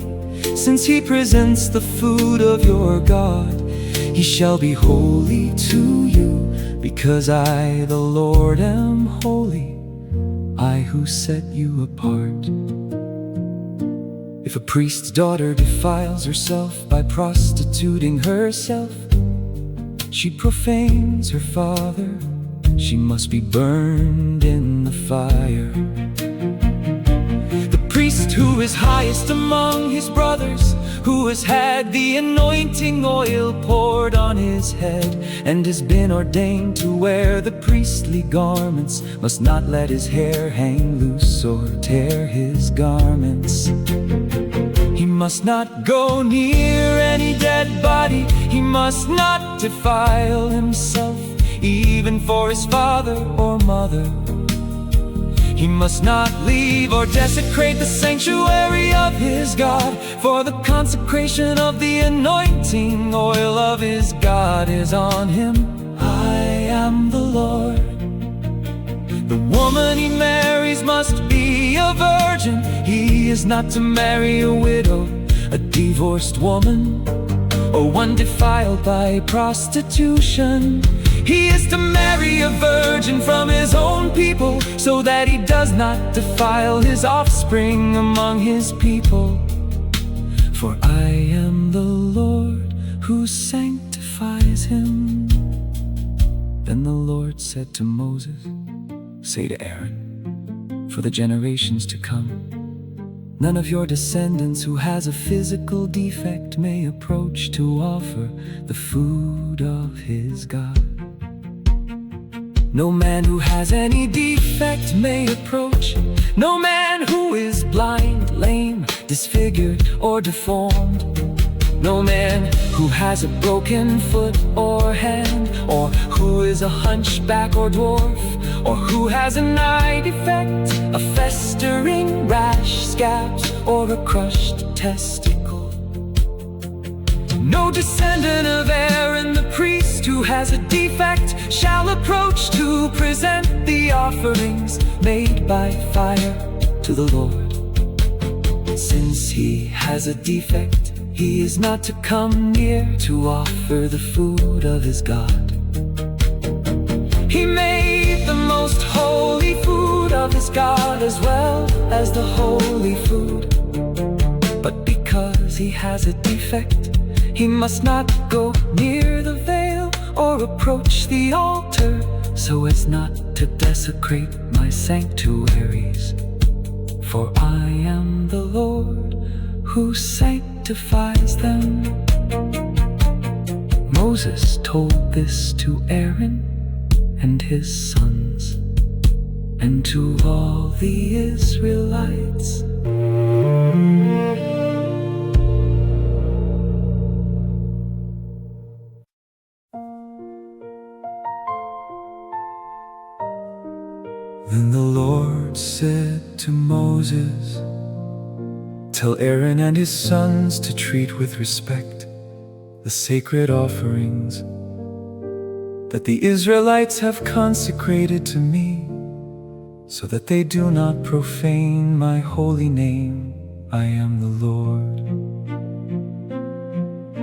since he presents the food of your God. He shall be holy to you, because I, the Lord, am holy, I who set you apart. If a priest's daughter defiles herself by prostituting herself, she profanes her father. She must be burned in the fire. The priest who is highest among his brothers, who has had the anointing oil poured on his head, and has been ordained to wear the priestly garments, must not let his hair hang loose or tear his garments. He must not go near any dead body. He must not defile himself, even for his father or mother. He must not leave or desecrate the sanctuary of his God, for the consecration of the anointing oil of his God is on him. I am the Lord. The woman he marries must be a virgin. He is not to marry a widow, a divorced woman, or one defiled by prostitution. He is to marry a virgin from his own people, so that he does not defile his offspring among his people. For I am the Lord who sanctifies him. Then the Lord said to Moses, "Say to Aaron, for the generations to come, none of your descendants who has a physical defect may approach to offer the food of his God. No man who has any defect may approach. No man who is blind, lame, disfigured, or deformed. No man who has a broken foot or hand, or who is a hunchback or dwarf, or who has an eye defect, a festering rash, scabs, or a crushed testicle. No descendant of Aaron the priest who has a defect shall approach to present the offerings made by fire to the Lord. Since he has a defect, he is not to come near to offer the food of his God. He made the most holy food of his God as well as the holy food. But because because he has a defect. He must not go near the veil or approach the altar, so as not to desecrate my sanctuaries. For I am the Lord who sanctifies them. Moses told this to Aaron and his sons, and to all the Israelites. Then the Lord said to Moses, "Tell Aaron and his sons to treat with respect the sacred offerings that the Israelites have consecrated to me, so that they do not profane my holy name. I am the Lord.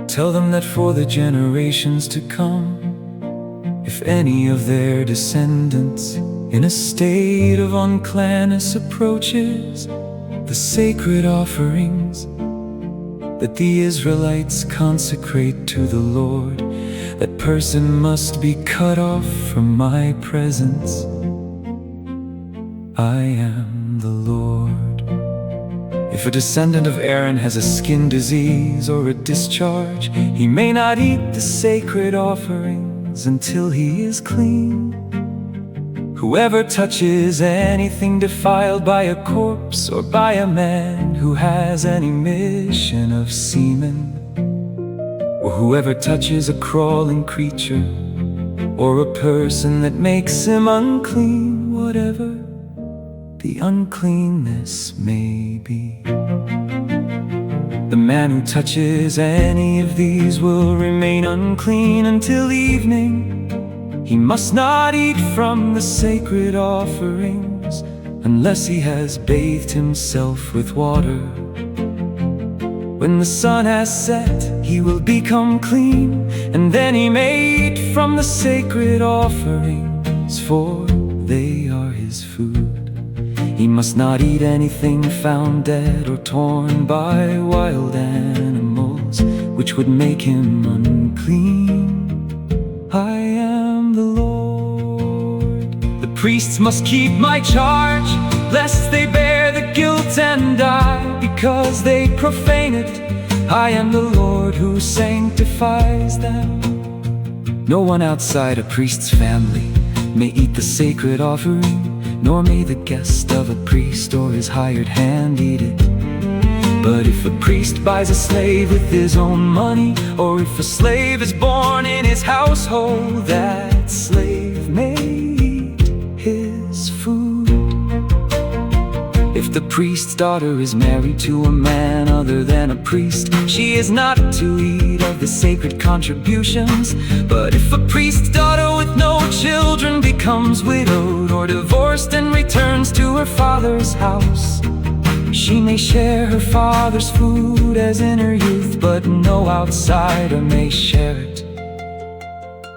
Tell them that for the generations to come, if any of their descendants in a state of uncleanness approaches the sacred offerings that the Israelites consecrate to the Lord, that person must be cut off from my presence. I am the Lord. If a descendant of Aaron has a skin disease or a discharge, he may not eat the sacred offerings until he is clean. Whoever touches anything defiled by a corpse or by a man who has an emission of semen, or whoever touches a crawling creature or a person that makes him unclean, whatever the uncleanness may be, the man who touches any of these will remain unclean until evening. He must not eat from the sacred offerings unless he has bathed himself with water. When the sun has set, he will become clean, and then he may eat from the sacred offerings, for they are his food. He must not eat anything found dead or torn by wild animals, which would make him unclean. I am the Lord. The priests must keep my charge, lest they bear the guilt and die, because they profane it. I am the Lord who sanctifies them. No one outside a priest's family may eat the sacred offering, nor may the guest of a priest or his hired hand eat it. But if a priest buys a slave with his own money, or if a slave is born in his household, that slave may eat his food. If the priest's daughter is married to a man other than a priest, she is not to eat of the sacred contributions. But if a priest's daughter with no children becomes widowed or divorced and returns to her father's house, she may share her father's food as in her youth, but no outsider may share it.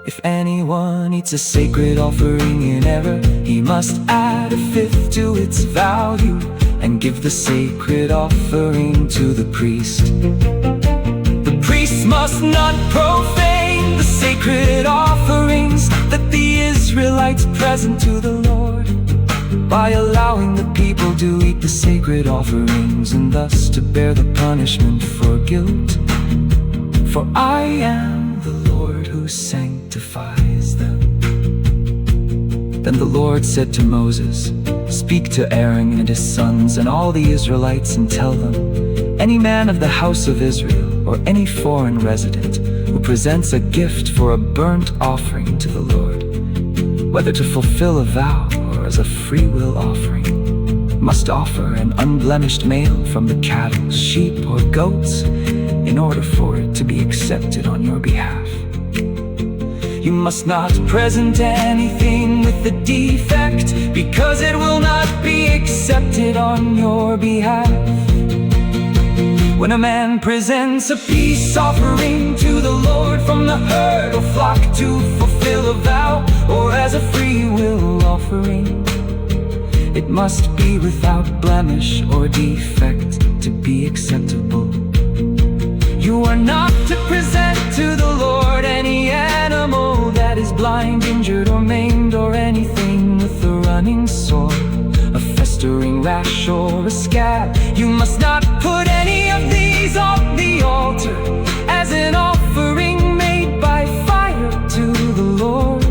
If anyone eats a sacred offering in error, he must add a fifth to its value and give the sacred offering to the priest. The priest must not profane the sacred offerings that the Israelites present to the Lord, by allowing the people to eat the sacred offerings and thus to bear the punishment for guilt. For I am the Lord who sanctifies them. Then the Lord said to Moses, "Speak to Aaron and his sons and all the Israelites and tell them, any man of the house of Israel or any foreign resident who presents a gift for a burnt offering to the Lord, whether to fulfill a vow or as a free will offering, must offer an unblemished male from the cattle, sheep, or goats in order for it to be accepted on your behalf. You must not present anything with a defect, because it will not be accepted on your behalf. When a man presents a peace offering to the Lord from the herd or flock to fulfill a vow, or as a free will offering, it must be without blemish or defect to be acceptable. You are not to present to the Lord any animal that is blind, injured, or maimed, or anything with a running sore, a festering rash, or a scab. You must not put any of these on the altar as an offering made by fire to the Lord.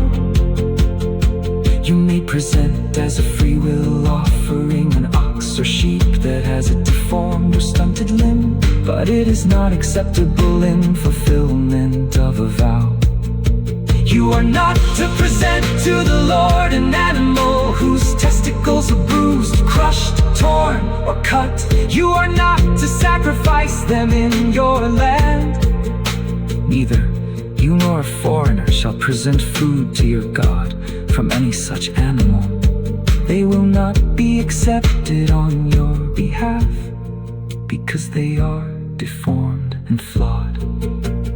You may present as a freewill offering an ox or sheep that has a deformed or stunted limb, but it is not acceptable in fulfillment of a vow. You are not to present to the Lord an animal whose testicles are bruised, crushed, torn, or cut. You are not to sacrifice them in your land. Neither you nor a foreigner shall present food to your God from any such animal. They will not be accepted on your behalf, because they are deformed and flawed.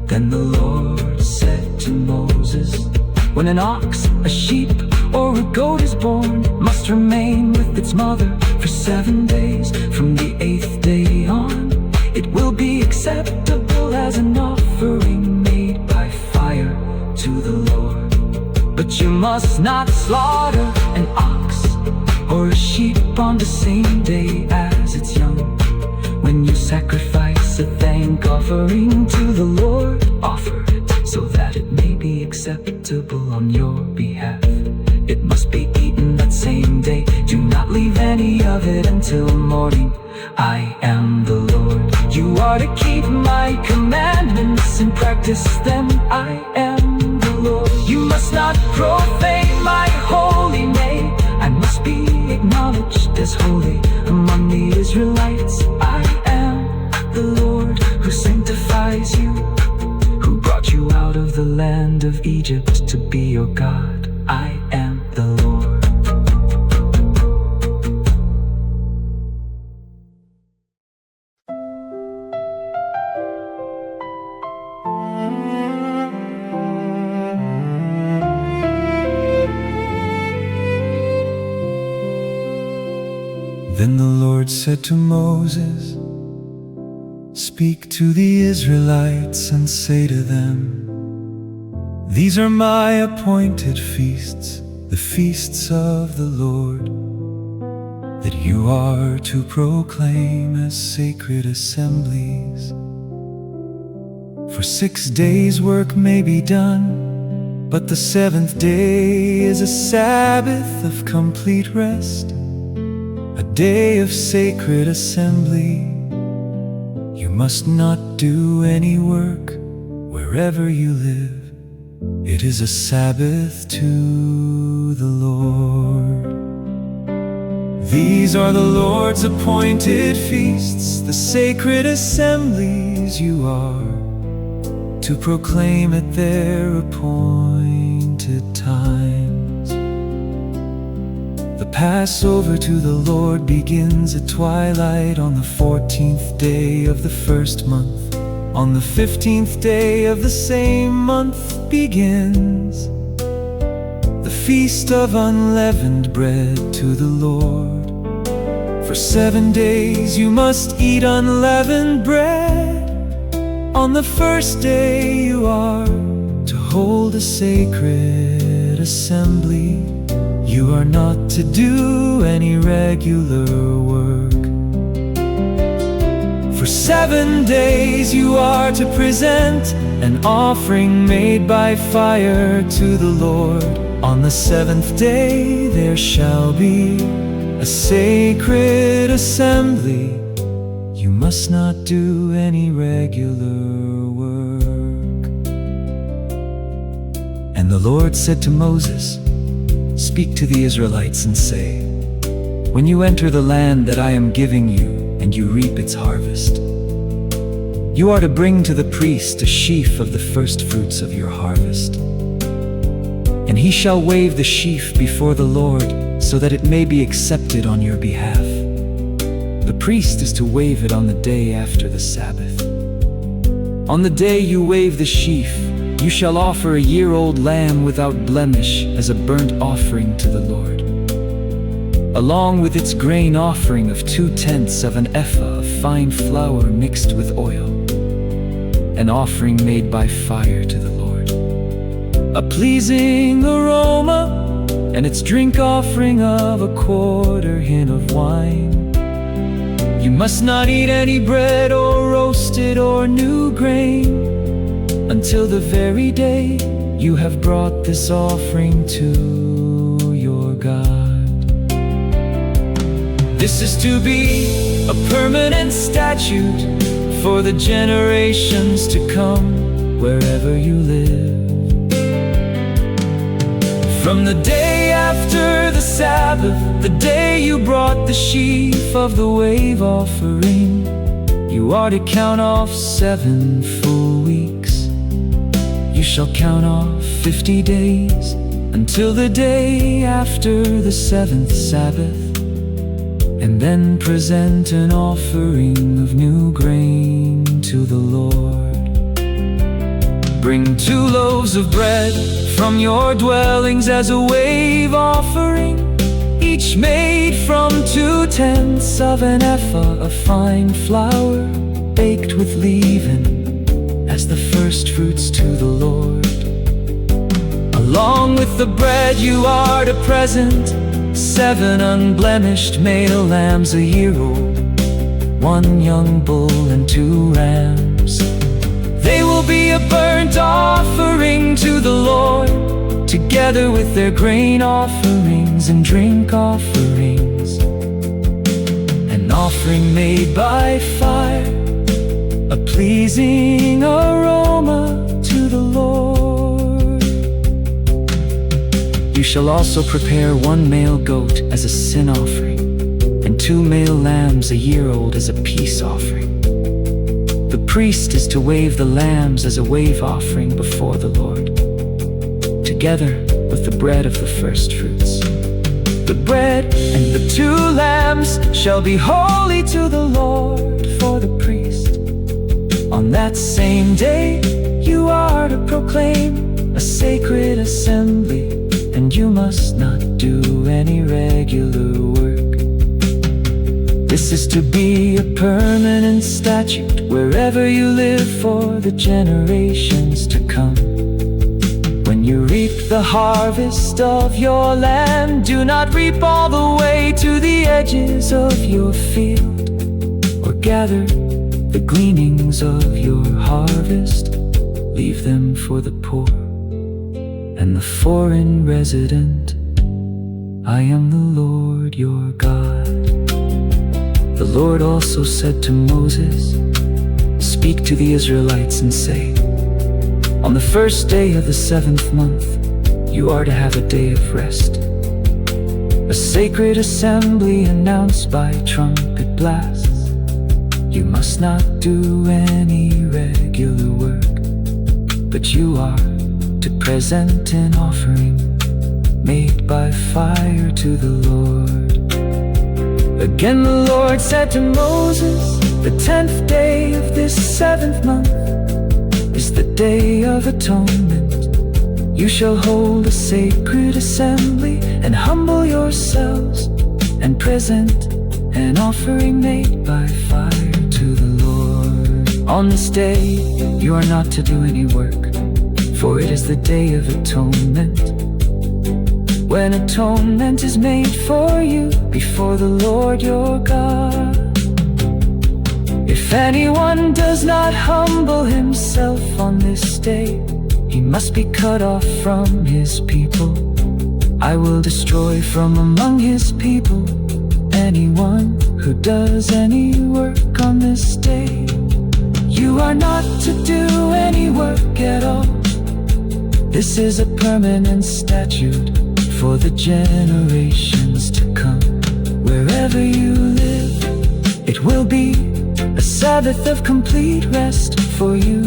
Then the Lord said to Moses, when an ox, a sheep, or a goat is born, it must remain with its mother for 7 days. From the 8th day on, it will be acceptable as an offering made by fire to the Lord. But you must not slaughter an ox or a sheep on the same day as it's young. When you sacrifice a thank offering to the Lord, offer it so that it may be acceptable on your behalf. It must be eaten that same day. Do not leave any of it until morning. I am the Lord. You are to keep my commandments and practice them. I am the Lord. You must not profane my holy name. I must be acknowledged as holy among the Israelites. I am the Lord who sanctifies you, who brought you out of the land of Egypt to be your God. I am the Lord. Then the Lord said to Moses, speak to the Israelites and say to them, these are my appointed feasts, the feasts of the Lord, that you are to proclaim as sacred assemblies. For 6 days work may be done, but the 7th day is a Sabbath of complete rest, a day of sacred assembly. You must not do any work wherever you live. It is a Sabbath to the Lord. These are the Lord's appointed feasts, the sacred assemblies you are to proclaim at their appointed times. The Passover to the Lord begins at twilight on the 14th day of the 1st month. On the 15th day of the same month begins the Feast of Unleavened Bread to the Lord. For 7 days you must eat unleavened bread. On the 1st day you are to hold a sacred assembly. You are not to do any regular work. For 7 days you are to present an offering made by fire to the Lord. On the 7th day there shall be a sacred assembly. You must not do any regular work. And the Lord said to Moses, speak to the Israelites and say, when you enter the land that I am giving you, and you reap its harvest, you are to bring to the priest a sheaf of the first fruits of your harvest. And he shall wave the sheaf before the Lord, so that it may be accepted on your behalf. The priest is to wave it on the day after the Sabbath. On the day you wave the sheaf, you shall offer a year-old lamb without blemish as a burnt offering to the Lord, along with its grain offering of 2/10 of an ephah of fine flour mixed with oil. an offering made by fire to the Lord, a pleasing aroma, and its drink offering of a quarter hin of wine. You must not eat any bread or roasted or new grain until the very day you have brought this offering to your God. This is to be a permanent statute for the generations to come, wherever you live. From the day after the Sabbath, the day you brought the sheaf of the wave offering, you are to count off 7 full weeks. You shall count off 50 days until the day after the 7th Sabbath, and then present an offering of new grain to the Lord. Bring 2 loaves of bread from your dwellings as a wave offering, each made from 2/10 of an ephah of fine flour, baked with leaven, as the first fruits to the Lord. Along with the bread you are to present 7 unblemished male lambs a year old, 1 young bull and 2 rams. They will be a burnt offering to the Lord, together with their grain offerings and drink offerings, an offering made by fire, a pleasing aroma to the Lord. You shall also prepare 1 male goat as a sin offering, and 2 male lambs a year old as a peace offering. The priest is to wave the lambs as a wave offering before the Lord, together with the bread of the first fruits. The bread and the 2 lambs shall be holy to the Lord for the priest. On that same day you are to proclaim a sacred assembly, and you must not do any regular work. This is to be a permanent statute wherever you live for the generations to come. When you reap the harvest of your land, do not reap all the way to the edges of your field, or gather the gleanings of your harvest. Leave them for the poor and the foreign resident. I am the Lord your God. The Lord also said to Moses, "Speak to the Israelites and say, on the first day of the 7th month, you are to have a day of rest, a sacred assembly announced by trumpet blasts. You must not do any regular work, but you are to present an offering made by fire to the Lord." Again the Lord said to Moses, "The 10th day of this 7th month is the Day of Atonement. You shall hold a sacred assembly and humble yourselves and present an offering made by fire to the Lord. On this day you are not to do any work, for it is the Day of Atonement, when atonement is made for you before the Lord your God. If anyone does not humble himself on this day, he must be cut off from his people. I will destroy from among his people anyone who does any work on this day. You are not to do any work at all. This is a permanent statute for the generations to come, wherever you live. It will be a Sabbath of complete rest for you,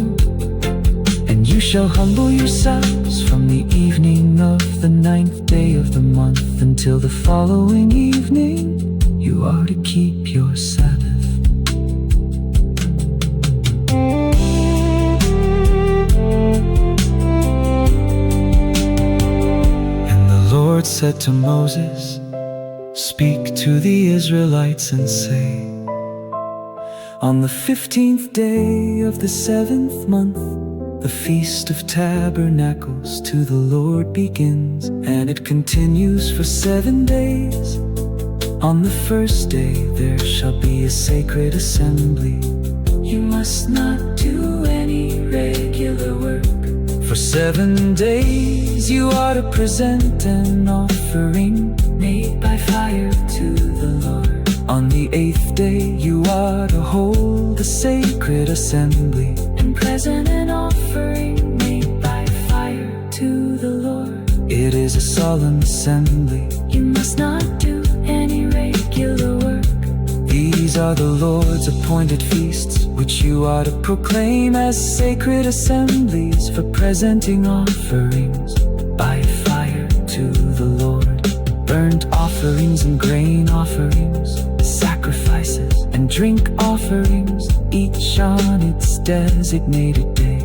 and you shall humble yourselves from the evening of the 9th day of the month until the following evening. You are to keep your Sabbath. And the Lord said to Moses, "Speak to the Israelites and say, On the 15th day of the 7th month, the Feast of Tabernacles to the Lord begins, and it continues for 7 days. On the first day there shall be a sacred assembly. You must not do any regular work. For 7 days you are to present an offering made by fire to the Lord. On the 8th day you are to hold a sacred assembly and present an offering made by fire to the Lord. It is a solemn assembly. You must not do any regular work. These are the Lord's appointed feasts, which you are to proclaim as sacred assemblies for presenting offerings by fire to the Lord. Burnt offerings and grain offerings, sacrifices and drink offerings, each on its designated day.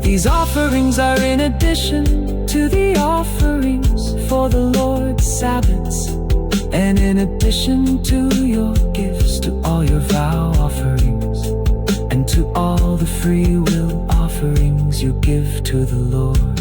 These offerings are in addition to the offerings for the Lord's Sabbaths, and in addition to your gifts, to all your vow offerings, and to all the free will offerings you give to the Lord.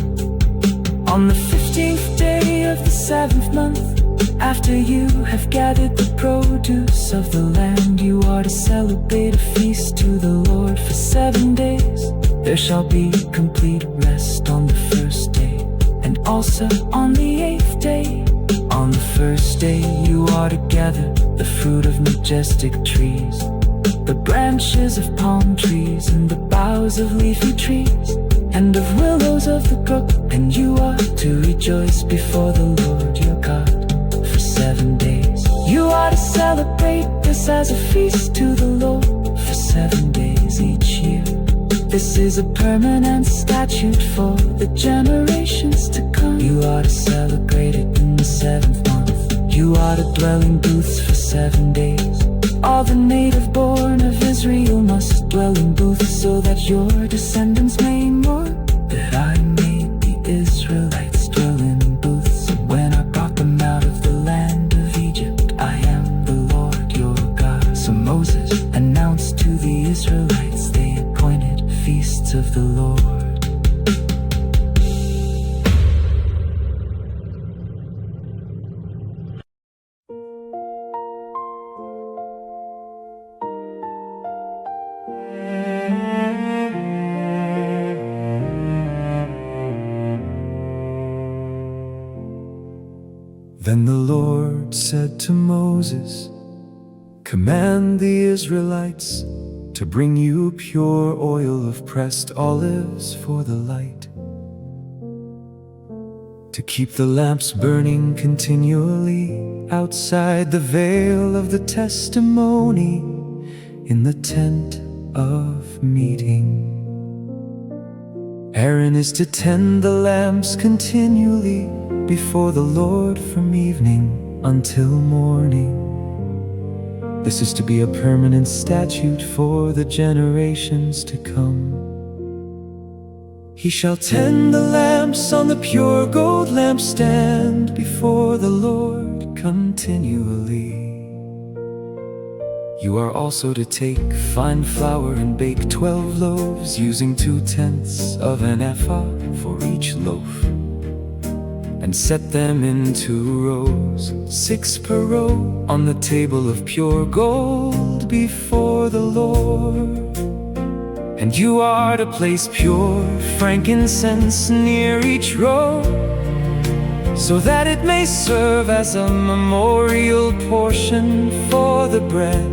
On the 15th day of the 7th month, after you have gathered the produce of the land, you are to celebrate a feast to the Lord for 7 days. There shall be complete rest on the first day, and also on the 8th day. On the first day you are to gather the fruit of majestic trees, the branches of palm trees, and the boughs of leafy trees, and of willows of the brook, and you are to rejoice before the Lord your God for 7 days. You are to celebrate this as a feast to the Lord for 7 days each year. This is a permanent statute for the generations to come. You are to celebrate it in the 7th month. You are to dwell in booths for 7 days. All the native born of Israel must dwell in booths, so that your descendants may know that I made the Israelites dwell in booths when I brought them out of the land of Egypt. I am the Lord your God. So Moses announced to the Israelites the appointed feasts of the Lord. Then the Lord said to Moses, "Command the Israelites to bring you pure oil of pressed olives for the light, to keep the lamps burning continually outside the veil of the testimony in the tent of meeting. Aaron is to tend the lamps continually before the Lord from evening until morning. This is to be a permanent statute for the generations to come. He shall tend the lamps on the pure gold lampstand before the Lord continually. You are also to take fine flour and bake 12 loaves, using 2/10 of an ephah for each loaf, and set them in 2 rows, 6 per row, on the table of pure gold before the Lord. And you are to place pure frankincense near each row, so that it may serve as a memorial portion for the bread,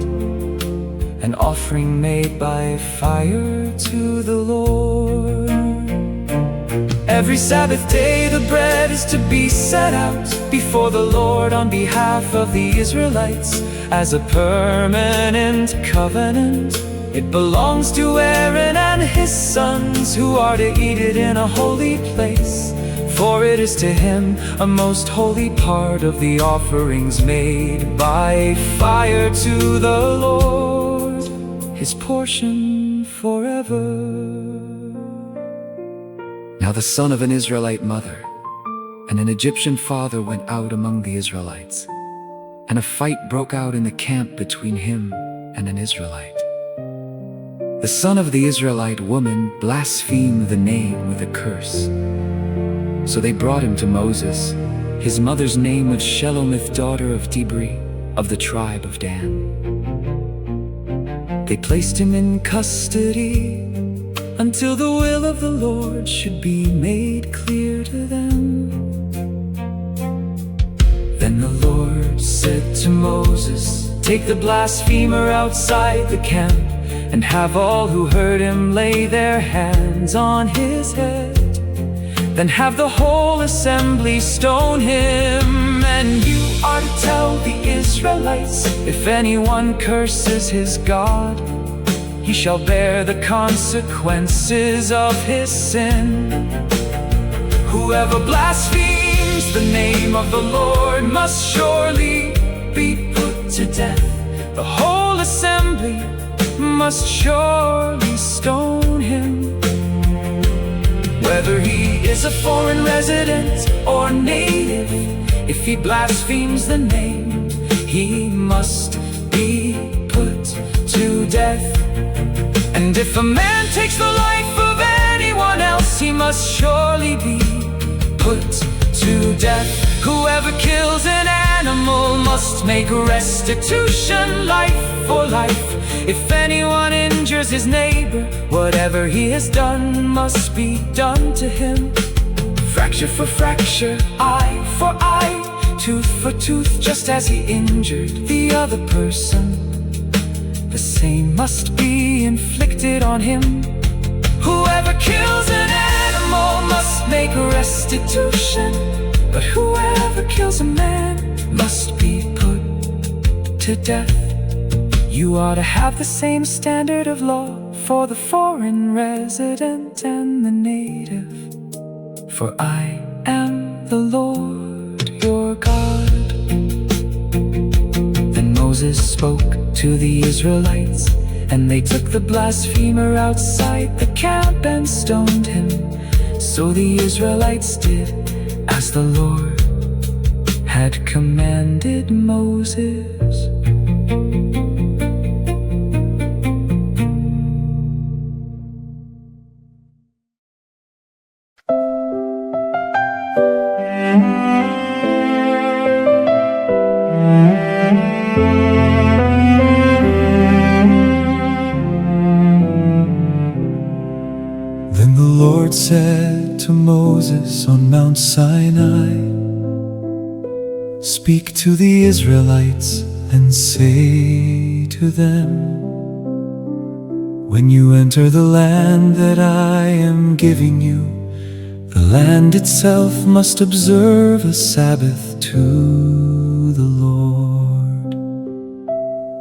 an offering made by fire to the Lord. Every Sabbath day the bread is to be set out before the Lord on behalf of the Israelites as a permanent covenant. It belongs to Aaron and his sons, who are to eat it in a holy place, for it is to him a most holy part of the offerings made by fire to the Lord, his portion forever. Now the son of an Israelite mother and an Egyptian father went out among the Israelites, and a fight broke out in the camp between him and an Israelite. The son of the Israelite woman blasphemed the name with a curse. So they brought him to Moses. His mother's name was Shelomith, daughter of Dibri, of the tribe of Dan. They placed him in custody until the will of the Lord should be made clear to them. Then the Lord said to Moses, "Take the blasphemer outside the camp, and have all who heard him lay their hands on his head. Then have the whole assembly stone him, and you are to tell the Israelites, if anyone curses his God, he shall bear the consequences of his sin. Whoever blasphemes the name of the Lord must surely be put to death. The whole assembly must surely stone him. Whether he is a foreign resident or native, if he blasphemes the name, he must be put to death. And if a man takes the life of anyone else, he must surely be put to death. Whoever kills an animal must make restitution, life for life. If anyone injures his neighbor, whatever he has done must be done to him. Fracture for fracture, eye for eye, tooth for tooth, just as he injured the other person, the same must be inflicted on him. Whoever kills an animal must make restitution, but whoever kills a man must be put to death. You ought to have the same standard of law for the foreign resident and the native, for I am the Lord your God." Then Moses spoke to the Israelites, and they took the blasphemer outside the camp and stoned him. So the Israelites did as the Lord had commanded Moses. Then the Lord said to Moses on Mount Sinai, "Speak to the Israelites and say to them, when you enter the land that I am giving you, the land itself must observe a Sabbath to the Lord.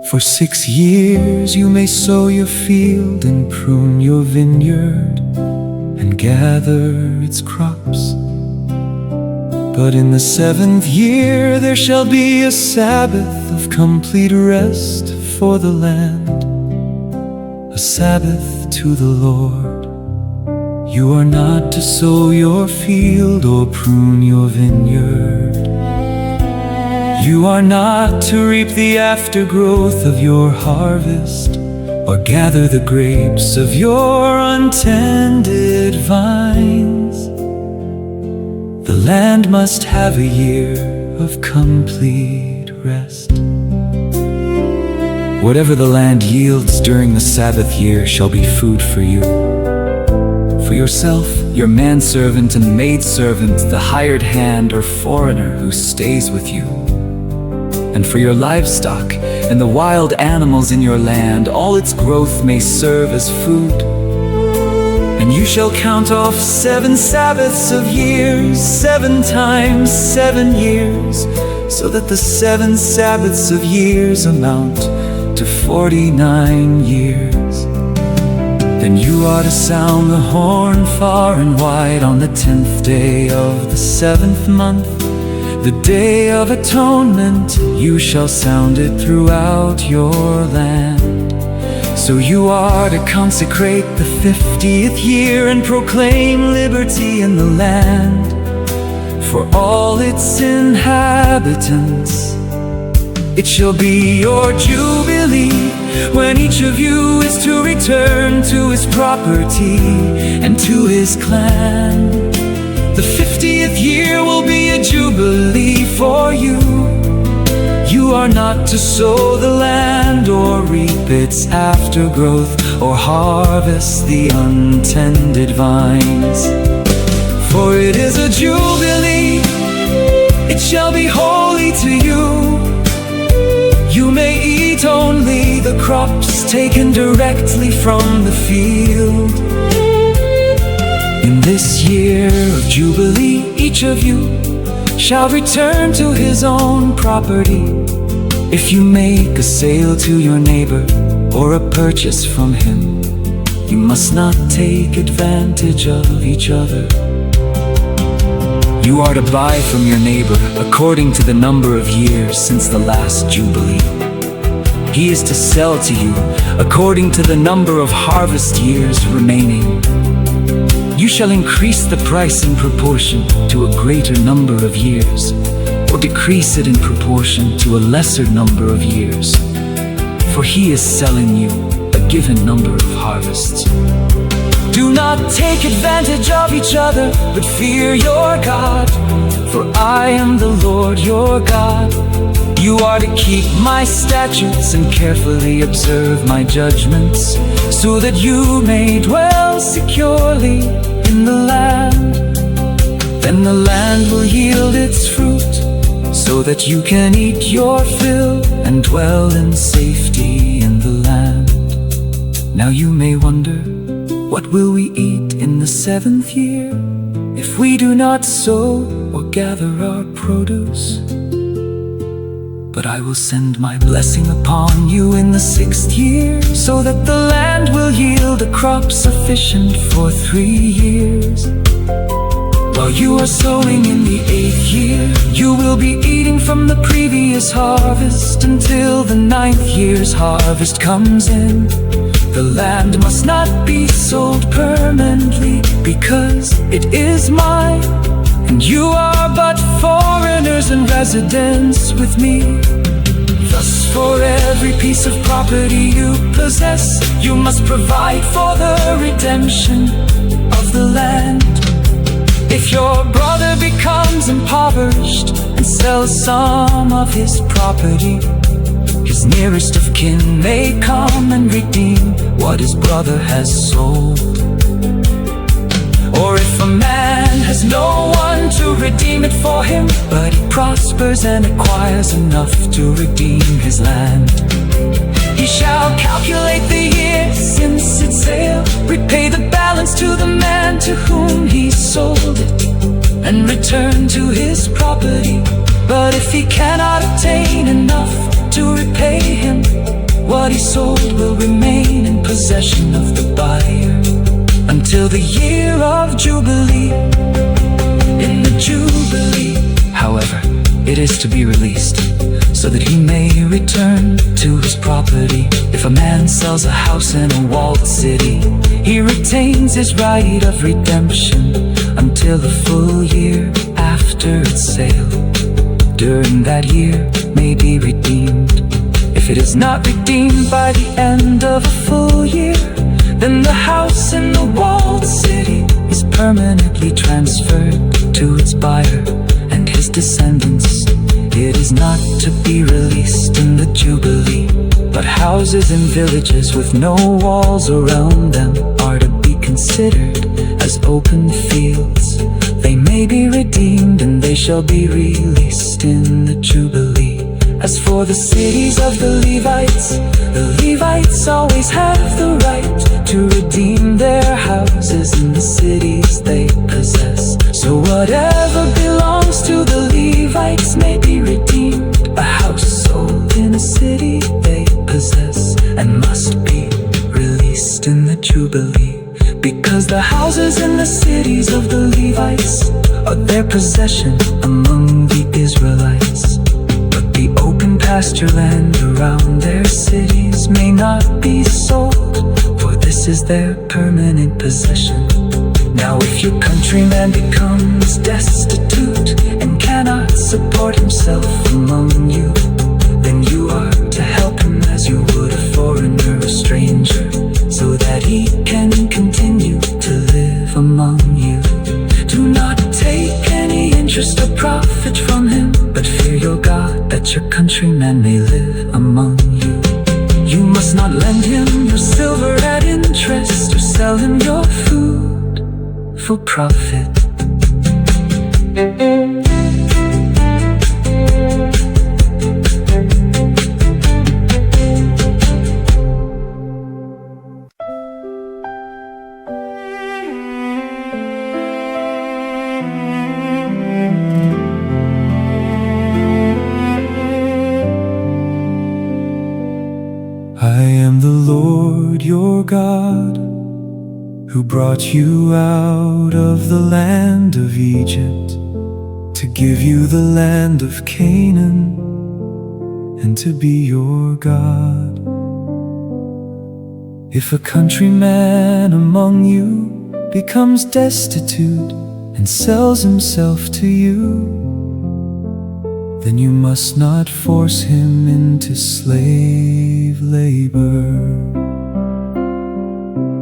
For 6 years you may sow your field and prune your vineyard and gather its crops. But in the 7th year there shall be a Sabbath of complete rest for the land, a Sabbath to the Lord. You are not to sow your field or prune your vineyard. You are not to reap the aftergrowth of your harvest, or gather the grapes of your untended vines. The land must have a year of complete rest. Whatever the land yields during the Sabbath year shall be food for you. For yourself, your manservant and maidservant, the hired hand or foreigner who stays with you, and for your livestock and the wild animals in your land, all its growth may serve as food. And you shall count off 7 Sabbaths of years, 7 times 7 years, so that the 7 Sabbaths of years amount to 49 years. Then you are to sound the horn far and wide on the 10th day of the 7th month, the day of atonement. You shall sound it throughout your land. So you are to consecrate the 50th year and proclaim liberty in the land for all its inhabitants. It shall be your jubilee, when each of you is to return to his property and to his clan. The 50th year will be a jubilee for you. You are not to sow the land or reap its aftergrowth, or harvest the untended vines. For it is a jubilee, it shall be holy to you. You may eat only the crops taken directly from the field. In this year of jubilee, each of you shall return to his own property. If you make a sale to your neighbor or a purchase from him, you must not take advantage of each other. You are to buy from your neighbor according to the number of years since the last jubilee. He is to sell to you according to the number of harvest years remaining. You shall increase the price in proportion to a greater number of years, or decrease it in proportion to a lesser number of years, for he is selling you a given number of harvests. Do not take advantage of each other, but fear your God, for I am the Lord your God. You are to keep my statutes and carefully observe my judgments, so that you may dwell securely in the land. Then the land will yield its fruit, so that you can eat your fill and dwell in safety in the land. Now you may wonder, what will we eat in the 7th year, if we do not sow or gather our produce? But I will send my blessing upon you in the 6th year, so that the land will yield a crop sufficient for 3 years. While you are sowing in the 8th year, you will be eating from the previous harvest until the 9th year's harvest comes in. The land must not be sold permanently, because it is mine, and you are but foreigners and residents with me. Thus for every piece of property you possess, you must provide for the redemption of the land. If your brother becomes impoverished and sells some of his property, his nearest of kin may come and redeem what his brother has sold. Or if a man has no one to redeem it for him, but he prospers and acquires enough to redeem his land, he shall calculate the year since its sale, repay the balance to the man to whom he sold it, and return to his property. But if he cannot obtain enough to repay him, what he sold will remain in possession of the buyer until the year of Jubilee. In the Jubilee, however, it is to be released, so that he may return to his property. If a man sells a house in a walled city, he retains his right of redemption until the full year after its sale. During that year may be redeemed. If it is not redeemed by the end of a full year, then the house in the walled city is permanently transferred to its buyer and his descendants. It is not to be released in the Jubilee, but houses in villages with no walls around them are to be considered as open fields. They may be redeemed and they shall be released in the Jubilee. As for the cities of the Levites always have the right to redeem their houses in the cities they possess. So whatever belongs to the Levites may be redeemed. A house sold in a city they possess and must be released in the Jubilee, because the houses in the cities of the Levites are their possession among the Israelites. But the open pasture land around their cities may not be sold, for this is their permanent possession. Now if your countryman becomes destitute and cannot support himself among you, then you are to help him as you would a foreigner. foreigner, a stranger, so that he can continue to live among you. Do not take any interest or profit from him, but fear your God, that your countrymen may live among you. You must not lend him your silver at interest, or sell him your food for profit. I am the Lord your God, who brought you out of the land of Egypt, to give you the land of Canaan, and to be your God. If a countryman among you becomes destitute and sells himself to you, then you must not force him into slave labor.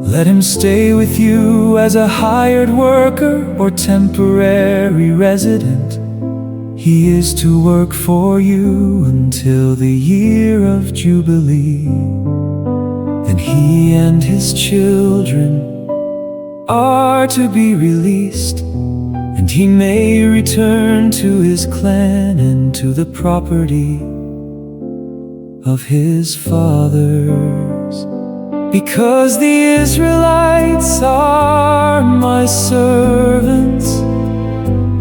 Let him stay with you as a hired worker or temporary resident. He is to work for you until the year of Jubilee. Then he and his children are to be released, and he may return to his clan and to the property of his fathers. Because the Israelites are my servants,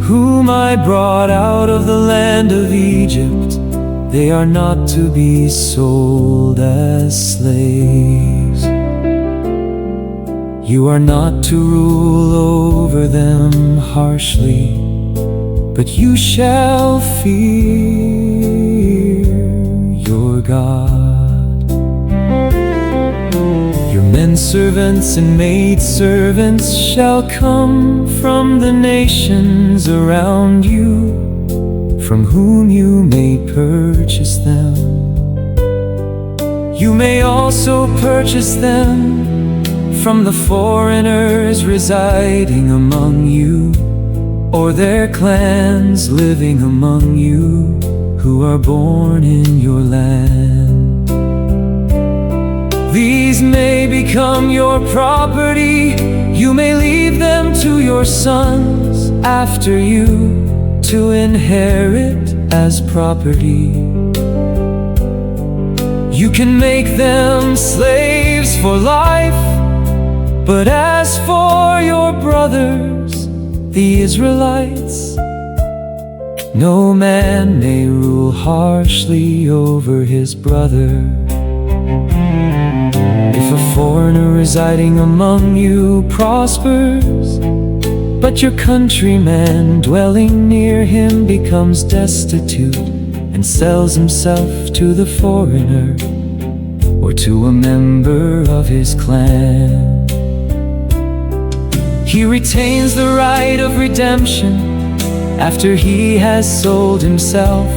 whom I brought out of the land of Egypt, they are not to be sold as slaves. You are not to rule over them harshly, but you shall fear your God. Your men servants and maid servants shall come from the nations around you, from whom you may purchase them. You may also purchase them from the foreigners residing among you, or their clans living among you, who are born in your land. These may become your property. You may leave them to your sons after you, to inherit as property. You can make them slaves for life, but as for your brothers, the Israelites, no man may rule harshly over his brother. If a foreigner residing among you prospers, but your countryman dwelling near him becomes destitute and sells himself to the foreigner, or to a member of his clan, he retains the right of redemption after he has sold himself.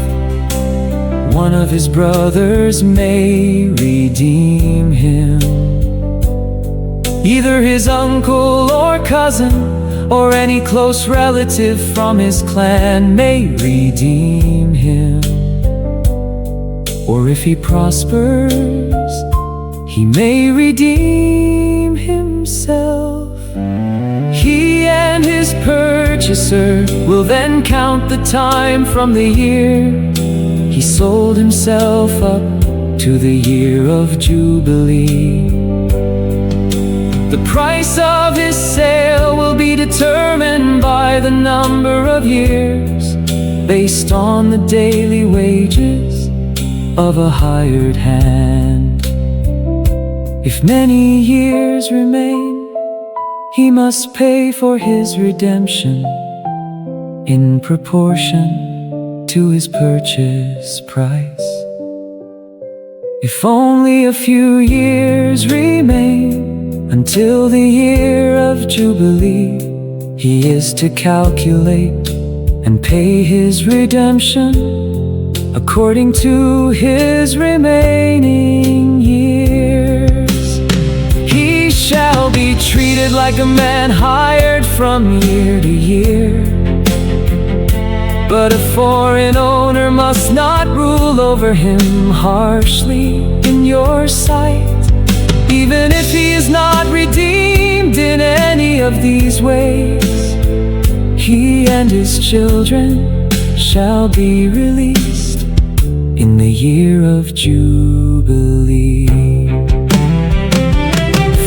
One of his brothers may redeem him. Either his uncle or cousin, or any close relative from his clan may redeem him. Or if he prospers, he may redeem himself. He and his purchaser will then count the time from the year he sold himself up to the year of Jubilee. The price of his sale will be determined by the number of years, based on the daily wages of a hired hand. If many years remain, he must pay for his redemption in proportion to his purchase price. If only a few years remain until the year of Jubilee, he is to calculate and pay his redemption according to his remaining years. shall be treated like a man hired from year to year. But a foreign owner must not rule over him harshly in your sight, even if he is not redeemed in any of these ways. He and his children shall be released in the year of Jubilee.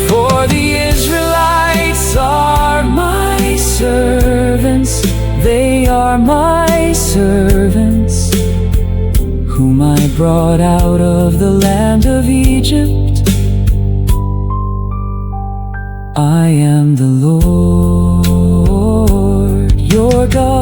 For the Israelites are my servants, they are my servants, whom I brought out of the land of Egypt. I am the Lord your God.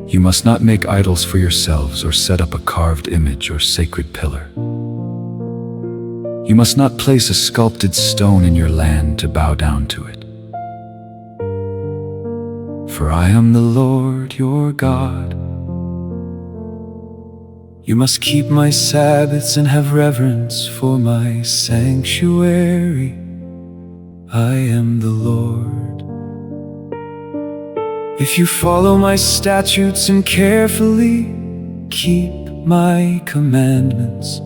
You must not make idols for yourselves or set up a carved image or sacred pillar. You must not place a sculpted stone in your land to bow down to it. For I am the Lord your God. You must keep my Sabbaths and have reverence for my sanctuary. I am the Lord. If you follow my statutes and carefully keep my commandments,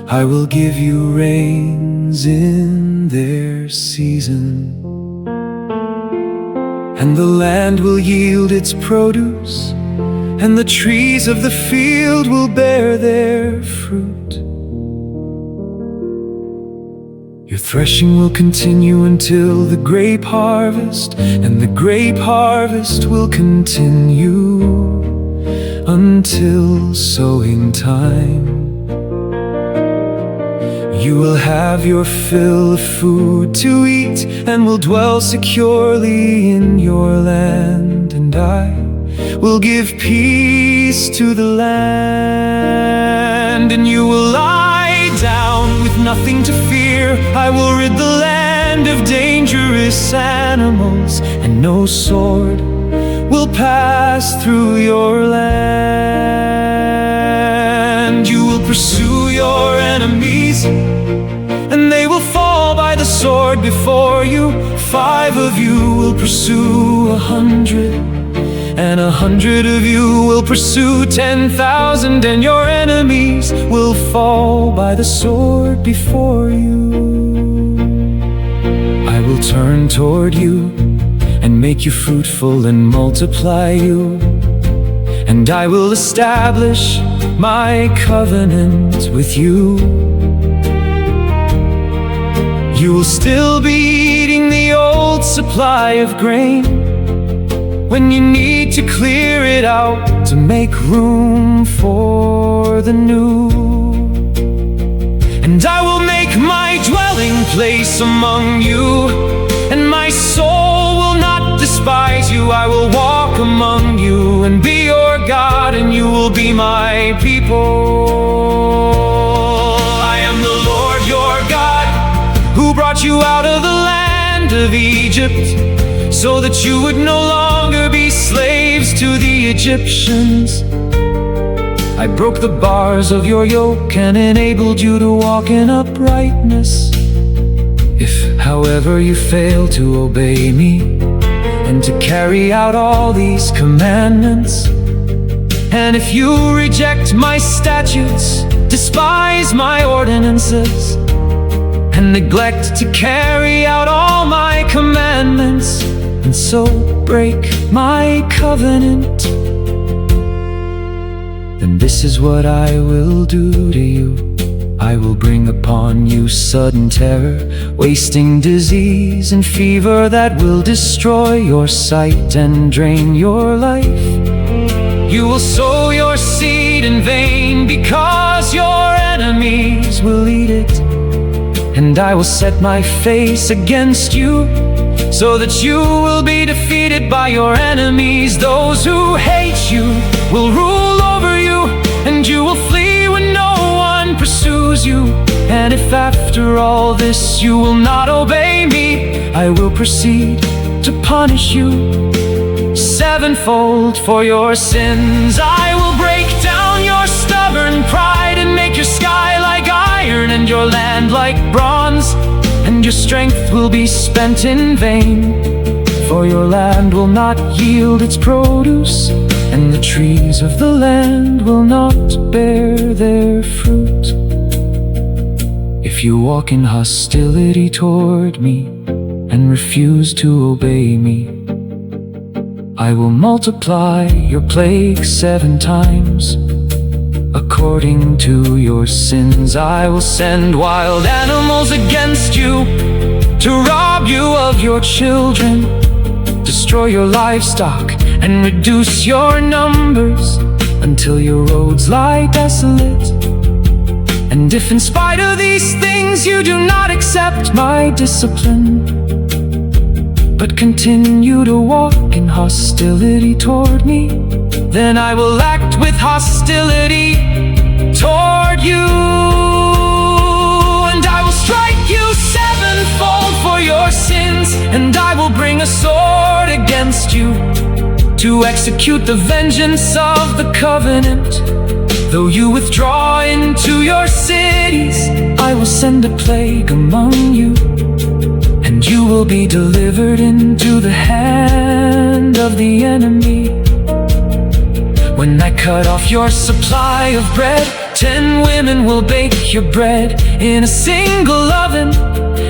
I will give you rains in their season, and the land will yield its produce, and the trees of the field will bear their fruit. Your threshing will continue until the grape harvest, and the grape harvest will continue until sowing time. You will have your fill of food to eat, and will dwell securely in your land, and I will give peace to the land, and you will lie down with nothing to fear. I will rid the land of dangerous animals, and no sword will pass through your land. You will pursue your enemies, and they will fall by the sword before you. 5 of you will pursue 100, and 100 of you will pursue 10,000, and your enemies will fall by the sword before you. I will turn toward you and make you fruitful and multiply you, and I will establish my covenant with you. You will still be eating the old supply of grain when you need to clear it out to make room for the new. And I will make my dwelling place among you, and my soul will not despise you. I will walk among you and be your God, and you will be my people. I am the Lord your God, who brought you out of the land of Egypt, so that you would no longer be slaves to the Egyptians. I broke the bars of your yoke and enabled you to walk in uprightness. If, however, you fail to obey me and to carry out all these commandments, and if you reject my statutes, despise my ordinances, and neglect to carry out all my commandments, and so break my covenant, then this is what I will do to you. I will bring upon you sudden terror, wasting disease and fever that will destroy your sight and drain your life. You will sow your seed in vain, because your enemies will eat it. and I will set my face against you, so that you will be defeated by your enemies. Those who hate you will rule over you, and you will flee when no one pursues you. And if after all this you will not obey me, I will proceed to punish you sevenfold for your sins. I will break down your stubborn pride and make your sky like iron and your land like bronze. And your strength will be spent in vain, for your land will not yield its produce, and the trees of the land will not bear their fruit. If you walk in hostility toward me and refuse to obey me, I will multiply your plague 7 times. According to your sins, I will send wild animals against you to rob you of your children, destroy your livestock, and reduce your numbers until your roads lie desolate. And if in spite of these things you do not accept my discipline, but continue to walk in hostility toward me, then I will act with hostility toward you, and I will strike you sevenfold for your sins, and I will bring a sword against you to execute the vengeance of the covenant. Though you withdraw into your cities, I will send a plague among you, and you will be delivered into the hand of the enemy. When I cut off your supply of bread, 10 women will bake your bread in a single oven,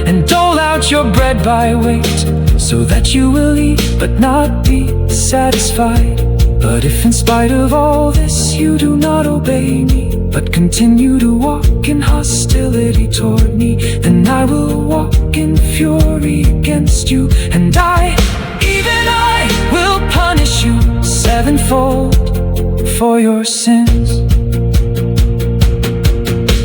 and dole out your bread by weight, so that you will eat but not be satisfied. But if in spite of all this you do not obey me, but continue to walk in hostility toward me, then I will walk in fury against you, and even I will punish you sevenfold for your sins.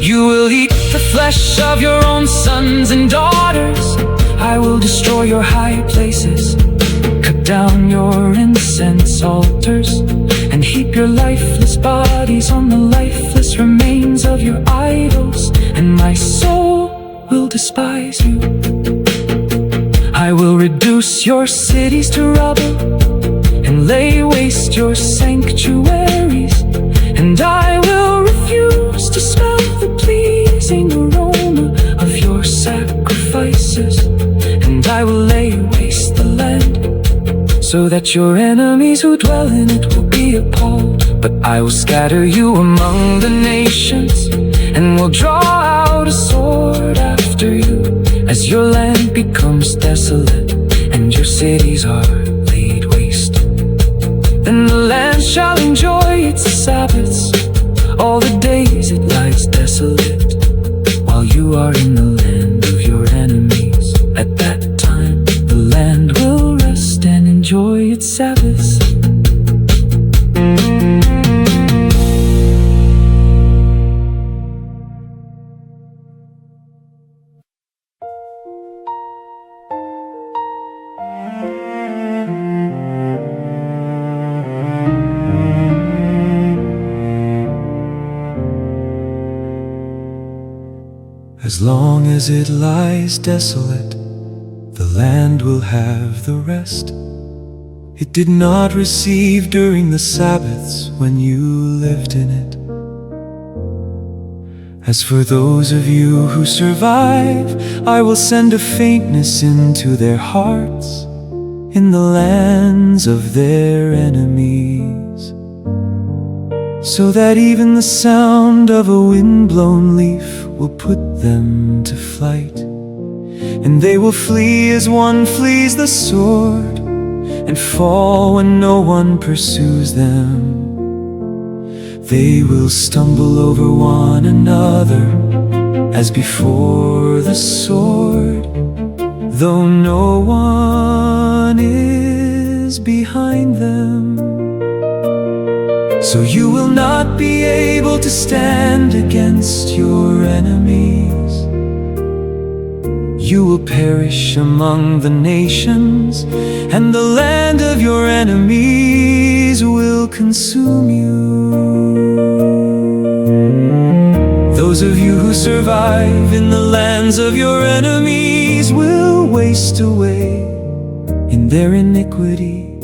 You will eat the flesh of your own sons and daughters. I will destroy your high places, cut down your incense altars, and heap your lifeless bodies on the lifeless remains of your idols, and my soul will despise you. I will reduce your cities to rubble and lay waste your sanctuaries, and I will refuse to smell the pleasing aroma of your sacrifices, and I will lay waste the land, so that your enemies who dwell in it will be appalled. But I will scatter you among the nations, and will draw out a sword after you, as your land becomes desolate, and your cities are laid waste. Then the land shall enjoy its Sabbaths, all the days it lies desolate, while you are in the land of your enemies. At that time the land will rest and enjoy its Sabbaths. As long as it lies desolate, the land will have the rest it did not receive during the Sabbaths when you lived in it. As for those of you who survive, I will send a faintness into their hearts in the lands of their enemies, so that even the sound of a wind-blown leaf will put them to flight, and they will flee as one flees the sword, and fall when no one pursues them. They will stumble over one another as before the sword, though no one is behind them. So you will not be able to stand against your enemies, You will perish among the nations, and the land of your enemies will consume you. Those of you who survive in the lands of your enemies will waste away in their iniquity,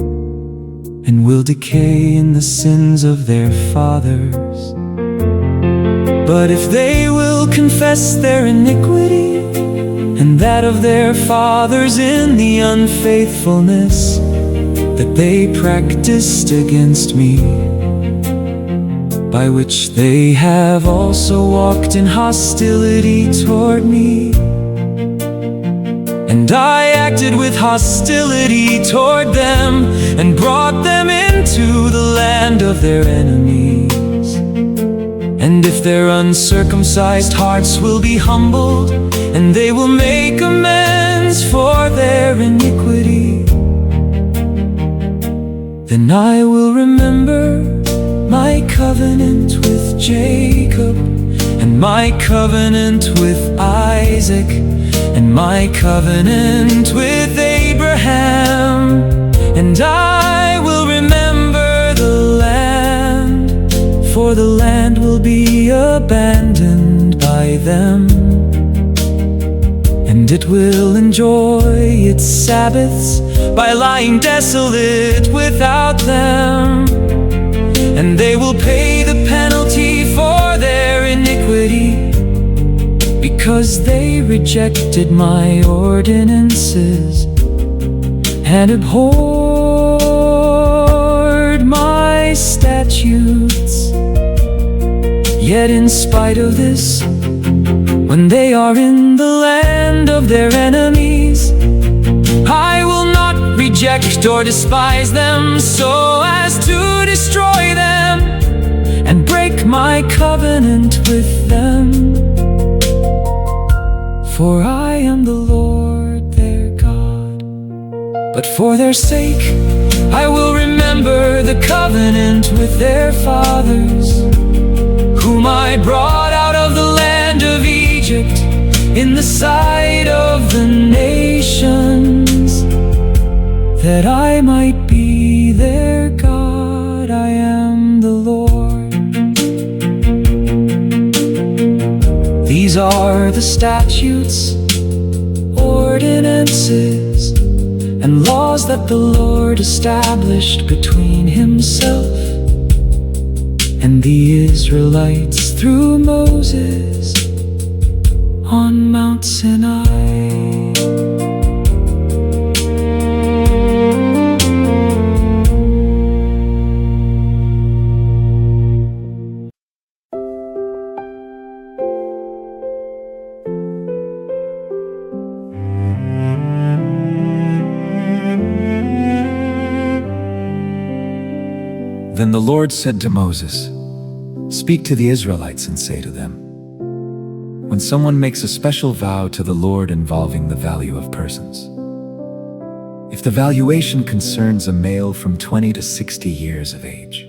and will decay in the sins of their fathers. But if they will confess their iniquity and that of their fathers in the unfaithfulness that they practiced against me, by which they have also walked in hostility toward me, and I acted with hostility toward them, and brought them into the land of their enemies. And if their uncircumcised hearts will be humbled, and they will make amends for their iniquity, then I will remember my covenant with Jacob, and my covenant with Isaac, and my covenant with Abraham, and I will remember the land, for the land will be abandoned by them, and it will enjoy its Sabbaths by lying desolate without them. And they will pay the penalty for their iniquity, because they rejected my ordinances and abhorred my statutes. Yet in spite of this, when they are in the land of their enemies, I will not reject or despise them so as to destroy them and break my covenant with them. For I am the Lord their God. But for their sake I will remember the covenant with their fathers, whom I brought out of the land of Egypt in the sight of the nations, that I might be their God. I am the Lord. These are the statutes, ordinances, and laws that the Lord established between himself and the Israelites through Moses on Mount Sinai. Then the Lord said to Moses, "Speak to the Israelites and say to them, when someone makes a special vow to the Lord involving the value of persons, if the valuation concerns a male from 20 to 60 years of age,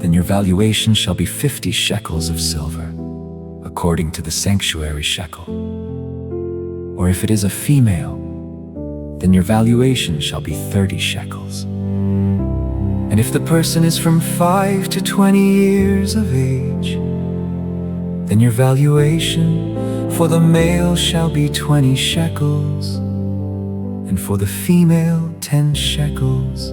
then your valuation shall be 50 shekels of silver, according to the sanctuary shekel. Or if it is a female, then your valuation shall be 30 shekels. And if the person is from 5 to 20 years of age, then your valuation for the male shall be 20 shekels, and for the female 10 shekels.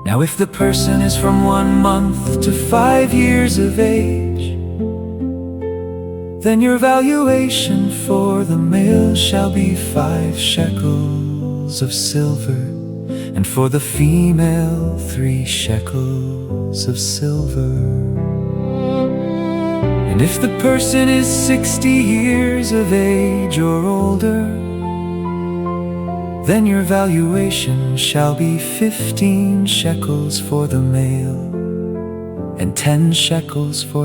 Now if the person is from 1 month to 5 years of age, then your valuation for the male shall be 5 shekels of silver, and for the female 3 shekels of silver. And if the person is 60 years of age or older, then your valuation shall be 15 shekels for the male, and 10 shekels for